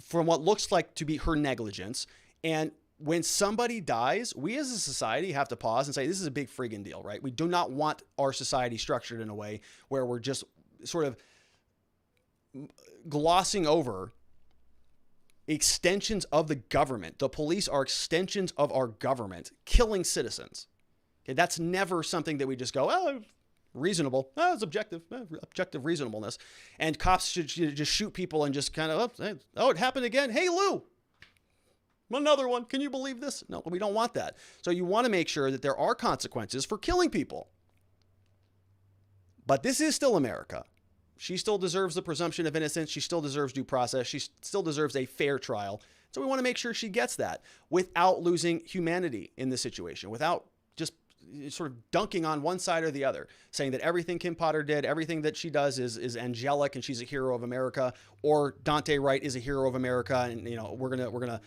Speaker 1: from what looks like to be her negligence. And when somebody dies, we as a society have to pause and say, this is a big friggin' deal, right? We do not want our society structured in a way where we're just sort of glossing over extensions of the government. The police are extensions of our government, killing citizens. Okay, that's never something that we just go, oh, reasonable. Oh, it's objective reasonableness. And cops should just shoot people and just kind of, oh, it happened again. Hey, Lou, another one. Can you believe this? No, we don't want that. So you want to make sure that there are consequences for killing people. But this is still America. She still deserves the presumption of innocence. She still deserves due process. She still deserves a fair trial. So we want to make sure she gets that without losing humanity in this situation, without just sort of dunking on one side or the other, saying that everything Kim Potter did, everything that she does is angelic and she's a hero of America, or Daunte Wright is a hero of America and we're gonna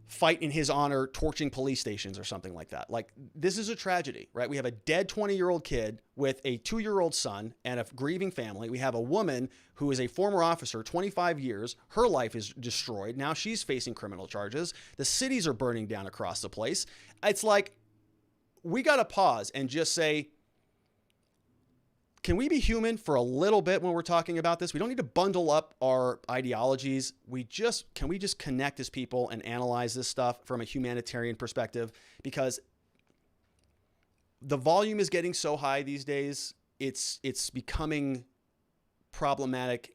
Speaker 1: fight in his honor, torching police stations or something like that. Like, this is a tragedy, right? We have a dead 20-year-old kid with a 2-year-old son and a grieving family. We have a woman who is a former officer, 25 years. Her life is destroyed. Now she's facing criminal charges. The cities are burning down across the place. It's like, we got to pause and just say, can we be human for a little bit when we're talking about this? We don't need to bundle up our ideologies. Can we just connect as people and analyze this stuff from a humanitarian perspective? Because the volume is getting so high these days, it's becoming problematic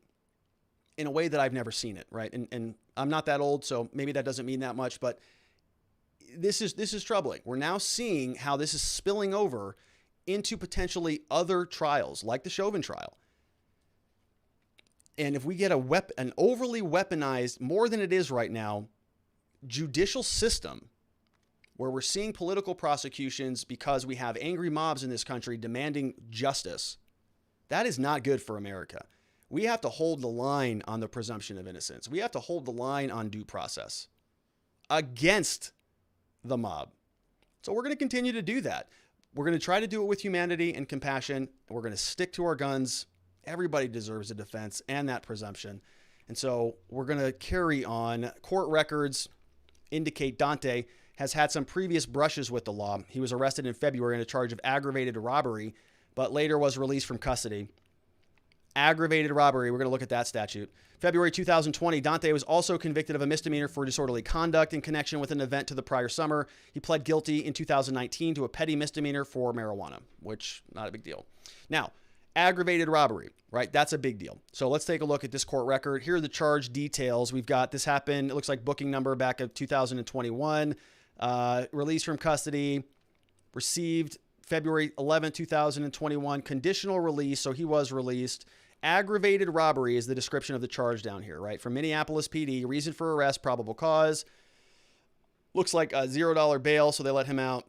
Speaker 1: in a way that I've never seen it, right? And I'm not that old, so maybe that doesn't mean that much, but this is troubling. We're now seeing how this is spilling over into potentially other trials like the Chauvin trial. And if we get an overly weaponized, more than it is right now, judicial system where we're seeing political prosecutions because we have angry mobs in this country demanding justice, that is not good for America. We have to hold the line on the presumption of innocence. We have to hold the line on due process against the mob. So we're going to continue to do that. We're going to try to do it with humanity and compassion. We're going to stick to our guns. Everybody deserves a defense and that presumption. And so we're going to carry on. Court records indicate Daunte has had some previous brushes with the law. He was arrested in February on a charge of aggravated robbery, but later was released from custody. Aggravated robbery, we're going to look at that statute. February 2020, Daunte was also convicted of a misdemeanor for disorderly conduct in connection with an event to the prior summer. He pled guilty in 2019 to a petty misdemeanor for marijuana, which not a big deal. Now, aggravated robbery, right? That's a big deal. So let's take a look at this court record. Here are the charge details. We've got this happened, it looks like booking number back of 2021. released from custody, received February 11, 2021, conditional release. So he was released. Aggravated robbery is the description of the charge down here, right? From Minneapolis PD, reason for arrest, probable cause. Looks like a $0 bail, so they let him out.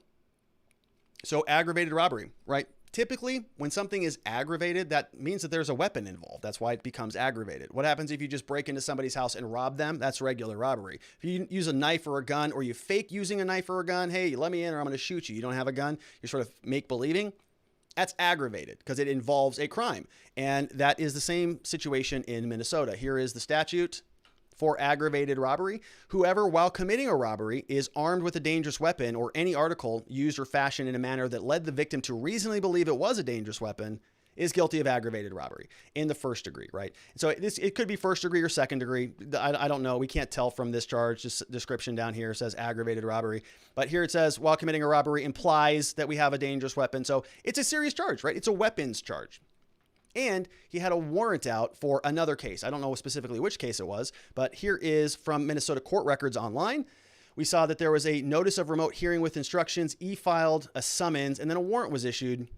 Speaker 1: So aggravated robbery, right? Typically, when something is aggravated, that means that there's a weapon involved. That's why it becomes aggravated. What happens if you just break into somebody's house and rob them? That's regular robbery. If you use a knife or a gun, or you fake using a knife or a gun, hey, let me in or I'm going to shoot you. You don't have a gun. You're sort of make-believing. That's aggravated because it involves a crime. And that is the same situation in Minnesota. Here is the statute for aggravated robbery. Whoever, while committing a robbery, is armed with a dangerous weapon or any article used or fashioned in a manner that led the victim to reasonably believe it was a dangerous weapon is guilty of aggravated robbery in the first degree, right? So it could be first degree or second degree. I don't know. We can't tell from this charge. This description down here says aggravated robbery. But here it says, while committing a robbery implies that we have a dangerous weapon. So it's a serious charge, right? It's a weapons charge. And he had a warrant out for another case. I don't know specifically which case it was, but here is from Minnesota court records online. We saw that there was a notice of remote hearing with instructions, e-filed a summons, and then a warrant was issued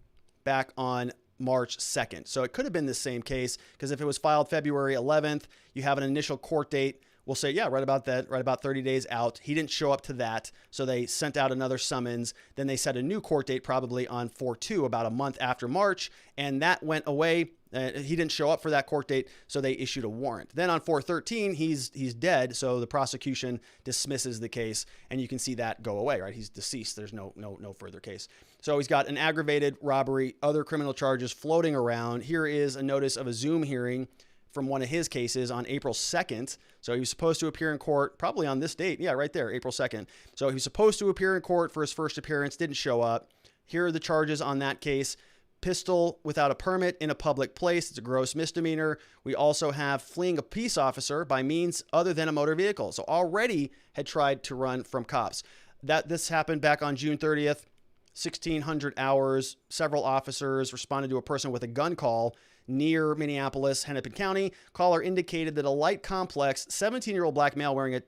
Speaker 1: back on March 2nd. So it could have been the same case, because if it was filed February 11th, you have an initial court date. We'll say, yeah, right about that, right about 30 days out. He didn't show up to that, so they sent out another summons. Then they set a new court date probably on 4/2, about a month after March, and that went away. He didn't show up for that court date, so they issued a warrant. Then on 4/13, he's dead, so the prosecution dismisses the case, and you can see that go away, right? He's deceased. There's no further case. So he's got an aggravated robbery, other criminal charges floating around. Here is a notice of a Zoom hearing from one of his cases on April 2nd. So he was supposed to appear in court probably on this date. Yeah, right there, April 2nd. So he was supposed to appear in court for his first appearance, didn't show up. Here are the charges on that case. Pistol without a permit in a public place. It's a gross misdemeanor. We also have fleeing a peace officer by means other than a motor vehicle. So already had tried to run from cops. This happened back on June 30th, 1600 hours. Several officers responded to a person with a gun call near Minneapolis, Hennepin County. Caller indicated that a light complex 17-year-old black male wearing a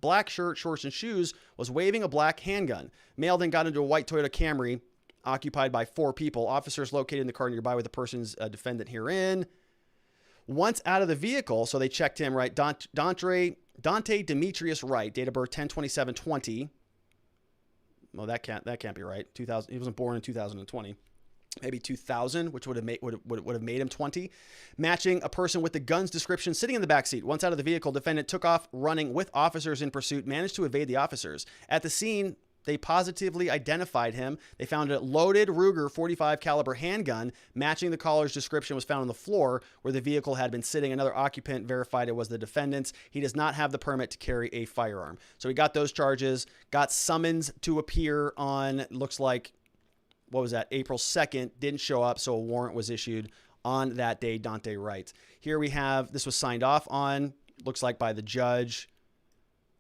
Speaker 1: black shirt, shorts, and shoes was waving a black handgun. Male then got into a white Toyota Camry occupied by 4 people. Officers located the car nearby with the person's defendant herein. Once out of the vehicle, so they checked him, right? Daunte Demetrius Wright, date of birth 10/27/20. Well, that can't be right. 2000. He wasn't born in 2020. Maybe 2000, which would have made him 20. Matching a person with the gun's description sitting in the backseat. Once out of the vehicle, defendant took off running with officers in pursuit, managed to evade the officers. At the scene, they positively identified him. They found a loaded Ruger .45 caliber handgun matching the caller's description was found on the floor where the vehicle had been sitting. Another occupant verified it was the defendant's. He does not have the permit to carry a firearm. So he got those charges, got summons to appear on, looks like, what was that, April 2nd, didn't show up, so a warrant was issued on that day, Daunte Wright. Here we have, this was signed off on, looks like by the judge,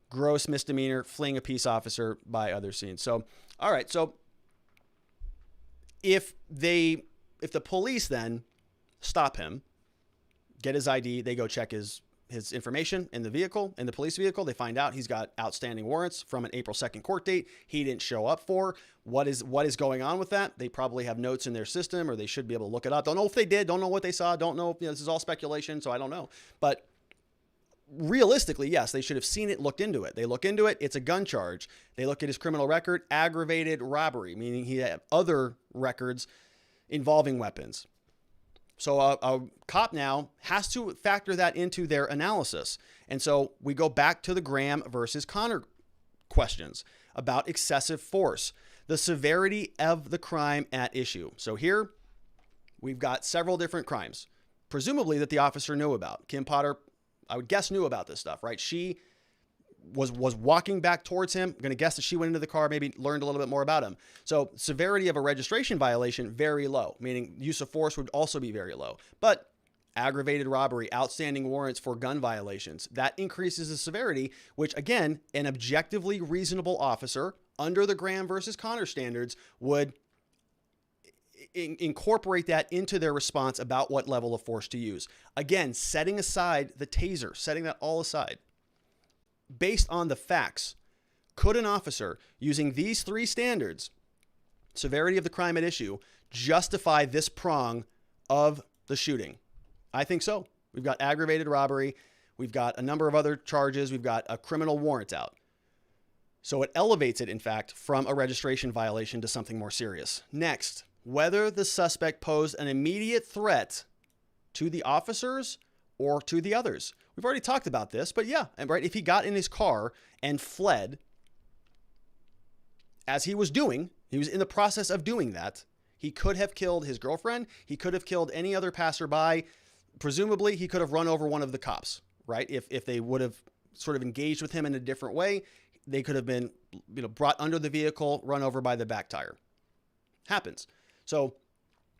Speaker 1: gross misdemeanor, fleeing a peace officer by other scenes. So, all right, so if the police then stop him, get his ID, they go check his information in the vehicle, in the police vehicle. They find out he's got outstanding warrants from an April 2nd court date he didn't show up for. What is going on with that? They probably have notes in their system, or they should be able to look it up. Don't know if they did. Don't know what they saw. Don't know if, this is all speculation, so I don't know. But realistically, yes, they should have seen it, looked into it. They look into it. It's a gun charge. They look at his criminal record, aggravated robbery, meaning he had other records involving weapons. So a cop now has to factor that into their analysis. And so we go back to the Graham versus Connor questions about excessive force, the severity of the crime at issue. So here we've got several different crimes, presumably that the officer knew about. Kim Potter, I would guess, knew about this stuff, right? She was walking back towards him. I'm going to guess that she went into the car, maybe learned a little bit more about him. So severity of a registration violation, very low, meaning use of force would also be very low. But aggravated robbery, outstanding warrants for gun violations, that increases the severity, which again, an objectively reasonable officer under the Graham versus Connor standards would incorporate that into their response about what level of force to use. Again, setting aside the taser, setting that all aside. Based on the facts, Could an officer, using these three standards, severity of the crime at issue, justify this prong of the shooting? I think so. We've got aggravated robbery. We've got a number of other charges. We've got a criminal warrant out. So it elevates it, in fact, from a registration violation to something more serious. Next, whether the suspect posed an immediate threat to the officers or to the others. We've already talked about this, but yeah, right. If he got in his car and fled, as he was doing, he was in the process of doing that, he could have killed his girlfriend. He could have killed any other passerby. Presumably, he could have run over one of the cops, right? If they would have sort of engaged with him in a different way, they could have been, brought under the vehicle, run over by the back tire. Happens. So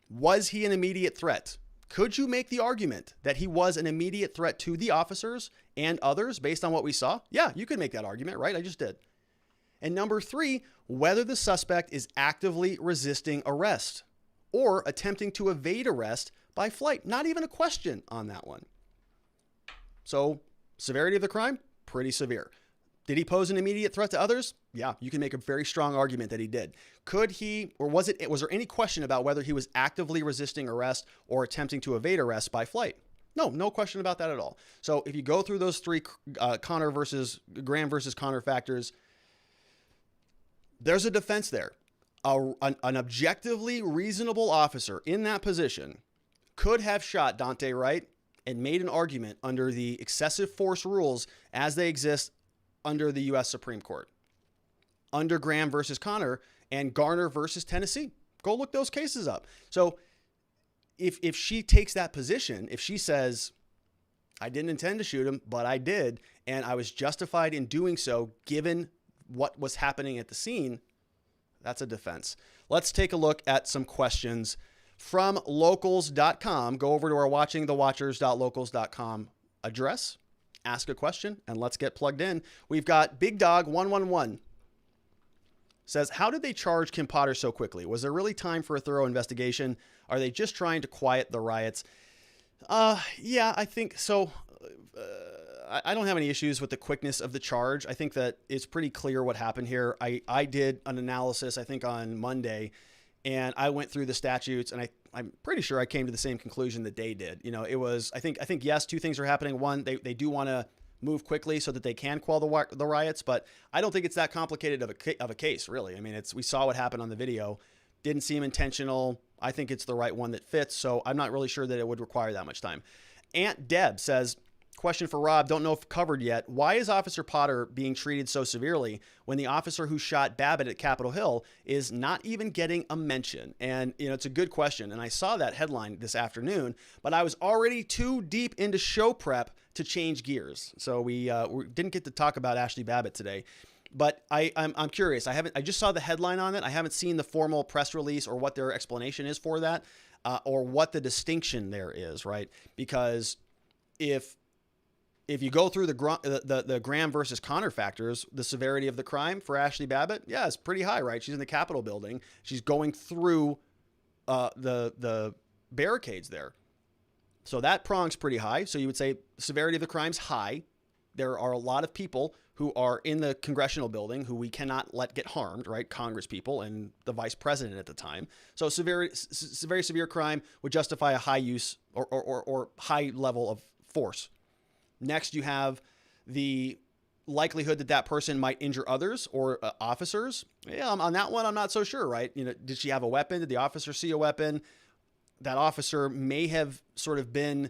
Speaker 1: was he an immediate threat? Could you make the argument that he was an immediate threat to the officers and others based on what we saw? Yeah, you could make that argument, right? I just did. And number three, whether the suspect is actively resisting arrest or attempting to evade arrest by flight. Not even a question on that one. So severity of the crime, pretty severe. Did he pose an immediate threat to others? Yeah, you can make a very strong argument that he did. Could he, or was there any question about whether he was actively resisting arrest or attempting to evade arrest by flight? No question about that at all. So if you go through those three Graham versus Connor factors, there's a defense there. An objectively reasonable officer in that position could have shot Daunte Wright and made an argument under the excessive force rules as they exist under the U.S. Supreme Court, under Graham versus Connor and Garner versus Tennessee. Go look those cases up. So if she takes that position, if she says, I didn't intend to shoot him, but I did, and I was justified in doing so given what was happening at the scene, that's a defense. Let's take a look at some questions from locals.com. Go over to our watchingthewatchers.locals.com address. Ask a question, and let's get plugged in. We've got Big Dog 111 says, how did they charge Kim Potter so quickly? Was there really time for a thorough investigation? Are they just trying to quiet the riots? Yeah, I think so. I don't have any issues with the quickness of the charge. I think that it's pretty clear what happened here. I did an analysis, I think on Monday, and I went through the statutes, and I'm pretty sure I came to the same conclusion that they did. It was, I think yes, two things are happening. One, they do want to move quickly so that they can quell the riots, but I don't think it's that complicated of a case, really. I mean, we saw what happened on the video. Didn't seem intentional. I think it's the right one that fits, so I'm not really sure that it would require that much time. Aunt Deb says, question for Rob, don't know if covered yet. Why is Officer Potter being treated so severely when the officer who shot Babbitt at Capitol Hill is not even getting a mention? And, it's a good question. And I saw that headline this afternoon, but I was already too deep into show prep to change gears. So we didn't get to talk about Ashley Babbitt today. But I'm curious. I just saw the headline on it. I haven't seen the formal press release or what their explanation is for that, or what the distinction there is, right? Because if you go through the Graham versus Connor factors, the severity of the crime for Ashley Babbitt, yeah, it's pretty high, right? She's in the Capitol building. She's going through the barricades there. So that prong's pretty high. So you would say severity of the crime's high. There are a lot of people who are in the congressional building who we cannot let get harmed, right? Congress people and the vice president at the time. So very severe crime would justify a high use or high level of force. Next, you have the likelihood that person might injure others or officers. Yeah, on that one, I'm not so sure, right? Did she have a weapon? Did the officer see a weapon? That officer may have sort of been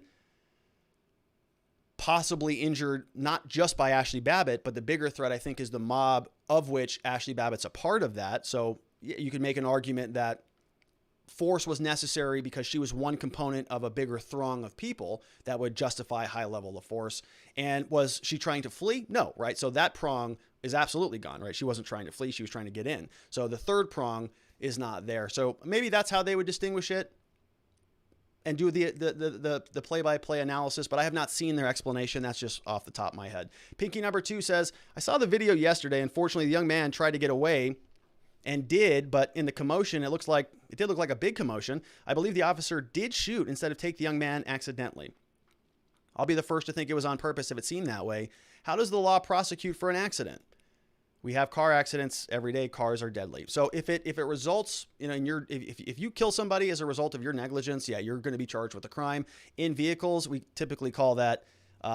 Speaker 1: possibly injured, not just by Ashley Babbitt, but the bigger threat, I think, is the mob of which Ashley Babbitt's a part of that. So you could make an argument that force was necessary because she was one component of a bigger throng of people that would justify a high level of force. And was she trying to flee? No, right? So that prong is absolutely gone, right? She wasn't trying to flee. She was trying to get in. So the third prong is not there. So maybe that's how they would distinguish it and do the play-by-play analysis, but I have not seen their explanation. That's just off the top of my head. Pinky number 2 says, I saw the video yesterday. Unfortunately, the young man tried to get away and did, but in the commotion, it did look like a big commotion. I believe the officer did shoot instead of take the young man accidentally. I'll be the first to think it was on purpose if it seemed that way. How does the law prosecute for an accident? We have car accidents every day. Cars are deadly. So if it results, if you kill somebody as a result of your negligence, yeah, you're going to be charged with a crime. In vehicles, we typically call that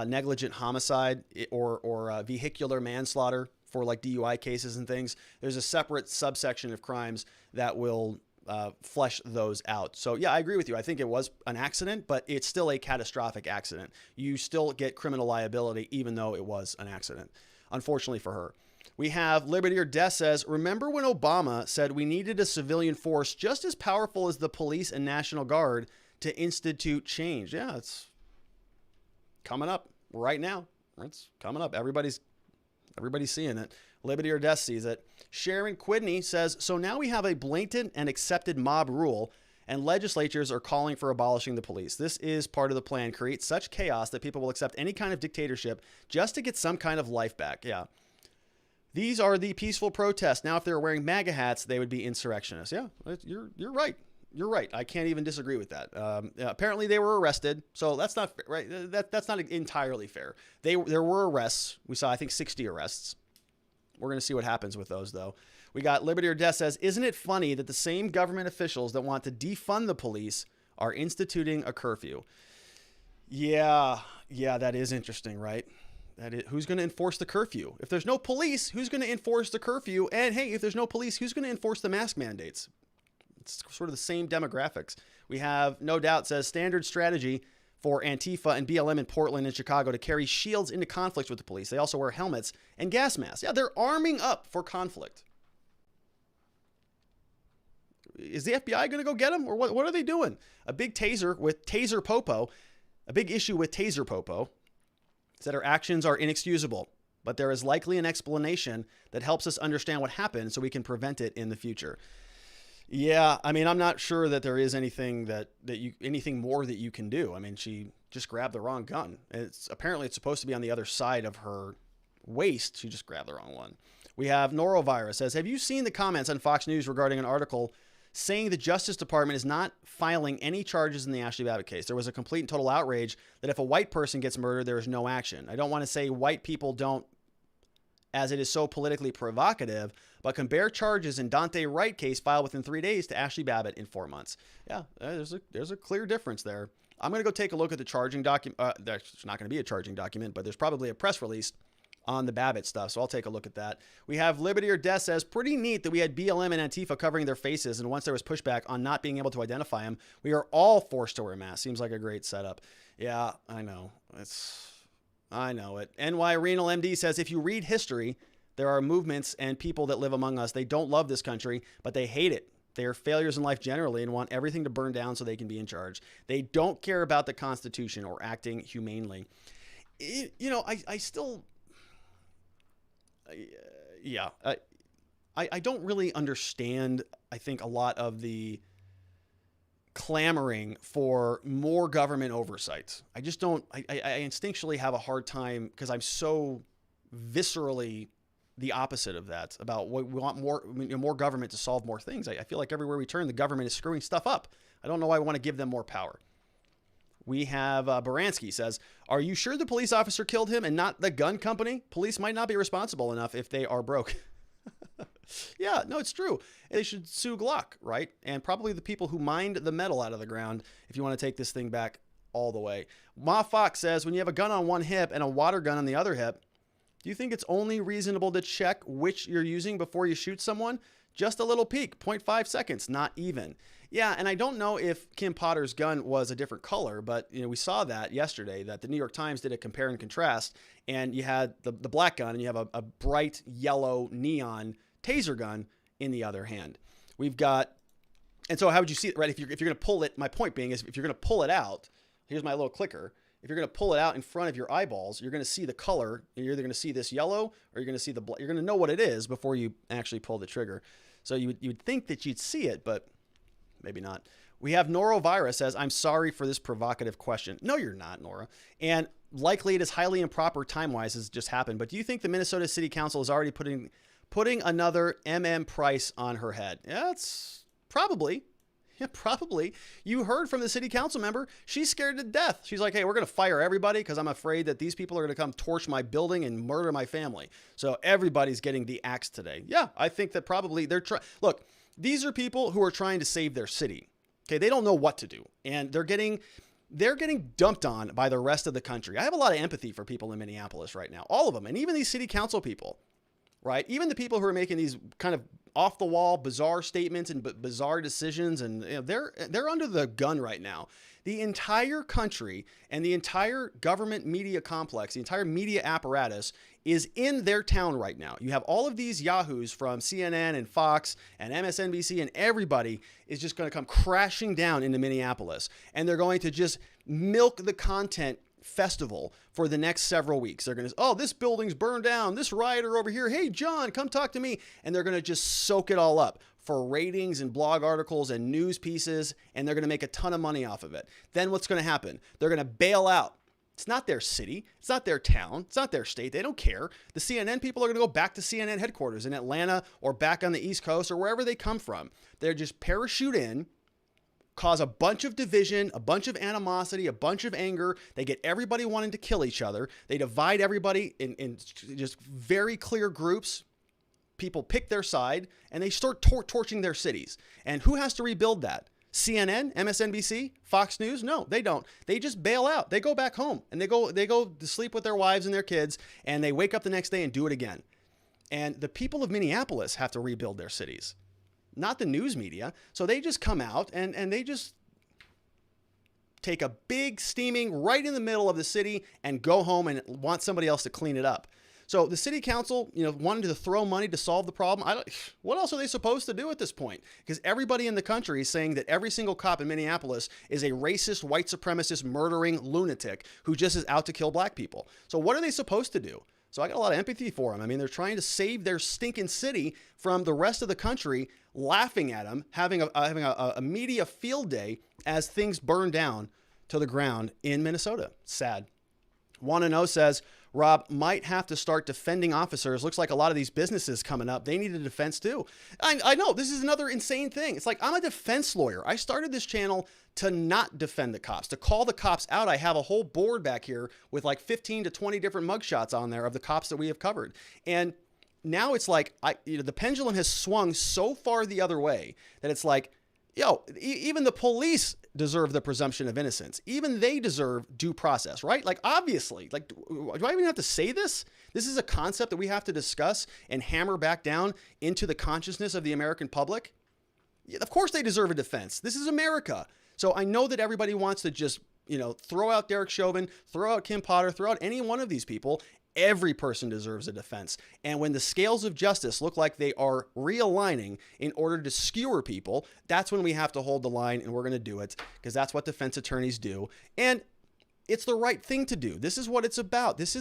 Speaker 1: negligent homicide or vehicular manslaughter for like DUI cases and things. There's a separate subsection of crimes that will flesh those out. So yeah, I agree with you. I think it was an accident, but it's still a catastrophic accident. You still get criminal liability even though it was an accident, unfortunately for her. We have Liberty or Death says, remember when Obama said we needed a civilian force just as powerful as the police and National Guard to institute change? Yeah, it's coming up right now. It's coming up. Everybody's seeing it. Liberty or Death sees it. Sharon Quidney says, so now we have a blatant and accepted mob rule, and legislatures are calling for abolishing the police. This is part of the plan. Create such chaos that people will accept any kind of dictatorship just to get some kind of life back. Yeah. These are the peaceful protests. Now, if they were wearing MAGA hats, they would be insurrectionists. Yeah, you're right. You're right. I can't even disagree with that. Apparently, they were arrested, so that's not right. That's not entirely fair. There were arrests. We saw, I think, 60 arrests. We're going to see what happens with those, though. We got Liberty or Death says, isn't it funny that the same government officials that want to defund the police are instituting a curfew? Yeah, that is interesting, right? Who's going to enforce the curfew? If there's no police, who's going to enforce the curfew? And hey, if there's no police, who's going to enforce the mask mandates? It's sort of the same demographics. We have No Doubt says standard strategy for Antifa and BLM in Portland and Chicago to carry shields into conflicts with the police. They also wear helmets and gas masks. Yeah, they're arming up for conflict. Is the FBI going to go get them? Or what are they doing? A big taser with Taser Popo. A big issue with Taser Popo is that her actions are inexcusable, but there is likely an explanation that helps us understand what happened so we can prevent it in the future. Yeah, I mean, I'm not sure that there is anything anything more that you can do. I mean, she just grabbed the wrong gun. Apparently it's supposed to be on the other side of her waist. She just grabbed the wrong one. We have Norovirus says, have you seen the comments on Fox News regarding an article saying the Justice Department is not filing any charges in the Ashley Babbitt case? There was a complete and total outrage that if a white person gets murdered, there is no action. I don't want to say white people don't, as it is so politically provocative, but compare charges in Daunte Wright case filed within 3 days to Ashley Babbitt in 4 months. Yeah, there's a clear difference there. I'm going to go take a look at the charging document. There's not going to be a charging document, but there's probably a press release on the Babbitt stuff, so I'll take a look at that. We have Liberty or Death says, pretty neat that we had BLM and Antifa covering their faces, and once there was pushback on not being able to identify them, we are all forced to wear masks. Seems like a great setup. Yeah, I know. I know it. NY Renal MD says, if you read history, there are movements and people that live among us. They don't love this country, but they hate it. They are failures in life generally and want everything to burn down so they can be in charge. They don't care about the Constitution or acting humanely. I still... I don't really understand, I think, a lot of the clamoring for more government oversight. I just don't, I instinctually have a hard time because I'm so viscerally the opposite of that about what we want more government to solve more things. I feel like everywhere we turn, the government is screwing stuff up. I don't know why I want to give them more power. We have Baranski says, are you sure the police officer killed him and not the gun company? Police might not be responsible enough if they are broke. Yeah, no, it's true. They should sue Glock, right? And probably the people who mined the metal out of the ground if you want to take this thing back all the way. Ma Fox says, when you have a gun on one hip and a water gun on the other hip, do you think it's only reasonable to check which you're using before you shoot someone? Just a little peek, 0.5 seconds, not even. Yeah, and I don't know if Kim Potter's gun was a different color, but we saw that yesterday, that the New York Times did a compare and contrast, and you had the black gun, and you have a bright yellow neon taser gun in the other hand. We've got, and so how would you see it, right? If you're going to pull it, my point being is if you're going to pull it out, here's my little clicker. If you're going to pull it out in front of your eyeballs, you're going to see the color. You're either going to see this yellow or you're going to see the black. You're going to know what it is before you actually pull the trigger. So you would think that you'd see it, but maybe not. We have Norovirus says, I'm sorry for this provocative question. No, you're not, Nora. And likely it is highly improper time-wise as just happened. But do you think the Minnesota City Council is already putting another MM price on her head? Yeah, it's probably. Probably. You heard from the city council member. She's scared to death. She's like, hey, we're going to fire everybody because I'm afraid that these people are going to come torch my building and murder my family. So everybody's getting the axe today. Yeah, I think that probably they're trying. Look, these are people who are trying to save their city. Okay, they don't know what to do. And they're getting dumped on by the rest of the country. I have a lot of empathy for people in Minneapolis right now. All of them. And even these city council people, right? Even the people who are making these kind of off the wall, bizarre statements and bizarre decisions. And they're under the gun right now. The entire country and the entire government media complex, the entire media apparatus is in their town right now. You have all of these yahoos from CNN and Fox and MSNBC, and everybody is just going to come crashing down into Minneapolis. And they're going to just milk the content festival for the next several weeks. They're going to, oh, this building's burned down. This rioter over here. Hey, John, come talk to me. And they're going to just soak it all up for ratings and blog articles and news pieces. And they're going to make a ton of money off of it. Then what's going to happen? They're going to bail out. It's not their city. It's not their town. It's not their state. They don't care. The CNN people are going to go back to CNN headquarters in Atlanta or back on the East Coast or wherever they come from. They're just parachute in, cause a bunch of division, a bunch of animosity, a bunch of anger. They get everybody wanting to kill each other. They divide everybody in just very clear groups. People pick their side and they start torching their cities. And who has to rebuild that? CNN, MSNBC, Fox News? No, they don't. They just bail out. They go back home and they go to sleep with their wives and their kids, and they wake up the next day and do it again. And the people of Minneapolis have to rebuild their cities, not the news media. So they just come out and they just take a big steaming right in the middle of the city and go home and want somebody else to clean it up. So the city council, wanted to throw money to solve the problem. What else are they supposed to do at this point? Because everybody in the country is saying that every single cop in Minneapolis is a racist, white supremacist, murdering lunatic who just is out to kill black people. So what are they supposed to do? So I got a lot of empathy for them. I mean, they're trying to save their stinking city from the rest of the country laughing at them, having a media field day as things burn down to the ground in Minnesota. Sad. Want to know says, Rob, might have to start defending officers. Looks like a lot of these businesses coming up, they need a defense too. I know, this is another insane thing. It's like, I'm a defense lawyer. I started this channel to not defend the cops, to call the cops out. I have a whole board back here with like 15 to 20 different mugshots on there of the cops that we have covered. And now it's like, the pendulum has swung so far the other way that it's like, even the police deserve the presumption of innocence. Even they deserve due process, right? Like, obviously, like, do I even have to say this? This is a concept that we have to discuss and hammer back down into the consciousness of the American public. Of course they deserve a defense. This is America. So I know that everybody wants to just, throw out Derek Chauvin, throw out Kim Potter, throw out any one of these people. Every person deserves a defense. And when the scales of justice look like they are realigning in order to skewer people, that's when we have to hold the line, and we're going to do it because that's what defense attorneys do. And it's the right thing to do. This is what it's about. These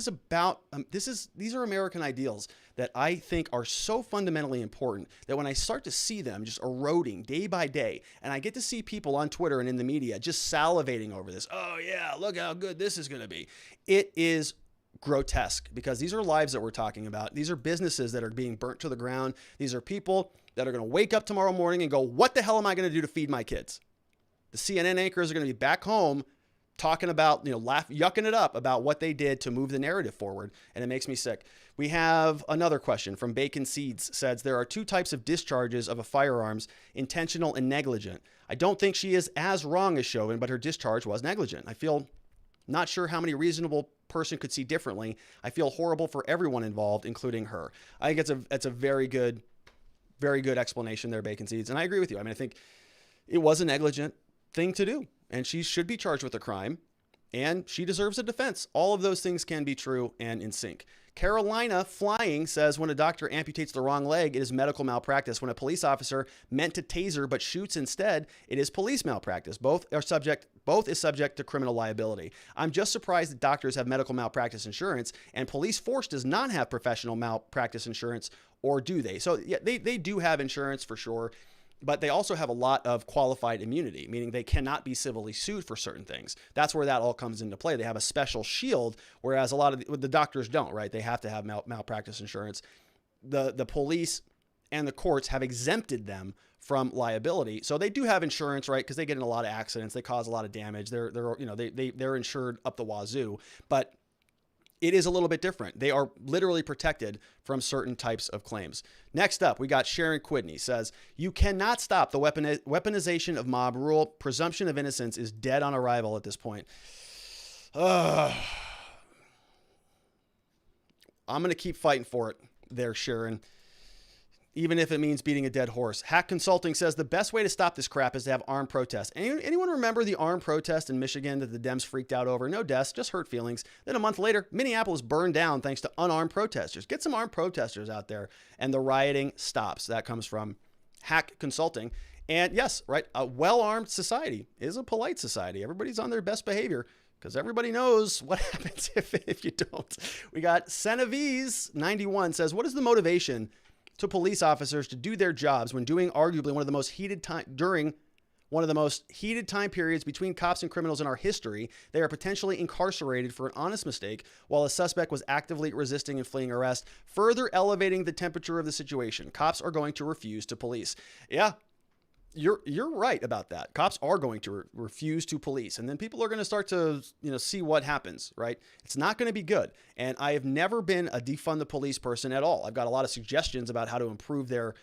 Speaker 1: are American ideals that I think are so fundamentally important that when I start to see them just eroding day by day, and I get to see people on Twitter and in the media just salivating over this, oh yeah, look how good this is going to be. It is grotesque because these are lives that we're talking about. These are businesses that are being burnt to the ground. These are people that are going to wake up tomorrow morning and go, what the hell am I going to do to feed my kids? The CNN anchors are going to be back home talking about, yucking it up about what they did to move the narrative forward. And it makes me sick. We have another question from Bacon Seeds. Says there are two types of discharges of a firearms, intentional and negligent. I don't think she is as wrong as Chauvin, but her discharge was negligent. I feel not sure how many reasonable person could see differently. I feel horrible for everyone involved, including her. I think it's a very good explanation there, Bacon Seeds. And I agree with you. I mean, I think it was a negligent thing to do, and she should be charged with a crime, and she deserves a defense. All of those things can be true and in sync. Carolina Flying says when a doctor amputates the wrong leg, it is medical malpractice. When a police officer meant to taser but shoots instead, it is police malpractice. Both is subject to criminal liability. I'm just surprised that doctors have medical malpractice insurance and police force does not have professional malpractice insurance, or do they? So yeah, they do have insurance for sure. But they also have a lot of qualified immunity, meaning they cannot be civilly sued for certain things. That's where that all comes into play. They have a special shield, whereas a lot of the doctors don't, right? They have to have malpractice insurance. The police and the courts have exempted them from liability. So they do have insurance, right? Because they get in a lot of accidents, they cause a lot of damage. They're insured up the wazoo, but it is a little bit different. They are literally protected from certain types of claims. Next up, we got Sharon Quidney says, you cannot stop the weaponization of mob rule. Presumption of innocence is dead on arrival at this point. I'm going to keep fighting for it there, Sharon, even if it means beating a dead horse. Hack Consulting says the best way to stop this crap is to have armed protests. Anyone remember the armed protest in Michigan that the Dems freaked out over? No deaths, just hurt feelings. Then a month later, Minneapolis burned down thanks to unarmed protesters. Get some armed protesters out there and the rioting stops. That comes from Hack Consulting. And yes, right, a well-armed society is a polite society. Everybody's on their best behavior because everybody knows what happens if you don't. We got Senevies 91 says, what is the motivation to police officers to do their jobs when doing arguably one of the most heated time periods between cops and criminals in our history? They are potentially incarcerated for an honest mistake while a suspect was actively resisting and fleeing arrest, further elevating the temperature of the situation. Cops are going to refuse to police. Yeah, you're right about that. Cops are going to refuse to police, and then people are going to start to see what happens, right? It's not going to be good. And I have never been a defund the police person at all. I've got a lot of suggestions about how to improve their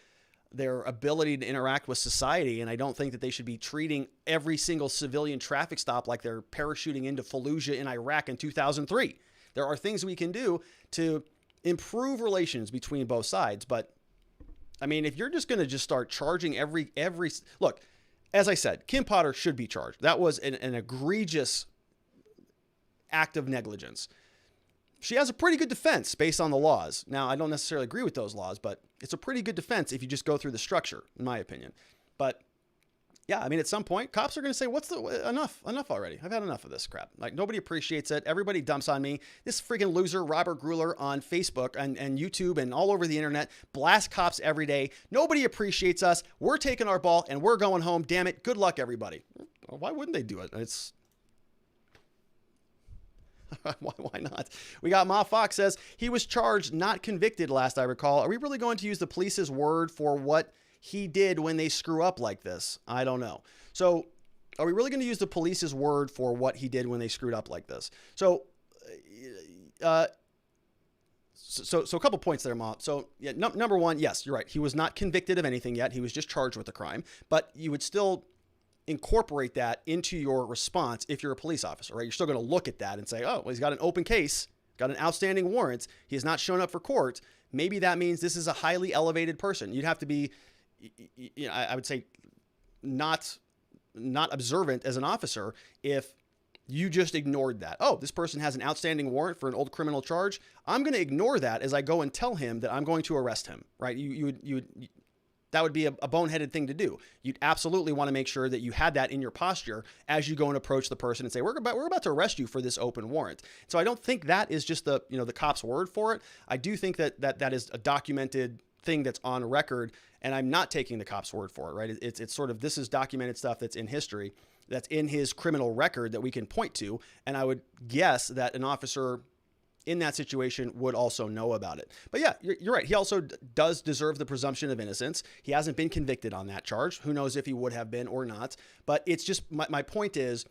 Speaker 1: ability to interact with society, and I don't think that they should be treating every single civilian traffic stop like they're parachuting into Fallujah in Iraq in 2003. There are things we can do to improve relations between both sides, but I mean, if you're just going to just start charging every look, as I said, Kim Potter should be charged. That was an egregious act of negligence. She has a pretty good defense based on the laws. Now, I don't necessarily agree with those laws, but it's a pretty good defense if you just go through the structure, in my opinion. But yeah, I mean, at some point, cops are going to say, enough already. I've had enough of this crap. Like, nobody appreciates it. Everybody dumps on me. This freaking loser, Robert Gruler, on Facebook and YouTube and all over the internet, blasts cops every day. Nobody appreciates us. We're taking our ball and we're going home. Damn it. Good luck, everybody. Why wouldn't they do it? It's why not? We got Ma Fox says, he was charged, not convicted, last I recall. Are we really going to use the police's word for what he did when they screw up like this? I don't know. So are we really going to use the police's word for what he did when they screwed up like this? So a couple points there, Ma. So yeah, number one, yes, you're right. He was not convicted of anything yet. He was just charged with a crime, but you would still incorporate that into your response if you're a police officer, right? You're still going to look at that and say, oh, well, he's got an open case, got an outstanding warrant. He has not shown up for court. Maybe that means this is a highly elevated person. You'd have to be, I would say, not observant as an officer if you just ignored that. Oh, this person has an outstanding warrant for an old criminal charge. I'm going to ignore that as I go and tell him that I'm going to arrest him, right? That would be a boneheaded thing to do. You'd absolutely want to make sure that you had that in your posture as you go and approach the person and say, we're about to arrest you for this open warrant. So I don't think that is just the cop's word for it. I do think that is a documented thing that's on record, and I'm not taking the cop's word for it, right? It's sort of, this is documented stuff that's in history, that's in his criminal record that we can point to. And I would guess that an officer in that situation would also know about it. But yeah, you're right. He also does deserve the presumption of innocence. He hasn't been convicted on that charge. Who knows if he would have been or not. But it's just, my point is,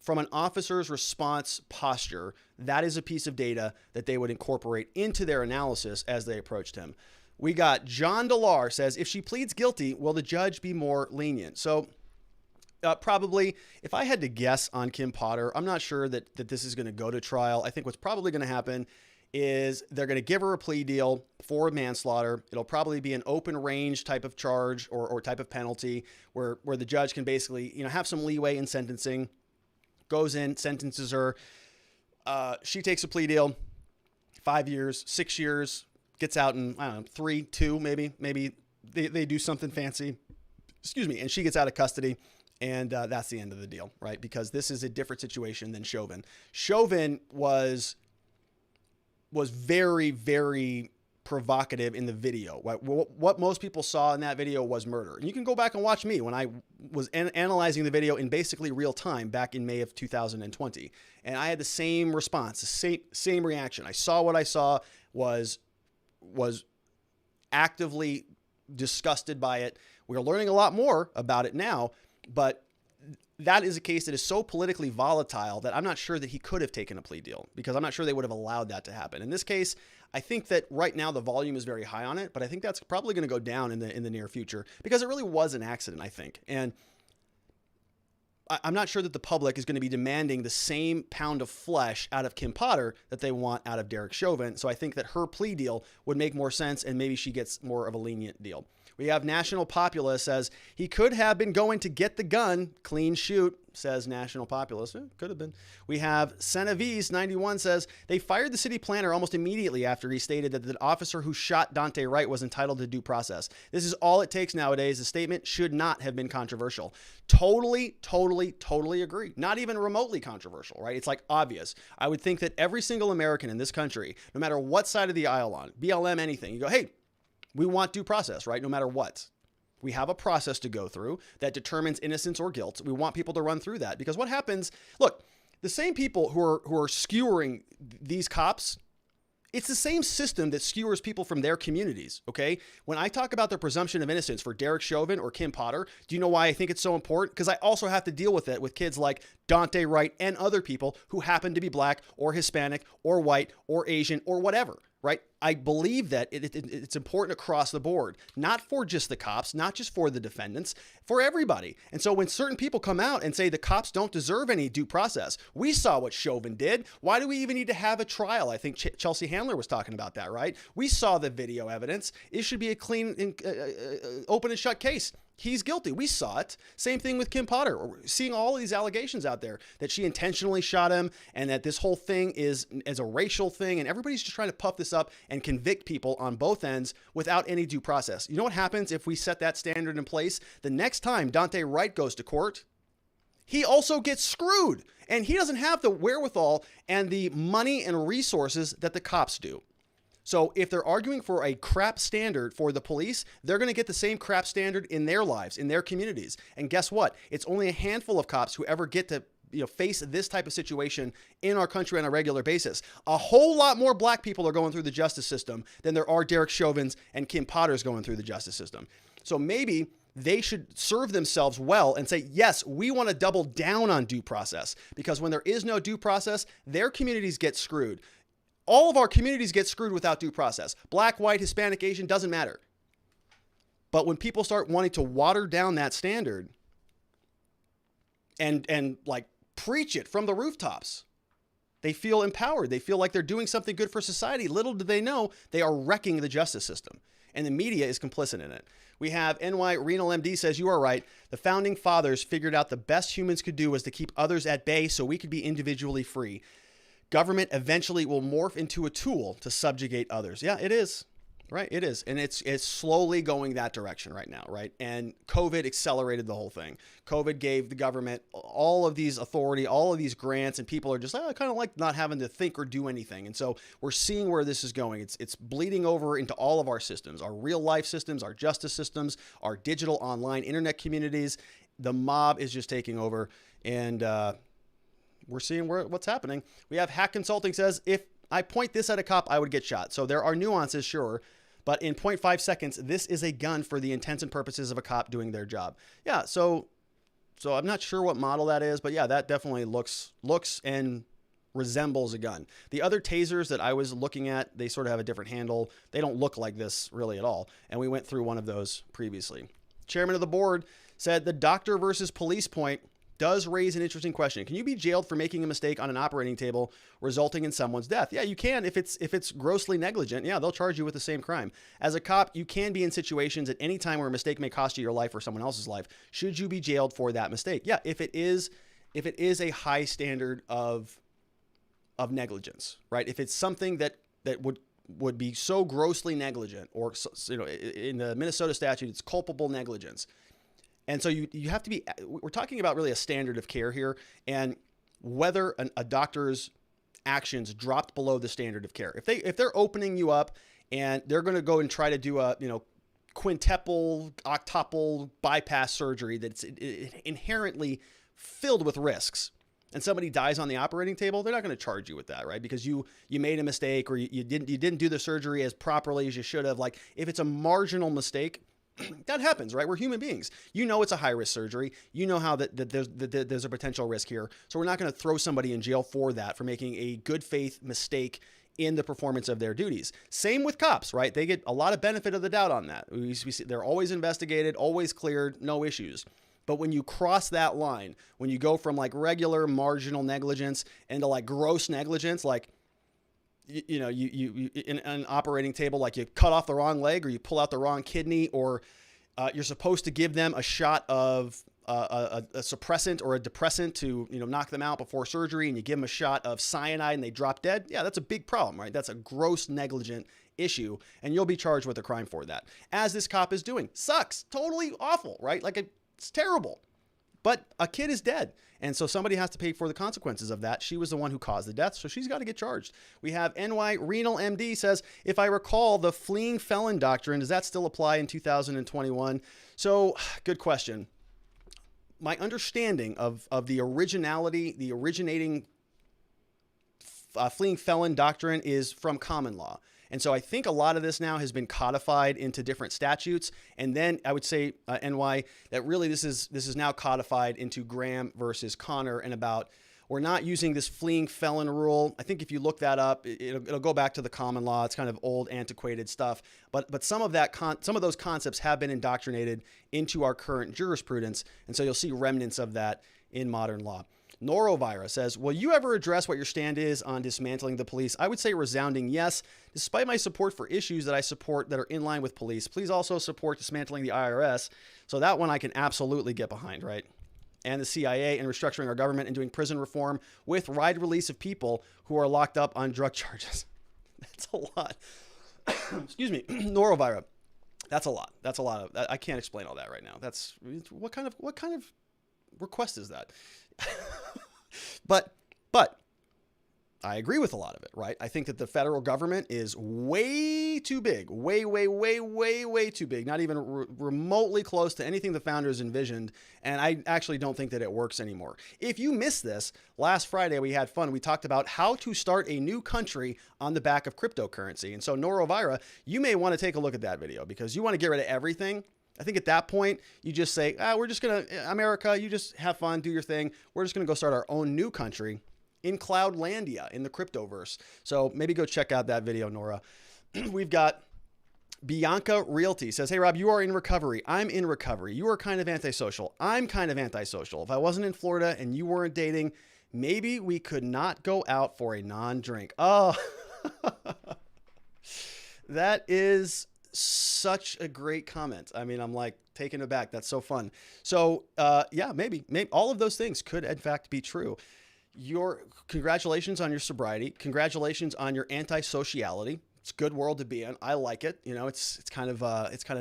Speaker 1: from an officer's response posture, that is a piece of data that they would incorporate into their analysis as they approached him. We got John Delar says, if she pleads guilty, will the judge be more lenient? So probably, if I had to guess on Kim Potter, I'm not sure that this is going to go to trial. I think what's probably going to happen is they're going to give her a plea deal for manslaughter. It'll probably be an open range type of charge or type of penalty where the judge can basically, have some leeway in sentencing, goes in, sentences her. She takes a plea deal, 5 years, 6 years, gets out in, 3, 2, maybe they do something fancy, and she gets out of custody. And that's the end of the deal, right? Because this is a different situation than Chauvin. Chauvin was very, very provocative in the video. What most people saw in that video was murder. And you can go back and watch me when I was analyzing the video in basically real time back in May of 2020. And I had the same response, the same reaction. I saw what I saw was actively disgusted by it. We're learning a lot more about it now, but that is a case that is so politically volatile that I'm not sure that he could have taken a plea deal, because I'm not sure they would have allowed that to happen. In this case, I think that right now the volume is very high on it, but I think that's probably going to go down in the near future, because it really was an accident, I think. And I'm not sure that the public is going to be demanding the same pound of flesh out of Kim Potter that they want out of Derek Chauvin. So I think that her plea deal would make more sense, and maybe she gets more of a lenient deal. We have National Populist says he could have been going to get the gun. Clean shoot, says National Populist. Could have been. We have Senaviz 91 says they fired the city planner almost immediately after he stated that the officer who shot Daunte Wright was entitled to due process. This is all it takes nowadays. The statement should not have been controversial. Totally agree. Not even remotely controversial, right? It's like obvious. I would think that every single American in this country, no matter what side of the aisle on, BLM, anything, you go, hey, we want due process, right? No matter what. We have a process to go through that determines innocence or guilt. We want people to run through that, because what happens, look, the same people who are skewering these cops, it's the same system that skewers people from their communities, okay? When I talk about the presumption of innocence for Derek Chauvin or Kim Potter, do you know why I think it's so important? Because I also have to deal with it with kids like Daunte Wright and other people who happen to be black or Hispanic or white or Asian or whatever, right? I believe that it's important across the board, not for just the cops, not just for the defendants, for everybody. And so when certain people come out and say the cops don't deserve any due process, we saw what Chauvin did. Why do we even need to have a trial? I think Chelsea Handler was talking about that, right? We saw the video evidence. It should be a clean, open and shut case. He's guilty. We saw it. Same thing with Kim Potter. We're seeing all of these allegations out there that she intentionally shot him, and that this whole thing is a racial thing, and everybody's just trying to puff this up and convict people on both ends without any due process. You know what happens if we set that standard in place? The next time Daunte Wright goes to court, he also gets screwed, and he doesn't have the wherewithal and the money and resources that the cops do. So if they're arguing for a crap standard for the police, they're going to get the same crap standard in their lives, in their communities. And guess what? It's only a handful of cops who ever get to face this type of situation in our country on a regular basis. A whole lot more black people are going through the justice system than there are Derek Chauvins and Kim Potters going through the justice system. So maybe they should serve themselves well and say, yes, we want to double down on due process, because when there is no due process, their communities get screwed. All of our communities get screwed without due process. Black, white, Hispanic, Asian, doesn't matter. But when people start wanting to water down that standard and like preach it from the rooftops, they feel empowered. They feel like they're doing something good for society. Little do they know they are wrecking the justice system, and the media is complicit in it. We have NY Renal MD says, you are right. The founding fathers figured out the best humans could do was to keep others at bay so we could be individually free. Government eventually will morph into a tool to subjugate others. Yeah, it is. Right. It is. And it's slowly going that direction right now. Right. And COVID accelerated the whole thing. COVID gave the government all of these authority, all of these grants, and people are just, I kind of like not having to think or do anything. And so we're seeing where this is going. It's bleeding over into all of our systems, our real life systems, our justice systems, our digital online internet communities. The mob is just taking over. And, we're seeing what's happening. We have Hack Consulting says, if I point this at a cop, I would get shot. So there are nuances, sure. But in 0.5 seconds, this is a gun for the intents and purposes of a cop doing their job. Yeah, so I'm not sure what model that is. But yeah, that definitely looks and resembles a gun. The other tasers that I was looking at, they sort of have a different handle. They don't look like this really at all. And we went through one of those previously. Chairman of the board said the doctor versus police point does raise an interesting question. Can you be jailed for making a mistake on an operating table resulting in someone's death? Yeah, you can if it's grossly negligent. Yeah, they'll charge you with the same crime. As a cop, you can be in situations at any time where a mistake may cost you your life or someone else's life. Should you be jailed for that mistake? Yeah, if it is a high standard of negligence, right? If it's something that would be so grossly negligent, or in the Minnesota statute, it's culpable negligence. And so you have to be, we're talking about really a standard of care here, and whether a doctor's actions dropped below the standard of care. If they're opening you up and they're going to go and try to do a, quintuple, octuple bypass surgery that's inherently filled with risks, and somebody dies on the operating table, they're not going to charge you with that, right? Because you made a mistake, or you didn't do the surgery as properly as you should have. Like, if it's a marginal mistake, That happens, right? We're human beings. You know it's a high-risk surgery. You know how that there's a potential risk here. So we're not going to throw somebody in jail for that, for making a good faith mistake in the performance of their duties. Same with cops, right? They get a lot of benefit of the doubt on that. We see they're always investigated, always cleared, no issues. But when you cross that line, when you go from like regular marginal negligence into like gross negligence, like, you know, you in an operating table, like you cut off the wrong leg or you pull out the wrong kidney, or you're supposed to give them a shot of a suppressant or a depressant to, you know, knock them out before surgery, and you give them a shot of cyanide and they drop dead. Yeah, that's a big problem, right? That's a gross negligent issue, and you'll be charged with a crime for that. As this cop is doing. Sucks. Totally awful, right? Like it's terrible. But a kid is dead. And so somebody has to pay for the consequences of that. She was the one who caused the death, so she's got to get charged. We have NY Renal MD says, if I recall, the fleeing felon doctrine, does that still apply in 2021? So, good question. My understanding of the originating fleeing felon doctrine is from common law. And so I think a lot of this now has been codified into different statutes. And then I would say, NY, that really this is now codified into Graham versus Connor, and about we're not using this fleeing felon rule. I think if you look that up, it'll go back to the common law. It's kind of old, antiquated stuff. But some of those concepts have been indoctrinated into our current jurisprudence. And so you'll see remnants of that in modern law. Norovira says, will you ever address what your stand is on dismantling the police? I would say resounding yes. Despite my support for issues that I support that are in line with police, please also support dismantling the IRS. So that one I can absolutely get behind, right? And the CIA, and restructuring our government and doing prison reform with wide release of people who are locked up on drug charges. That's a lot. Excuse me, Norovira. That's a lot. That's a lot of. I can't explain all that right now. That's what kind of request is that? But I agree with a lot of it, right? I think that the federal government is way too big, way too big, not even remotely close to anything the founders envisioned. And I actually don't think that it works anymore. If you missed this, last Friday we had fun. We talked about how to start a new country on the back of cryptocurrency. And so Norovira, you may want to take a look at that video, because you want to get rid of everything. I think at that point, you just say, we're just going to, America, you just have fun, do your thing. We're just going to go start our own new country in Cloudlandia, in the cryptoverse. So maybe go check out that video, Nora. We've got Bianca Realty says, hey, Rob, you are in recovery. I'm in recovery. You are kind of antisocial. I'm kind of antisocial. If I wasn't in Florida and you weren't dating, maybe we could not go out for a non-drink. Oh, that is such a great comment. I mean, I'm like taken aback. That's so fun. So yeah, maybe all of those things could in fact be true. Congratulations on your sobriety. Congratulations on your anti-sociality. It's a good world to be in. I like it. You know, it's kind of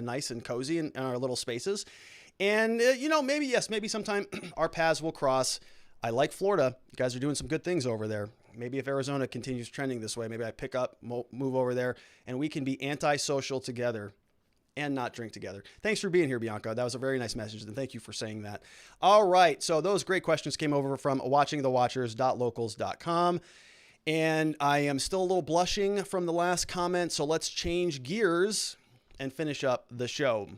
Speaker 1: nice and cozy in our little spaces. And you know, maybe sometime our paths will cross. I like Florida. You guys are doing some good things over there. Maybe if Arizona continues trending this way, maybe I pick up, move over there, and we can be antisocial together and not drink together. Thanks for being here, Bianca. That was a very nice message, and thank you for saying that. All right, so those great questions came over from watchingthewatchers.locals.com, and I am still a little blushing from the last comment, so let's change gears and finish up the show.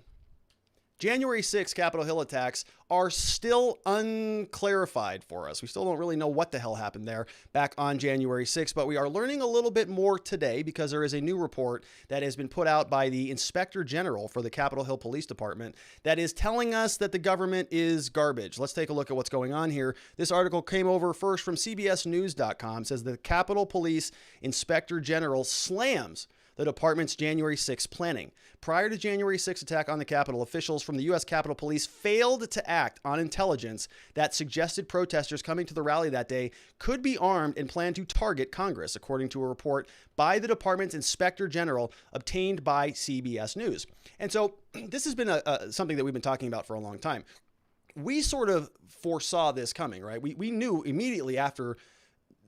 Speaker 1: January 6th Capitol Hill attacks are still unclarified for us. We still don't really know what the hell happened there back on January 6th, but we are learning a little bit more today because there is a new report that has been put out by the Inspector General for the Capitol Hill Police Department that is telling us that the government is garbage. Let's take a look at what's going on here. This article came over first from CBSNews.com. It says the Capitol Police Inspector General slams the department's January 6th planning. Prior to January 6th attack on the Capitol, officials from the U.S. Capitol Police failed to act on intelligence that suggested protesters coming to the rally that day could be armed and plan to target Congress, according to a report by the department's Inspector General obtained by CBS News. And so this has been something that we've been talking about for a long time. We sort of foresaw this coming, right? We knew immediately after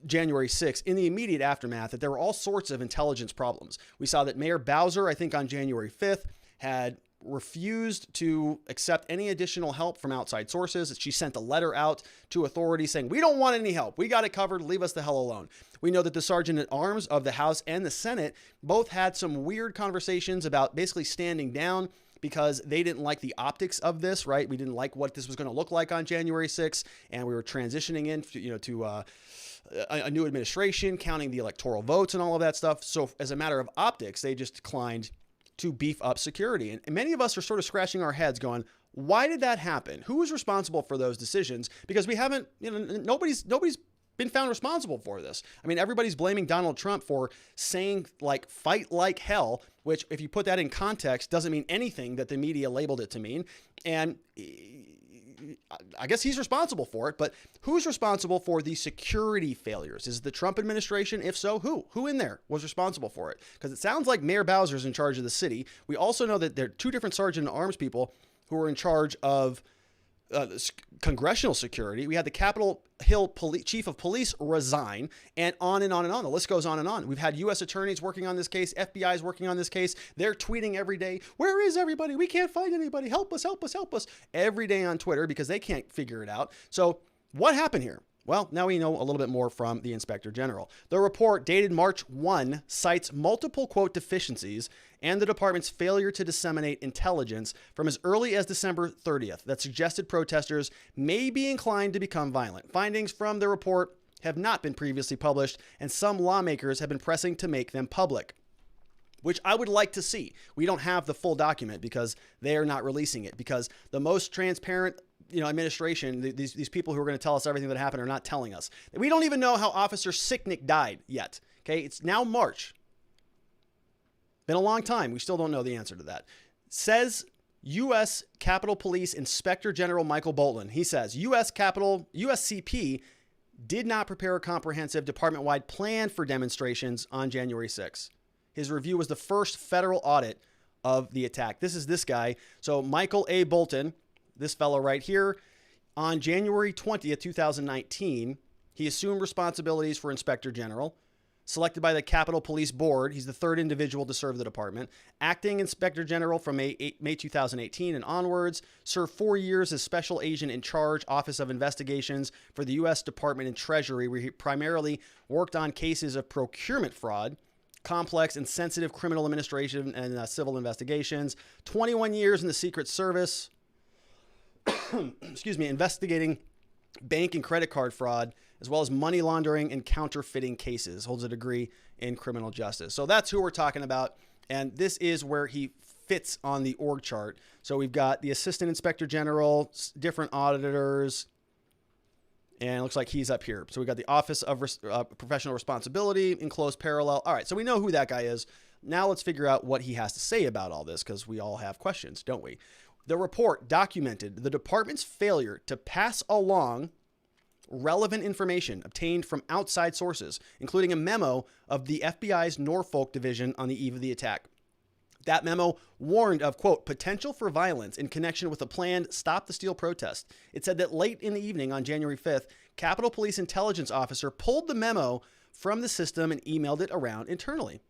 Speaker 1: January 6th, in the immediate aftermath, that there were all sorts of intelligence problems. We saw that Mayor Bowser, I think on January 5th, had refused to accept any additional help from outside sources. She sent a letter out to authorities saying, we don't want any help. We got it covered. Leave us the hell alone. We know that the Sergeant at Arms of the House and the Senate both had some weird conversations about basically standing down because they didn't like the optics of this, right? We didn't like what this was going to look like on January 6th, and we were transitioning in, to a new administration, counting the electoral votes and all of that stuff. So as a matter of optics, they just declined to beef up security. And many of us are sort of scratching our heads going, why did that happen? Who was responsible for those decisions? Because we haven't, nobody's been found responsible for this. I mean, everybody's blaming Donald Trump for saying like fight like hell, which if you put that in context doesn't mean anything that the media labeled it to mean. And I guess he's responsible for it, but who's responsible for the security failures? Is it the Trump administration? If so, who? Who in there was responsible for it? Because it sounds like Mayor Bowser's in charge of the city. We also know that there are two different sergeant at arms people who are in charge of congressional security. We had the Capitol Hill chief of police resign, and on and on and on. The list goes on and on. We've had U.S. attorneys working on this case, FBI is working on this case. They're tweeting every day, where is everybody? We can't find anybody. Help us, help us, help us. Every day on Twitter because they can't figure it out. So what happened here? Well, now we know a little bit more from the Inspector General. The report, dated March 1, cites multiple, quote, deficiencies and the department's failure to disseminate intelligence from as early as December 30th that suggested protesters may be inclined to become violent. Findings from the report have not been previously published, and some lawmakers have been pressing to make them public, which I would like to see. We don't have the full document because they are not releasing it, because the most transparent administration, these people who are going to tell us everything that happened are not telling us. We don't even know how Officer Sicknick died yet. Okay, it's now March. Been a long time. We still don't know the answer to that. Says U.S. Capitol Police Inspector General Michael Bolton. He says USCP did not prepare a comprehensive department-wide plan for demonstrations on January 6th. His review was the first federal audit of the attack. This is this guy. So Michael A. Bolton, this fellow right here, on January 20th, 2019, he assumed responsibilities for Inspector General. Selected by the Capitol Police Board, he's the third individual to serve the department. Acting Inspector General from May 2018 and onwards. Served 4 years as Special Agent in Charge, Office of Investigations for the U.S. Department of Treasury, where he primarily worked on cases of procurement fraud, complex and sensitive criminal administration and civil investigations. 21 years in the Secret Service. Investigating bank and credit card fraud, as well as money laundering and counterfeiting cases. Holds a degree in criminal justice. So that's who we're talking about. And this is where he fits on the org chart. So we've got the Assistant Inspector General, different auditors, and it looks like he's up here. So we got the Office of Professional Responsibility in close parallel. All right, so we know who that guy is. Now let's figure out what he has to say about all this, because we all have questions, don't we? The report documented the department's failure to pass along relevant information obtained from outside sources, including a memo of the FBI's Norfolk division on the eve of the attack. That memo warned of, quote, potential for violence in connection with a planned Stop the Steal protest. It said that late in the evening on January 5th, Capitol Police intelligence officer pulled the memo from the system and emailed it around internally.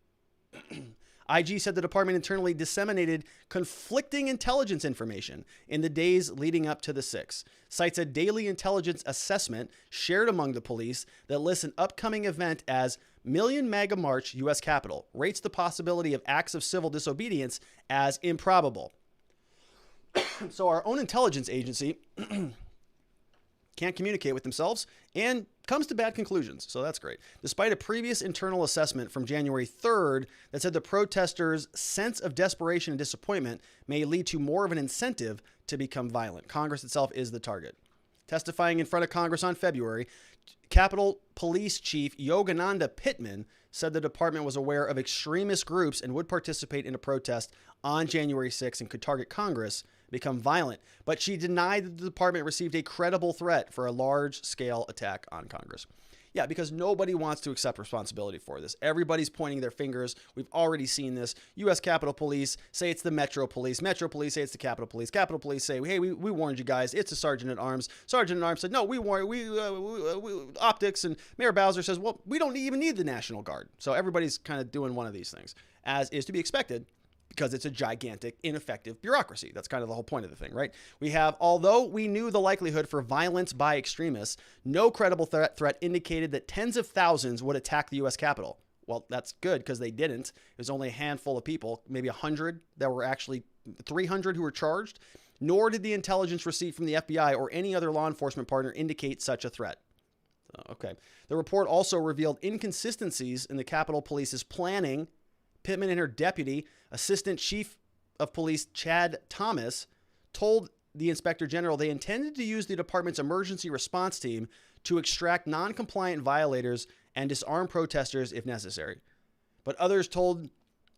Speaker 1: IG said the department internally disseminated conflicting intelligence information in the days leading up to the 6th. Cites a daily intelligence assessment shared among the police that lists an upcoming event as Million MAGA March U.S. Capitol. Rates the possibility of acts of civil disobedience as improbable. So our own intelligence agency can't communicate with themselves and comes to bad conclusions. So that's great. Despite a previous internal assessment from January 3rd that said the protesters' sense of desperation and disappointment may lead to more of an incentive to become violent. Congress itself is the target. Testifying in front of Congress on February, Capitol Police Chief Yogananda Pittman said the department was aware of extremist groups and would participate in a protest on January 6th and could target Congress, become violent. But she denied that the department received a credible threat for a large-scale attack on Congress. Yeah, because nobody wants to accept responsibility for this. Everybody's pointing their fingers. We've already seen this. U.S. Capitol Police say it's the Metro Police. Metro Police say it's the Capitol Police. Capitol Police say, hey, we warned you guys. It's a Sergeant at Arms. Sergeant at Arms said, no, we optics. And Mayor Bowser says, well, we don't even need the National Guard. So everybody's kind of doing one of these things, as is to be expected, because it's a gigantic, ineffective bureaucracy. That's kind of the whole point of the thing, right? We have, although we knew the likelihood for violence by extremists, no credible threat indicated that tens of thousands would attack the U.S. Capitol. Well, that's good because they didn't. It was only a handful of people, maybe 100 that were actually 300 who were charged, nor did the intelligence received from the FBI or any other law enforcement partner indicate such a threat. Okay. The report also revealed inconsistencies in the Capitol Police's planning. Pittman and her deputy, Assistant Chief of Police Chad Thomas, told the Inspector General they intended to use the department's emergency response team to extract non-compliant violators and disarm protesters if necessary. But others told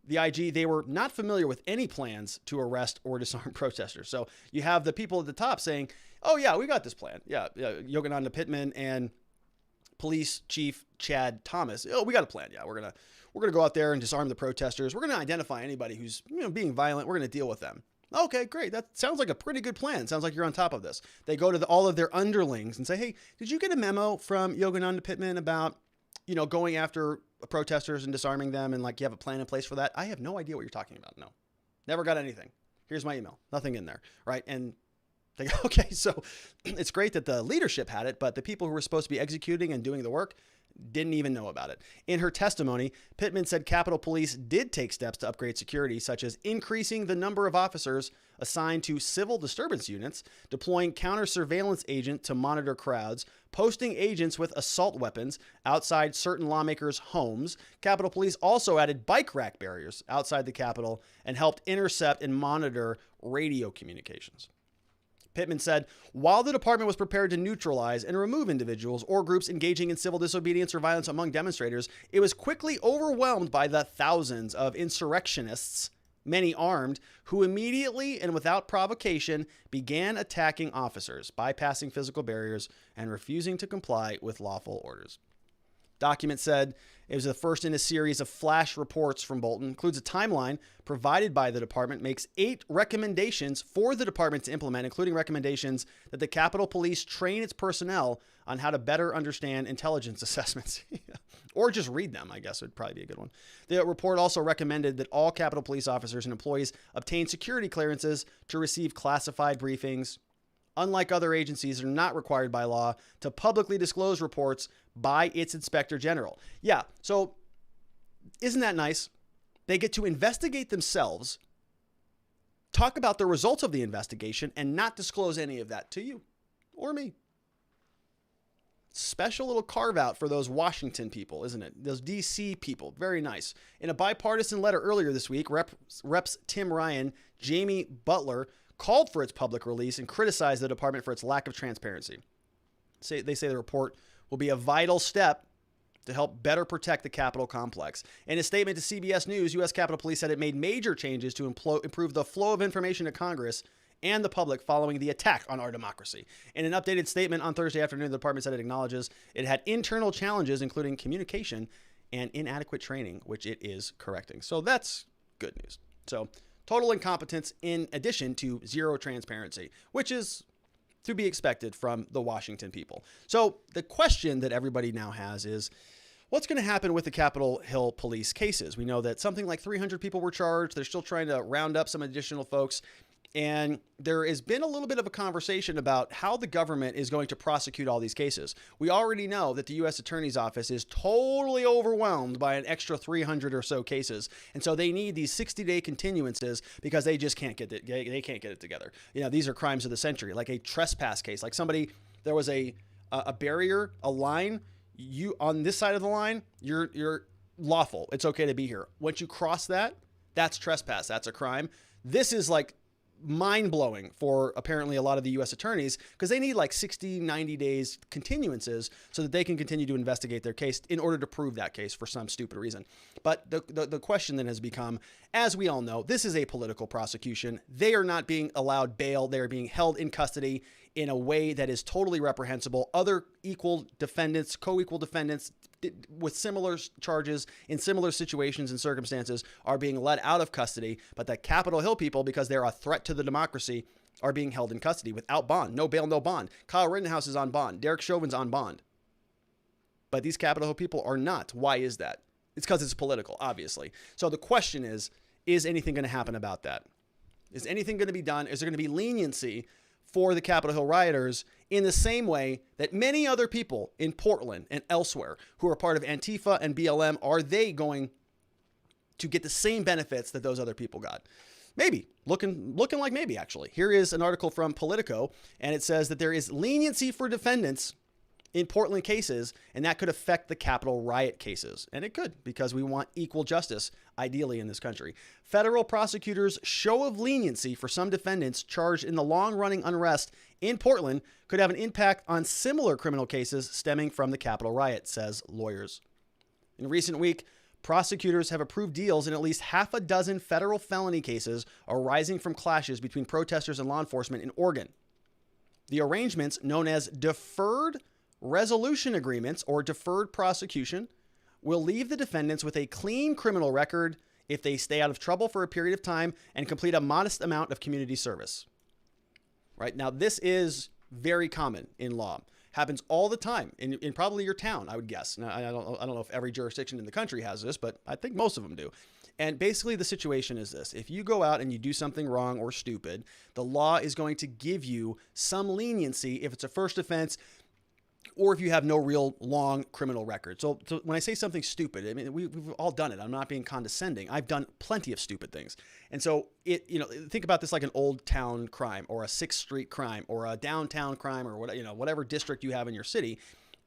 Speaker 1: the IG they were not familiar with any plans to arrest or disarm protesters. So you have the people at the top saying, oh yeah, we got this plan. Yeah, Yogananda Pittman and Police Chief Chad Thomas. Oh, we got a plan. Yeah, we're gonna go out there and disarm the protesters. We're gonna identify anybody who's being violent. We're gonna deal with them. Okay, great. That sounds like a pretty good plan. Sounds like you're on top of this. They go to all of their underlings and say, hey, did you get a memo from Yogananda Pittman about, going after protesters and disarming them, and like you have a plan in place for that? I have no idea what you're talking about. No, never got anything. Here's my email. Nothing in there. Right. And they go, okay, so it's great that the leadership had it, but the people who were supposed to be executing and doing the work didn't even know about it. In her testimony, Pittman said Capitol Police did take steps to upgrade security, such as increasing the number of officers assigned to civil disturbance units, deploying counter-surveillance agents to monitor crowds, posting agents with assault weapons outside certain lawmakers' homes. Capitol Police also added bike rack barriers outside the Capitol and helped intercept and monitor radio communications. Pittman said, while the department was prepared to neutralize and remove individuals or groups engaging in civil disobedience or violence among demonstrators, it was quickly overwhelmed by the thousands of insurrectionists, many armed, who immediately and without provocation began attacking officers, bypassing physical barriers, and refusing to comply with lawful orders. Document said it was the first in a series of flash reports from Bolton, includes a timeline provided by the department, makes 8 recommendations for the department to implement, including recommendations that the Capitol Police train its personnel on how to better understand intelligence assessments. Or just read them, I guess would probably be a good one. The report also recommended that all Capitol Police officers and employees obtain security clearances to receive classified briefings. Unlike other agencies, are not required by law to publicly disclose reports by its Inspector General. Yeah, so isn't that nice? They get to investigate themselves, talk about the results of the investigation, and not disclose any of that to you or me. Special little carve out for those Washington people, isn't it? Those DC people. Very nice. In a bipartisan letter earlier this week, Reps Tim Ryan, Jamie Butler called for its public release and criticized the department for its lack of transparency. They say the report will be a vital step to help better protect the Capitol complex. In a statement to CBS News, U.S. Capitol Police said it made major changes to improve the flow of information to Congress and the public following the attack on our democracy. In an updated statement on Thursday afternoon, the department said it acknowledges it had internal challenges, including communication and inadequate training, which it is correcting. So that's good news. So total incompetence in addition to zero transparency, which is to be expected from the Washington people. So the question that everybody now has is, what's going to happen with the Capitol Hill police cases? We know that something like 300 people were charged. They're still trying to round up some additional folks. And there has been a little bit of a conversation about how the government is going to prosecute all these cases. We already know that the U.S. Attorney's Office is totally overwhelmed by an extra 300 or so cases. And so they need these 60-day continuances because they just can't get it. They can't get it together. These are crimes of the century, like a trespass case, like there was a barrier, a line. You on this side of the line, you're lawful. It's okay to be here. Once you cross that, that's trespass. That's a crime. This is like mind-blowing for apparently a lot of the U.S. attorneys because they need like 60, 90 days continuances so that they can continue to investigate their case in order to prove that case for some stupid reason. But the question then has become, as we all know, this is a political prosecution. They are not being allowed bail. They are being held in custody in a way that is totally reprehensible. Other equal defendants, co-equal defendants with similar charges in similar situations and circumstances are being let out of custody, but the Capitol Hill people, because they're a threat to the democracy, are being held in custody without bond. No bail, no bond. Kyle Rittenhouse is on bond. Derek Chauvin's on bond. But these Capitol Hill people are not. Why is that? It's because it's political, obviously. So the question is anything going to happen about that? Is anything going to be done? Is there going to be leniency for the Capitol Hill rioters in the same way that many other people in Portland and elsewhere who are part of Antifa and BLM, are they going to get the same benefits that those other people got? Maybe. Looking like maybe, actually. Here is an article from Politico, and it says that there is leniency for defendants in Portland cases, and that could affect the Capitol riot cases. And it could, because we want equal justice, ideally, in this country. Federal prosecutors' show of leniency for some defendants charged in the long-running unrest in Portland could have an impact on similar criminal cases stemming from the Capitol riot, says lawyers. In recent week, prosecutors have approved deals in at least half a dozen federal felony cases arising from clashes between protesters and law enforcement in Oregon. The arrangements, known as deferred resolution agreements or deferred prosecution, will leave the defendants with a clean criminal record if they stay out of trouble for a period of time and complete a modest amount of community service. Right now, this is very common in law. Happens all the time in probably your town, I would guess. Now, I don't know if every jurisdiction in the country has this, but I think most of them do. And basically the situation is this: if you go out and you do something wrong or stupid, the law is going to give you some leniency if it's a first offense, or if you have no real long criminal record. So when I say something stupid, I mean, we've all done it. I'm not being condescending. I've done plenty of stupid things. And so think about this like an old town crime or a 6th Street crime or a downtown crime or whatever district you have in your city.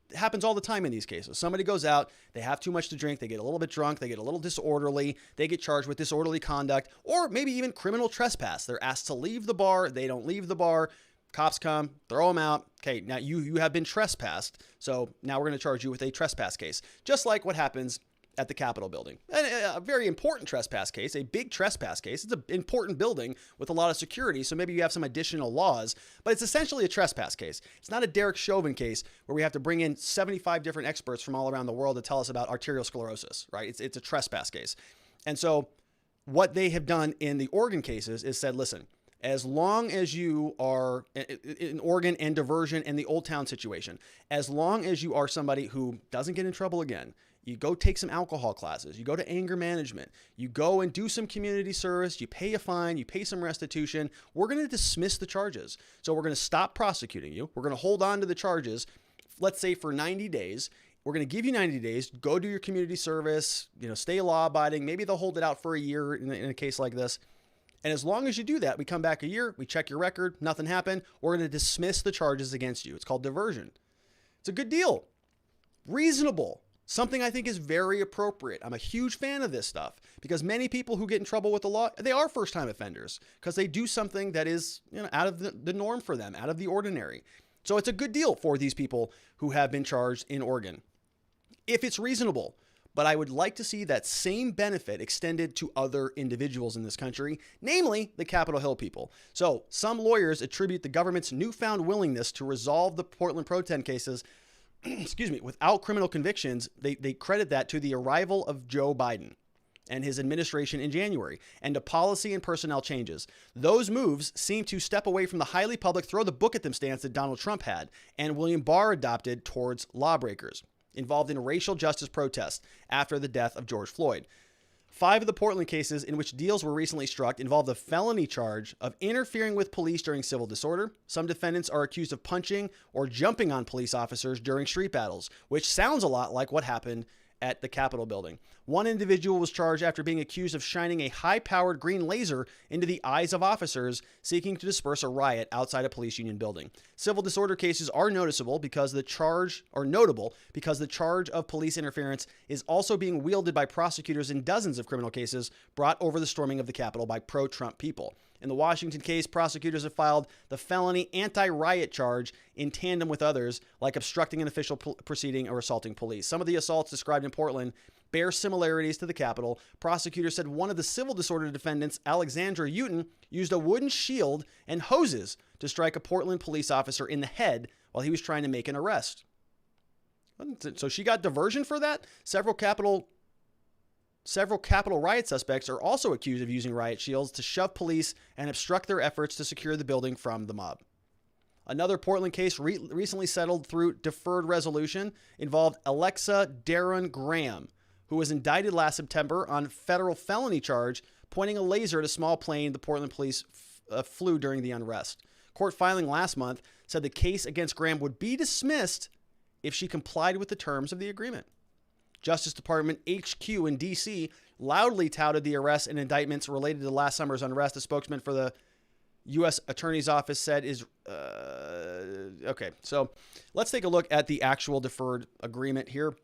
Speaker 1: It happens all the time in these cases. Somebody goes out, they have too much to drink, they get a little bit drunk, they get a little disorderly, they get charged with disorderly conduct, or maybe even criminal trespass. They're asked to leave the bar, they don't leave the bar. Cops come, throw them out. Okay, now you have been trespassed, so now we're going to charge you with a trespass case. Just like what happens at the Capitol building. And a very important trespass case, a big trespass case. It's an important building with a lot of security, so maybe you have some additional laws, but it's essentially a trespass case. It's not a Derek Chauvin case where we have to bring in 75 different experts from all around the world to tell us about arterial sclerosis, right? It's a trespass case. And so what they have done in the Oregon cases is said, listen, as long as you are in Oregon and diversion and the Old Town situation, as long as you are somebody who doesn't get in trouble again, you go take some alcohol classes, you go to anger management, you go and do some community service, you pay a fine, you pay some restitution, we're going to dismiss the charges. So we're going to stop prosecuting you. We're going to hold on to the charges, let's say for 90 days. We're going to give you 90 days, go do your community service, stay law abiding. Maybe they'll hold it out for a year in a case like this. And as long as you do that, we come back a year, we check your record, nothing happened, we're going to dismiss the charges against you. It's called diversion. It's a good deal. Reasonable. Something I think is very appropriate. I'm a huge fan of this stuff because many people who get in trouble with the law, they are first-time offenders because they do something that is out of the norm for them, out of the ordinary. So it's a good deal for these people who have been charged in Oregon, if it's reasonable. But I would like to see that same benefit extended to other individuals in this country, namely the Capitol Hill people. So some lawyers attribute the government's newfound willingness to resolve the Portland protest cases, without criminal convictions. They credit that to the arrival of Joe Biden and his administration in January and to policy and personnel changes. Those moves seem to step away from the highly public throw the book at them stance that Donald Trump had and William Barr adopted towards lawbreakers involved in racial justice protests after the death of George Floyd. 5 of the Portland cases in which deals were recently struck involve the felony charge of interfering with police during civil disorder. Some defendants are accused of punching or jumping on police officers during street battles, which sounds a lot like what happened at the Capitol building. One individual was charged after being accused of shining a high-powered green laser into the eyes of officers seeking to disperse a riot outside a police union building. Civil disorder cases are notable because the charge of police interference is also being wielded by prosecutors in dozens of criminal cases brought over the storming of the Capitol by pro-Trump people. In the Washington case, prosecutors have filed the felony anti-riot charge in tandem with others, like obstructing an official proceeding or assaulting police. Some of the assaults described in Portland bear similarities to the Capitol. Prosecutors said one of the civil disorder defendants, Alexandra Uton, used a wooden shield and hoses to strike a Portland police officer in the head while he was trying to make an arrest. So she got diversion for that? Several Capitol riot suspects are also accused of using riot shields to shove police and obstruct their efforts to secure the building from the mob. Another Portland case recently settled through deferred resolution involved Alexa Darren Graham, who was indicted last September on federal felony charge pointing a laser at a small plane the Portland police flew during the unrest. Court filing last month said the case against Graham would be dismissed if she complied with the terms of the agreement. Justice Department HQ in D.C. loudly touted the arrests and indictments related to last summer's unrest. The spokesman for the U.S. Attorney's Office said okay, so let's take a look at the actual deferred agreement here.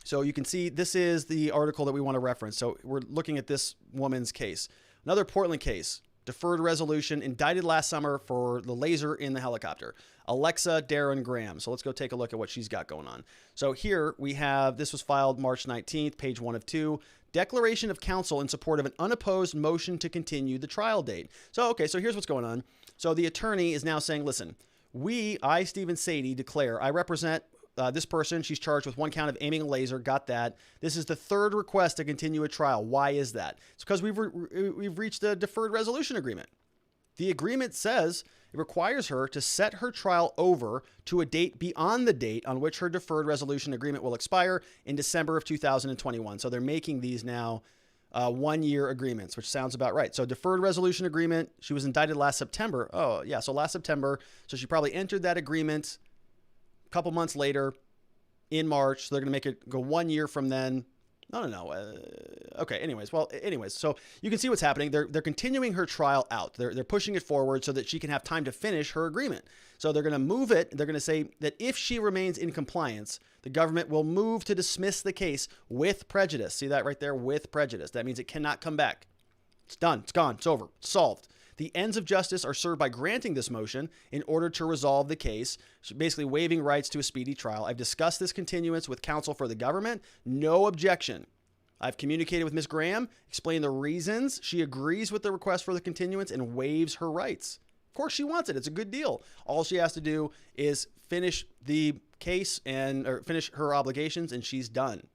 Speaker 1: So you can see this is the article that we want to reference. So we're looking at this woman's case. Another Portland case, deferred resolution, indicted last summer for the laser in the helicopter. Alexa Darren Graham. So let's go take a look at what she's got going on. So here we have, this was filed March 19th, page 1 of 2. Declaration of counsel in support of an unopposed motion to continue the trial date. So, okay, so here's what's going on. So the attorney is now saying, listen, I, Stephen Sadie, declare I represent this person. She's charged with 1 count of aiming a laser. Got that. This is the 3rd request to continue a trial. Why is that? It's because we've reached a deferred resolution agreement. The agreement says it requires her to set her trial over to a date beyond the date on which her deferred resolution agreement will expire in December of 2021. So they're making these now 1-year agreements, which sounds about right. So deferred resolution agreement, she was indicted last September. Oh, yeah. So last September. So she probably entered that agreement a couple months later in March. So they're going to make it go 1 year from then. No. Okay. Anyways, so you can see what's happening. They're continuing her trial out. They're pushing it forward so that she can have time to finish her agreement. So they're going to move it. They're going to say that if she remains in compliance, the government will move to dismiss the case with prejudice. See that right there? With prejudice. That means it cannot come back. It's done. It's gone. It's over. It's solved. The ends of justice are served by granting this motion in order to resolve the case, basically waiving rights to a speedy trial. I've discussed this continuance with counsel for the government. No objection. I've communicated with Ms. Graham, explained the reasons. She agrees with the request for the continuance and waives her rights. Of course she wants it. It's a good deal. All she has to do is finish the case or finish her obligations, and she's done.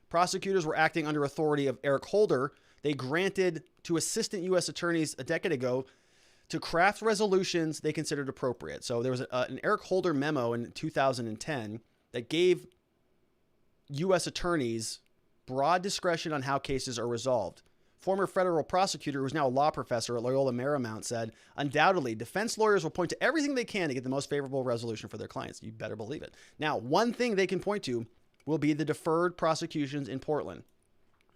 Speaker 1: Prosecutors were acting under authority of Eric Holder. They granted to assistant U.S. attorneys a decade ago to craft resolutions they considered appropriate. So there was an Eric Holder memo in 2010 that gave U.S. attorneys broad discretion on how cases are resolved. Former federal prosecutor, who's now a law professor at Loyola Marymount, said, undoubtedly, defense lawyers will point to everything they can to get the most favorable resolution for their clients. You better believe it. Now, one thing they can point to will be the deferred prosecutions in Portland.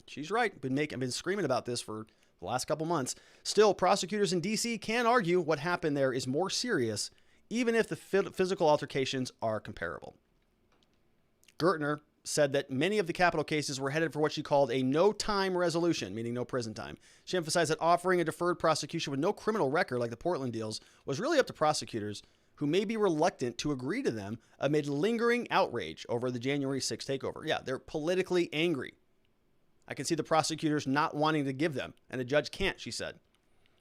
Speaker 1: She's right. I've been screaming about this for the last couple months. Still, prosecutors in D.C. can argue what happened there is more serious, even if the physical altercations are comparable. Gertner said that many of the capital cases were headed for what she called a no-time resolution, meaning no prison time. She emphasized that offering a deferred prosecution with no criminal record like the Portland deals was really up to prosecutors who may be reluctant to agree to them amid lingering outrage over the January 6th takeover. Yeah, they're politically angry. I can see the prosecutors not wanting to give them, and the judge can't, she said.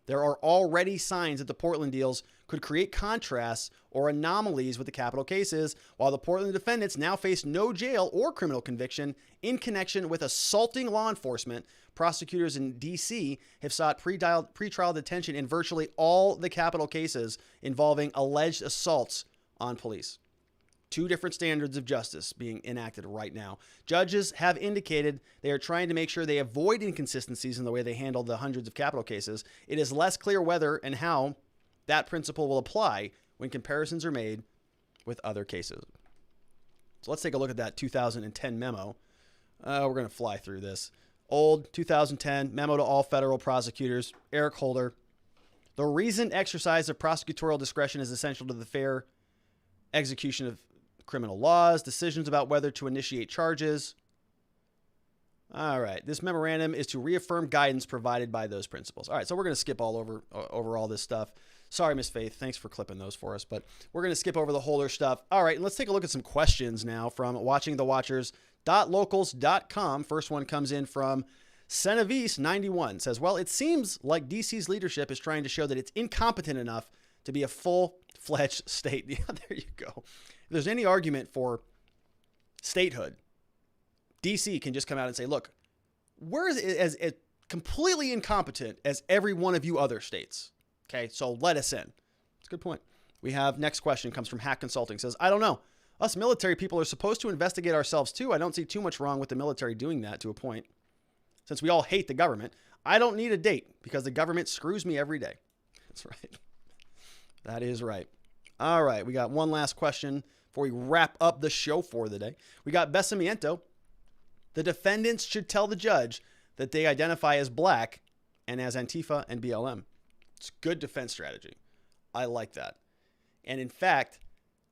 Speaker 1: There are already signs that the Portland deals could create contrasts or anomalies with the capital cases, while the Portland defendants now face no jail or criminal conviction in connection with assaulting law enforcement. Prosecutors in D.C. have sought pretrial detention in virtually all the capital cases involving alleged assaults on police. 2 different standards of justice being enacted right now. Judges have indicated they are trying to make sure they avoid inconsistencies in the way they handle the hundreds of capital cases. It is less clear whether and how that principle will apply when comparisons are made with other cases. So let's take a look at that 2010 memo. We're going to fly through this. Old 2010 memo to all federal prosecutors. Eric Holder. The reasoned exercise of prosecutorial discretion is essential to the fair execution of criminal laws, decisions about whether to initiate charges. All right. This memorandum is to reaffirm guidance provided by those principles. All right. So we're going to skip over all this stuff. Sorry, Miss Faith. Thanks for clipping those for us, but we're going to skip over the Holder stuff. All right. And let's take a look at some questions now from watchingthewatchers.locals.com. First one comes in from Senevis91. Says, well, it seems like DC's leadership is trying to show that it's incompetent enough to be a full-fledged state. Yeah, there you go. If there's any argument for statehood, DC can just come out and say, look, we're as completely incompetent as every one of you other states. Okay, so let us in. That's a good point. We have next question comes from Hack Consulting. Says, I don't know. Us military people are supposed to investigate ourselves too. I don't see too much wrong with the military doing that to a point. Since we all hate the government, I don't need a date because the government screws me every day. That's right. That is right. All right, we got one last question before we wrap up the show for the day. We got Besamiento. The defendants should tell the judge that they identify as black and as Antifa and BLM. It's good defense strategy. I like that. And in fact,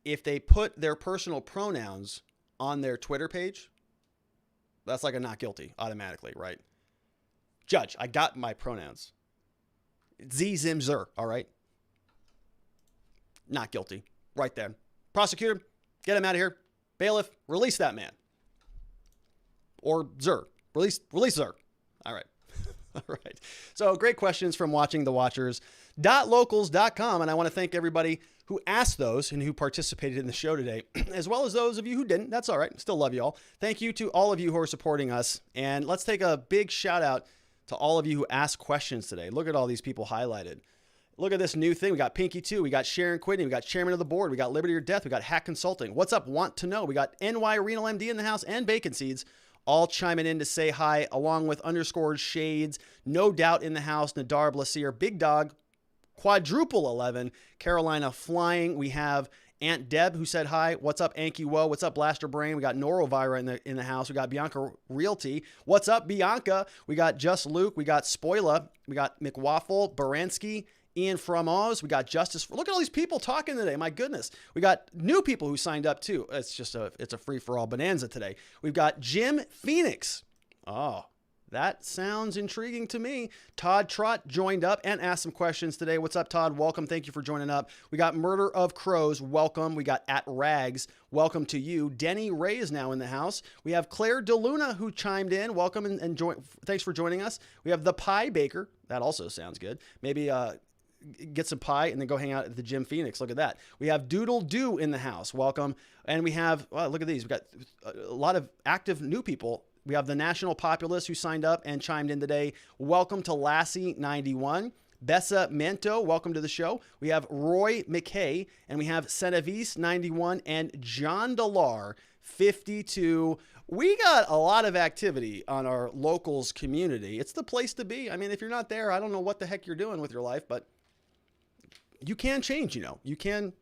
Speaker 1: if they put their personal pronouns on their Twitter page, that's like a not guilty automatically, right? Judge, I got my pronouns. Z, zim, zer, all right? Not guilty. Right there. Prosecutor, get him out of here. Bailiff, release that man. Or zer. Release zer. All right. All right. So great questions from watching the watchers. .locals.com. And I want to thank everybody who asked those and who participated in the show today, as well as those of you who didn't. That's all right. Still love you all. Thank you to all of you who are supporting us. And let's take a big shout out to all of you who asked questions today. Look at all these people highlighted. Look at this new thing. We got Pinky 2. We got Sharon Quidney. We got Chairman of the Board. We got Liberty or Death. We got Hack Consulting. What's up? Want to know. We got NY Renal MD in the house and Bacon Seeds all chiming in to say hi, along with underscored Shades, No Doubt in the house, Nadar Blasier, Big Dog, Quadruple 11, Carolina Flying. We have Aunt Deb who said hi. What's up, Anki Woe? What's up, Blaster Brain? We got Norovira in the house. We got Bianca Realty. What's up, Bianca? We got Just Luke. We got Spoiler. We got McWaffle, Baranski, Ian from Oz. We got Justice. Look at all these people talking today. My goodness. We got new people who signed up too. It's a free-for-all bonanza today. We've got Jim Phoenix. Oh, that sounds intriguing to me. Todd Trott joined up and asked some questions today. What's up, Todd? Welcome. Thank you for joining up. We got Murder of Crows. Welcome. We got At Rags. Welcome to you. Denny Ray is now in the house. We have Claire DeLuna who chimed in. Welcome and join. Thanks for joining us. We have the Pie Baker. That also sounds good. Maybe get some pie and then go hang out at the Jim Phoenix. Look at that. We have Doodle Doo in the house. Welcome. And we have, look at these. We've got a lot of active new people. We have the National Populace who signed up and chimed in today. Welcome to Lassie91. Bessa Mento, welcome to the show. We have Roy McKay, and we have Senevis91 and John Delar 52. We got a lot of activity on our locals community. It's the place to be. I mean, if you're not there, I don't know what the heck you're doing with your life, but you can change, you know. You can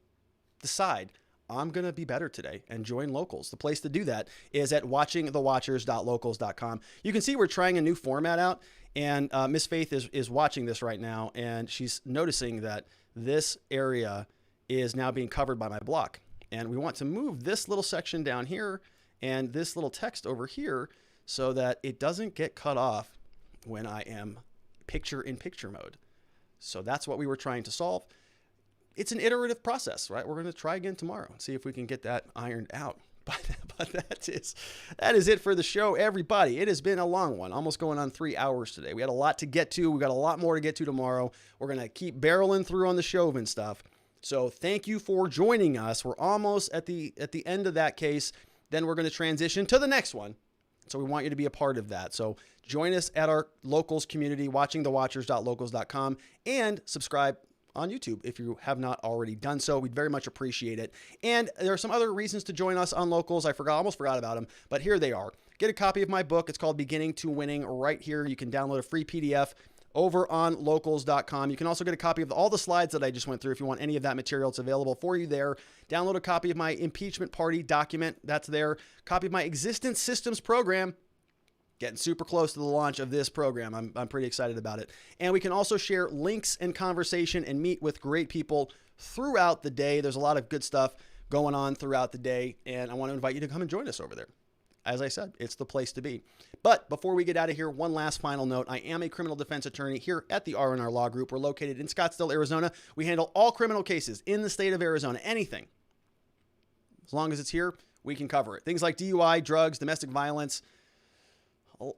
Speaker 1: decide, I'm going to be better today and join locals. The place to do that is at watchingthewatchers.locals.com. You can see we're trying a new format out, and Miss Faith is watching this right now, and she's noticing that this area is now being covered by my block. And we want to move this little section down here and this little text over here so that it doesn't get cut off when I am picture-in-picture mode. So that's what we were trying to solve. It's an iterative process, right? We're going to try again tomorrow and see if we can get that ironed out. But that is it for the show, everybody. It has been a long one, almost going on 3 hours today. We had a lot to get to. We got a lot more to get to tomorrow. We're going to keep barreling through on the Chauvin stuff. So thank you for joining us. We're almost at the end of that case. Then we're going to transition to the next one. So we want you to be a part of that. So join us at our locals community, watchingthewatchers.locals.com, and subscribe on YouTube if you have not already done so. We'd very much appreciate it. And there are some other reasons to join us on locals. I almost forgot about them, but here they are. Get a copy of my book. It's called Beginning to Winning right here. You can download a free PDF over on locals.com. You can also get a copy of all the slides that I just went through. If you want any of that material, it's available for you there. Download a copy of my impeachment party document. That's there. Copy of my existence systems program. Getting super close to the launch of this program. I'm pretty excited about it. And we can also share links and conversation and meet with great people throughout the day. There's a lot of good stuff going on throughout the day, and I want to invite you to come and join us over there. As I said, it's the place to be. But before we get out of here, one last final note. I am a criminal defense attorney here at the R&R Law Group. We're located in Scottsdale, Arizona. We handle all criminal cases in the state of Arizona. Anything. As long as it's here, we can cover it. Things like DUI, drugs, domestic violence,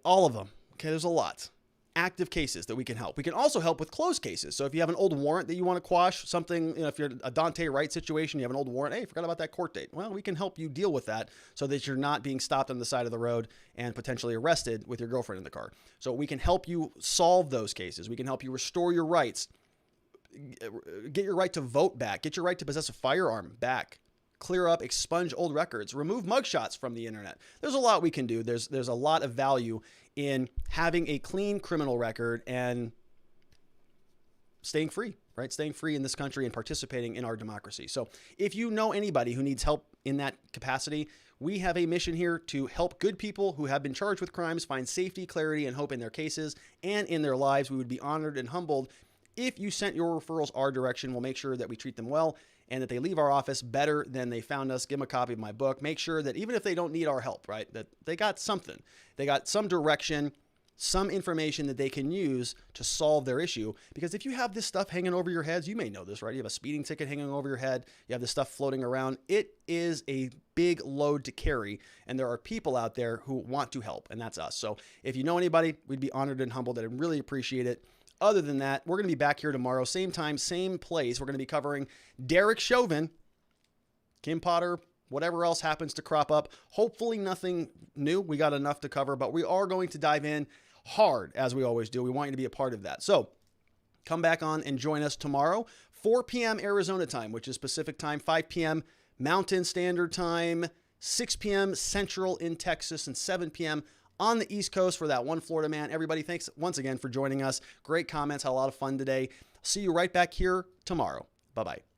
Speaker 1: all of them. Okay, there's a lot. Active cases that we can help. We can also help with closed cases. So if you have an old warrant that you want to quash, something, if you're a Daunte Wright situation, you have an old warrant, hey, forgot about that court date. Well, we can help you deal with that so that you're not being stopped on the side of the road and potentially arrested with your girlfriend in the car. So we can help you solve those cases. We can help you restore your rights, get your right to vote back, get your right to possess a firearm back, clear up, expunge old records, remove mugshots from the internet. There's a lot we can do. There's a lot of value in having a clean criminal record and staying free, right? Staying free in this country and participating in our democracy. So if you know anybody who needs help in that capacity, we have a mission here to help good people who have been charged with crimes find safety, clarity, and hope in their cases and in their lives. We would be honored and humbled if you sent your referrals our direction. We'll make sure that we treat them well and that they leave our office better than they found us. Give them a copy of my book. Make sure that even if they don't need our help, right, that they got something. They got some direction, some information that they can use to solve their issue. Because if you have this stuff hanging over your heads, you may know this, right? You have a speeding ticket hanging over your head. You have this stuff floating around. It is a big load to carry. And there are people out there who want to help, and that's us. So if you know anybody, we'd be honored and humbled. I'd really appreciate it. Other than that, we're going to be back here tomorrow, same time, same place. We're going to be covering Derek Chauvin, Kim Potter, whatever else happens to crop up. Hopefully nothing new. We got enough to cover, but we are going to dive in hard, as we always do. We want you to be a part of that. So come back on and join us tomorrow, 4 p.m. Arizona time, which is Pacific time, 5 p.m. Mountain Standard Time, 6 p.m. Central in Texas, and 7 p.m. on the East Coast for that one Florida man. Everybody, thanks once again for joining us. Great comments. Had a lot of fun today. See you right back here tomorrow. Bye-bye.